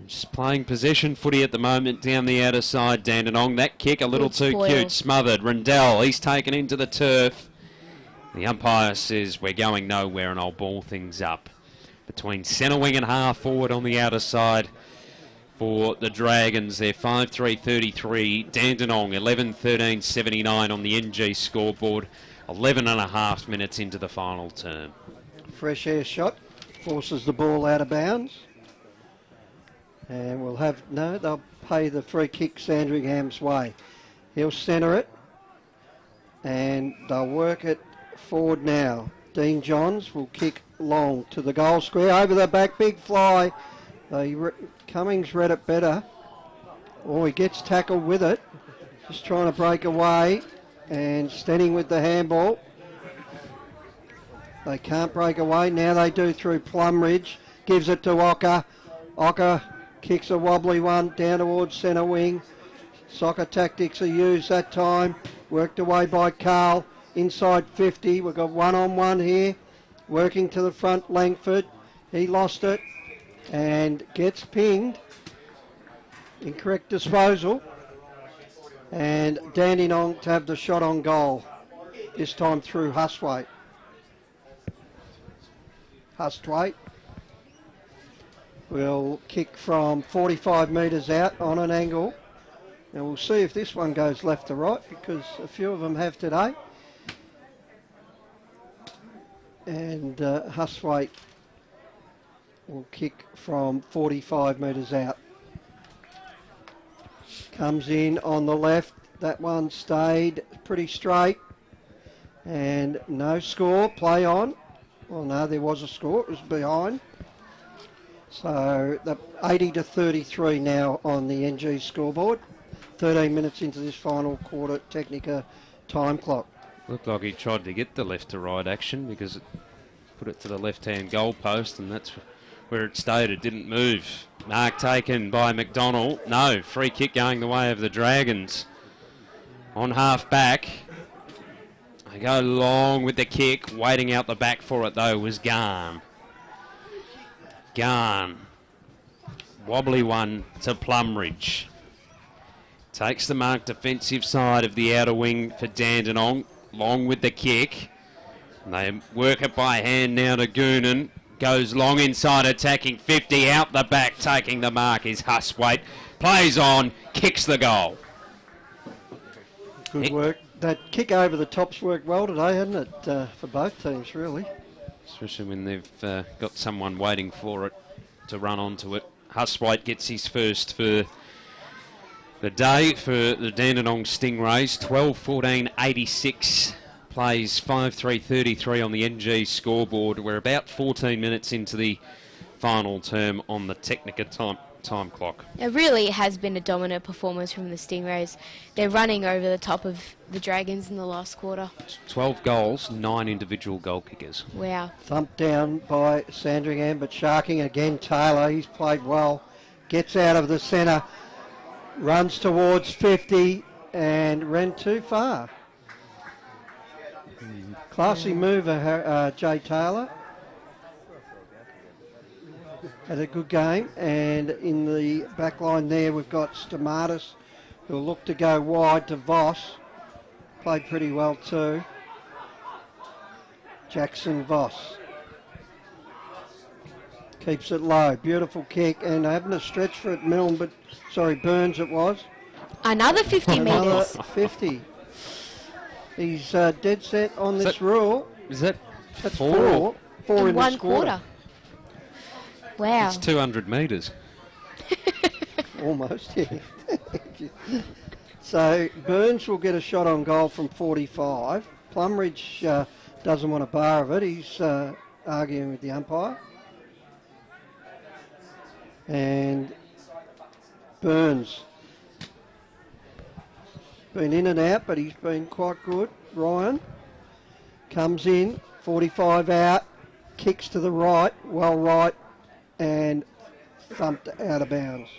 Just playing possession footy at the moment down the outer side, Dandenong. That kick a little too cute. Smothered. Rendell, he's taken into the turf. The umpire says we're going nowhere, and I'll ball things up. Between centre wing and half forward on the outer side for the Dragons. They're 5-3-33. Dandenong 11-13-79 on the NG scoreboard. 11 and a half minutes into the final term. Fresh air shot. Forces the ball out of bounds. And we'll have, no, they'll pay the free kick Sandringham's way. He'll centre it. And they'll work it forward now. Dean Johns will kick long to the goal square. Over the back, big fly. Cummings read it better. Oh, he gets tackled with it. Just trying to break away. And Stenning with the handball. They can't break away. Now they do through Plumridge. Gives it to Ocker. Ocker kicks a wobbly one down towards centre wing. Soccer tactics are used that time. Worked away by Carl. Inside 50. We've got one-on-one here. Working to the front, Langford. He lost it and gets pinged. Incorrect disposal. And Dandenong to have the shot on goal. This time through Hustwaite. Hustwaite will kick from 45 metres out on an angle. Now we'll see if this one goes left to right, because a few of them have today. And Hustwaite will kick from 45 metres out. Comes in on the left. That one stayed pretty straight. And no score, play on. Well, no, there was a score, it was behind. So the 80 to 33 now on the NG scoreboard. 13 minutes into this final quarter Technica time clock. Looked like he tried to get the left to right action because it put it to the left-hand goal post, and that's where it stayed. It didn't move. Mark taken by McDonald. No, free kick going the way of the Dragons. On half back. They go long with the kick. Waiting out the back for it, though, was Garn. Garn. Wobbly one to Plumridge. Takes the mark defensive side of the outer wing for Dandenong. Long with the kick. They work it by hand now to Goonan. Goes long inside, attacking 50. Out the back, taking the mark is Huswaite. Plays on, kicks the goal. Good work. That kick over the top's worked well today, hasn't it, for both teams, really? Especially when they've got someone waiting for it to run onto it. Huswaite gets his first for the day for the Dandenong Stingrays. 12-14-86. Plays 5-3-33 on the NG scoreboard. We're about 14 minutes into the final term on the Technica time clock. It really has been a dominant performance from the Stingrays. They're running over the top of the Dragons in the last quarter. 12 goals, 9 individual goal kickers. Wow. Thumped down by Sandringham, but sharking again Taylor. He's played well. Gets out of the centre. Runs towards 50 and ran too far. Classy mover, Jay Taylor. Had a good game, and in the back line there we've got Stamatis, who'll look to go wide to Voss. Played pretty well too. Jackson Voss. Keeps it low. Beautiful kick, and having a stretch for it, Burns it was. Another 50 Another metres. 50. He's dead set on this rule. Is that That's four? Four in one this quarter. Wow. It's 200 metres. Almost, yeah. So Burns will get a shot on goal from 45. Plumridge doesn't want a bar of it. He's arguing with the umpire. And Burns been in and out, but he's been quite good. Ryan comes in, 45 out, kicks to the right, well right, and thumped out of bounds.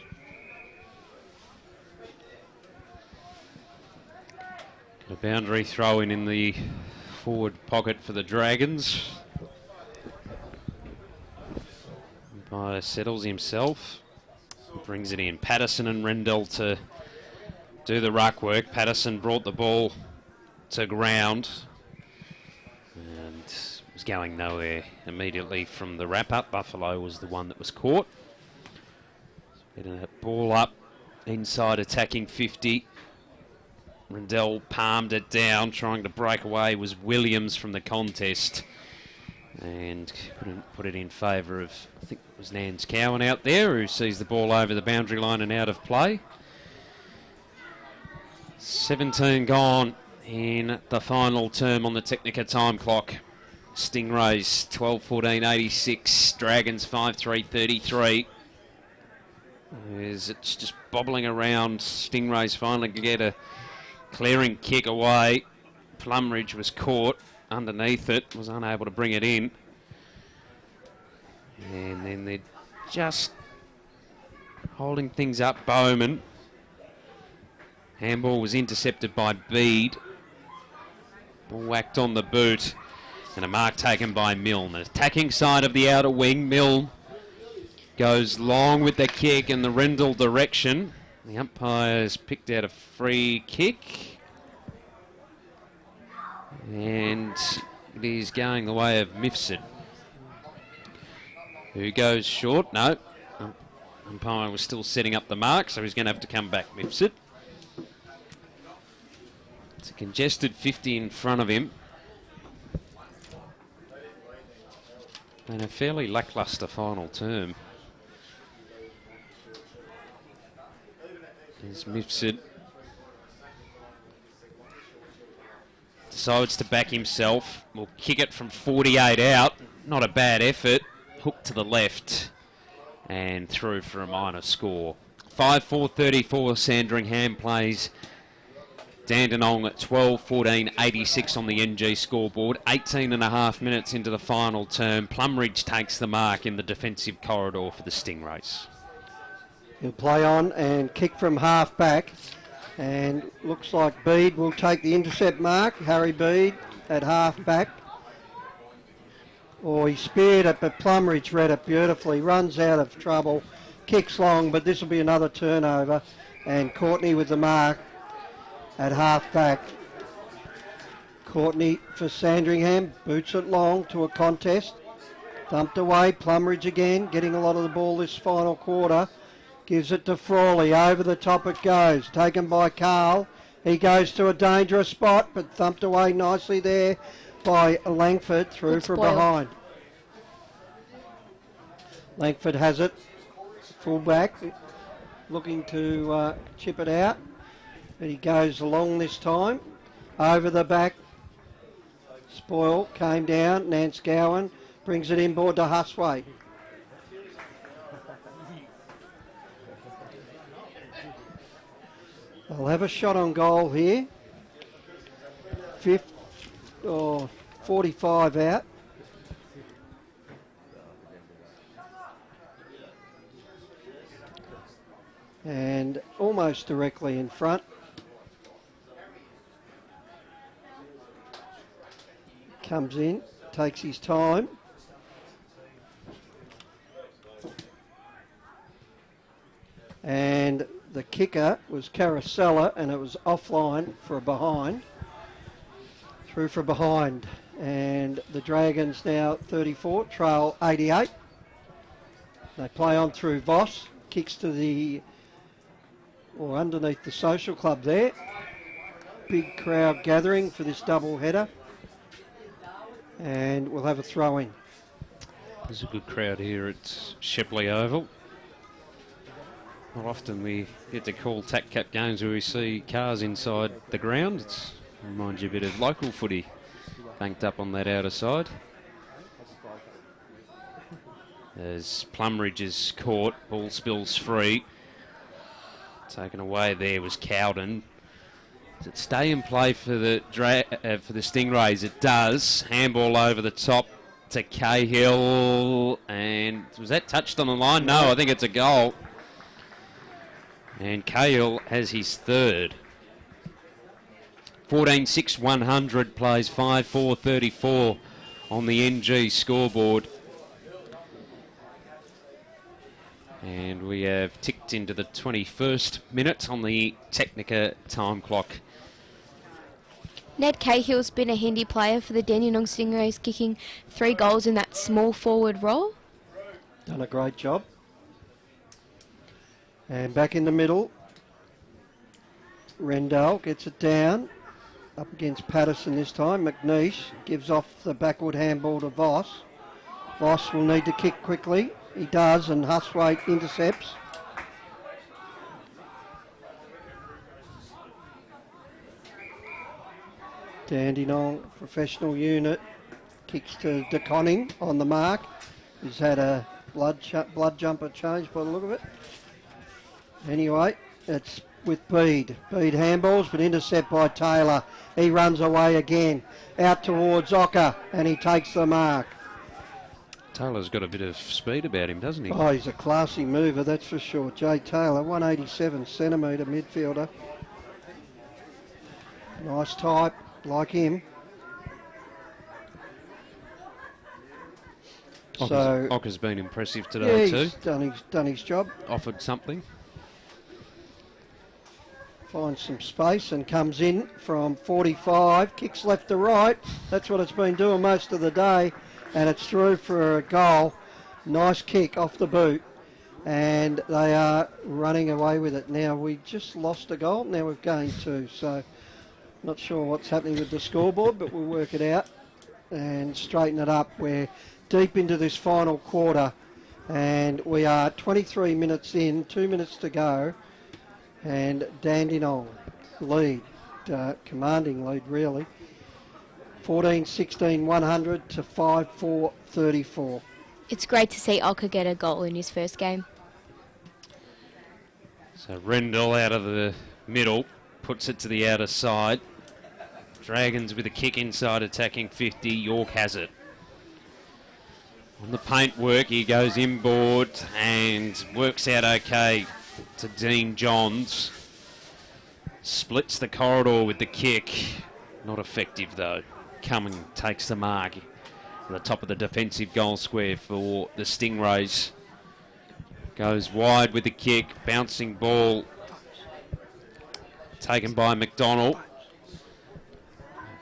A boundary throw in the forward pocket for the Dragons. Umpire settles himself, brings it in. Patterson and Rendell to do the ruck work. Patterson brought the ball to ground and was going nowhere immediately from the wrap-up. Buffalo was the one that was caught. Getting that ball up inside attacking 50. Rendell palmed it down, trying to break away was Williams from the contest. And put it in favour of, I think it was Nance Cowan out there, who sees the ball over the boundary line and out of play. 17 gone in the final term on the Technica time clock. Stingrays 12-14-86, Dragons 5-3-33. As it's just bobbling around, Stingrays finally get a clearing kick away. Plumridge was caught underneath it, was unable to bring it in. And then they're just holding things up. Bowman. Handball was intercepted by Bede. Ball whacked on the boot. And a mark taken by Milne. The attacking side of the outer wing. Milne goes long with the kick in the Rendell direction. The umpires picked out a free kick. And it is going the way of Mifsud. Who goes short? No. Umpire was still setting up the mark, so he's going to have to come back, Mifsud. It's a congested 50 in front of him. And a fairly lacklustre final term. There's Mifsud. Decides to back himself. Will kick it from 48 out. Not a bad effort. Hook to the left. And through for a minor score. 5-4-34 Sandringham plays Dandenong at 12-14-86 on the NG scoreboard. 18.5 minutes into the final term. Plumridge takes the mark in the defensive corridor for the Stingrays. He'll play on and kick from half back. And looks like Bede will take the intercept mark. Harry Bede at half back. Oh, he speared it, but Plumridge read it beautifully. Runs out of trouble. Kicks long, but this will be another turnover. And Courtney with the mark at half back. Courtney for Sandringham. Boots it long to a contest. Thumped away. Plumridge again, getting a lot of the ball this final quarter. Gives it to Frawley. Over the top it goes. Taken by Carl. He goes to a dangerous spot, but thumped away nicely there by Langford. Through for behind. Langford has it. Full back. Looking to chip it out. But he goes along this time. Over the back. Spoil came down. Nance Gowan brings it inboard to Huswaite. They'll have a shot on goal here. 45 out. And almost directly in front. Comes in, takes his time. And the kicker was Carosella, and it was offline for a behind. Through for behind. And the Dragons now 34, trail 88. They play on through Voss. Kicks to the, or underneath the social club there. Big crowd gathering for this double header. And we'll have a throw in. There's a good crowd here at Shepley Oval. Not often we get to call TAC Cup games where we see cars inside the ground. It reminds you a bit of local footy, banked up on that outer side. As Plumridge is caught, ball spills free. Taken away there was Cowden. Does it stay in play for the Stingrays? It does. Handball over the top to Cahill. And was that touched on the line? No, I think it's a goal. And Cahill has his third. 14-6-100 plays 5-4-34 on the NG scoreboard. And we have ticked into the 21st minute on the Technica time clock. Ned Cahill's been a handy player for the Dandenong Stingrays, kicking 3 goals in that small forward role. Done a great job. And back in the middle, Rendell gets it down, up against Patterson this time. McNeish gives off the backward handball to Voss. Voss will need to kick quickly. He does, and Huswaite intercepts. Dandenong professional unit kicks to DeConning on the mark. He's had a blood jumper change by the look of it. Anyway, it's with Bede. Bede handballs, but intercept by Taylor. He runs away again. Out towards Ocker, and he takes the mark. Taylor's got a bit of speed about him, doesn't he? Oh, he's a classy mover, that's for sure. Jay Taylor, 187 centimetre midfielder. Nice type, like him. Ocker's been impressive today too. He's done his job. Offered something. Finds some space and comes in from 45. Kicks left to right. That's what it's been doing most of the day. And it's through for a goal. Nice kick off the boot. And they are running away with it. Now, we just lost a goal. Now we've gained 2. So, not sure what's happening with the scoreboard, but we'll work it out and straighten it up. We're deep into this final quarter. And we are 23 minutes in, 2 minutes to go. And Dandenong lead, commanding lead really. 14-16 100 to 5-4 34. It's great to see Olka get a goal in his first game. So Rendell out of the middle, puts it to the outer side. Dragons with a kick inside, attacking 50. York has it. On the paint work, he goes inboard and works out okay to Dean Johns. Splits the corridor with the kick. Not effective though. Cumming takes the mark at the top of the defensive goal square for the Stingrays. Goes wide with the kick. Bouncing ball taken by McDonald.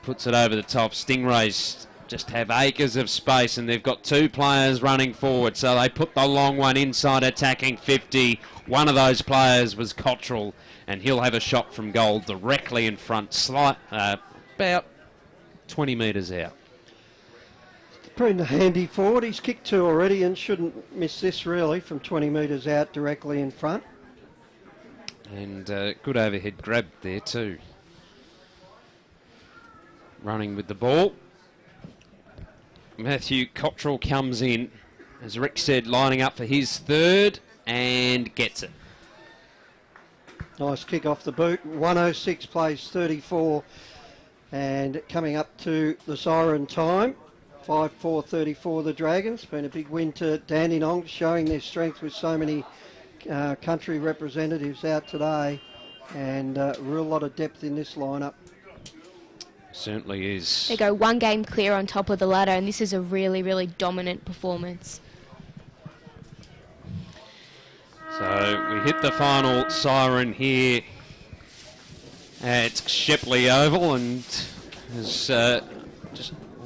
Puts it over the top. Stingrays just have acres of space and they've got two players running forward, so they put the long one inside, attacking 50. One of those players was Cottrell, and he'll have a shot from goal directly in front, about 20 metres out. Pretty handy forward. He's kicked two already and shouldn't miss this really from 20 metres out directly in front. And good overhead grab there too. Running with the ball. Matthew Cottrell comes in, as Rick said, lining up for his third and gets it. Nice kick off the boot. 106 plays 34 and coming up to the siren time. 5-4 34 the Dragons. Been a big win to Dandenong, showing their strength with so many country representatives out today, and a real lot of depth in this lineup. Certainly is. They go one game clear on top of the ladder, and this is a really, really dominant performance. So we hit the final siren here at Shepley Oval, and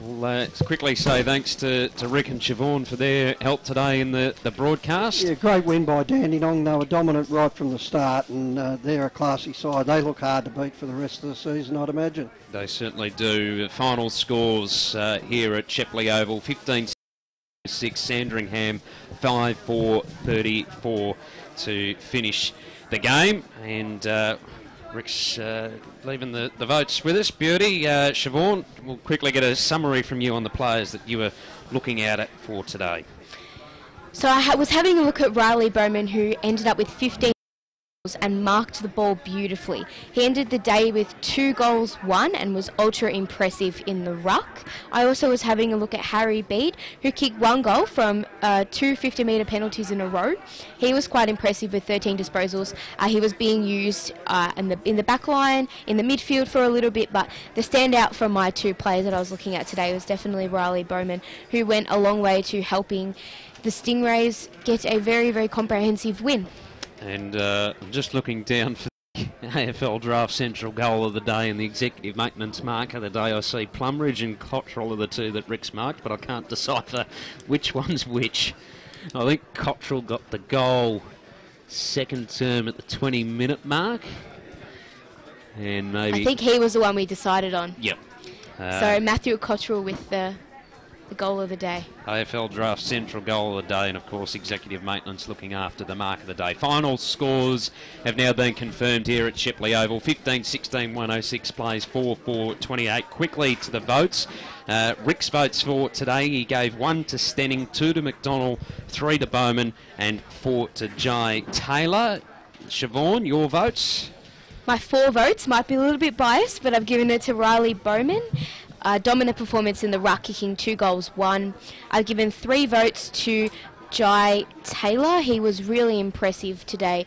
let's quickly say thanks to Rick and Siobhan for their help today in the broadcast. Yeah, great win by Dandenong. They were dominant right from the start, and they're a classy side. They look hard to beat for the rest of the season, I'd imagine. They certainly do. Final scores here at Shepley Oval: 15-6 Sandringham, 5-4 34 to finish the game. And Rick's leaving the votes with us. Beauty, Siobhan, we'll quickly get a summary from you on the players that you were looking at for today. So I was having a look at Riley Bowman, who ended up with 15 goals and marked the ball beautifully. He ended the day with 2 goals, 1, and was ultra impressive in the ruck. I also was having a look at Harry Bede, who kicked 1 goal from 2 50-metre penalties in a row. He was quite impressive with 13 disposals. He was being used in the back line, in the midfield for a little bit, but the standout from my 2 players that I was looking at today was definitely Riley Bowman, who went a long way to helping the Stingrays get a very, very comprehensive win. And just looking down for the AFL Draft Central goal of the day and the executive maintenance mark of the day, I see Plumridge and Cottrell are the 2 that Rick's marked, but I can't decipher which one's which. I think Cottrell got the goal second term at the 20-minute mark. And maybe I think he was the one we decided on. Yep. So Matthew Cottrell with the goal of the day. AFL Draft Central goal of the day, and of course executive maintenance looking after the mark of the day. Final scores have now been confirmed here at Shepley Oval. 15-16 106 plays 4-4 28. Quickly to the votes. Rick's votes for today: he gave 1 to Stenning, 2 to McDonald, 3 to Bowman and 4 to Jai Taylor. Siobhan, your votes? My 4 votes might be a little bit biased, but I've given it to Riley Bowman. Dominant performance in the ruck, kicking 2 goals, 1. I've given 3 votes to Jai Taylor. He was really impressive today,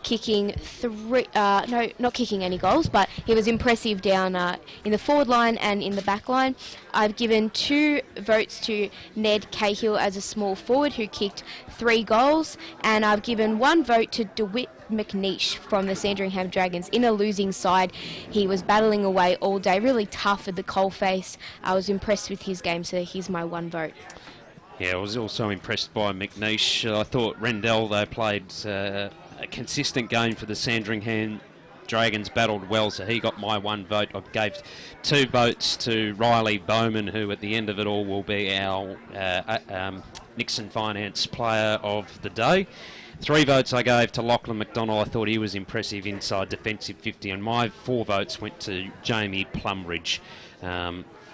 kicking 3, not kicking any goals, but he was impressive down in the forward line and in the back line. I've given 2 votes to Ned Cahill as a small forward, who kicked 3 goals, and I've given 1 vote to DeWitt McNeish from the Sandringham Dragons. In a losing side, he was battling away all day, really tough at the coalface. I was impressed with his game, so here's my 1 vote. Yeah, I was also impressed by McNeish. I thought Rendell, though, played a consistent game for the Sandringham Dragons, battled well, so he got my 1 vote. I gave 2 votes to Riley Bowman, who at the end of it all will be our Nixon Finance Player of the Day. 3 votes I gave to Lachlan McDonald. I thought he was impressive inside defensive 50, and my 4 votes went to Jamie Plumridge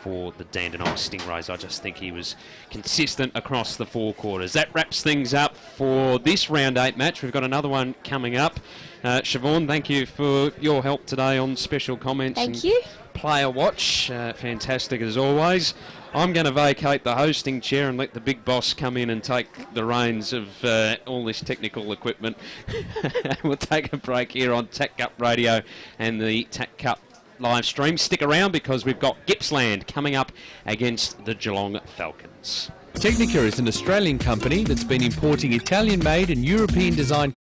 for the Dandenong Stingrays. I just think he was consistent across the 4 quarters. That wraps things up for this round 8 match. We've got another one coming up. Siobhan, thank you for your help today on special comments. Thank you. Player watch. Fantastic as always. I'm going to vacate the hosting chair and let the big boss come in and take the reins of all this technical equipment. We'll take a break here on TAC Cup Radio and the TAC Cup live stream. Stick around because we've got Gippsland coming up against the Geelong Falcons. Technica is an Australian company that's been importing Italian-made and European-designed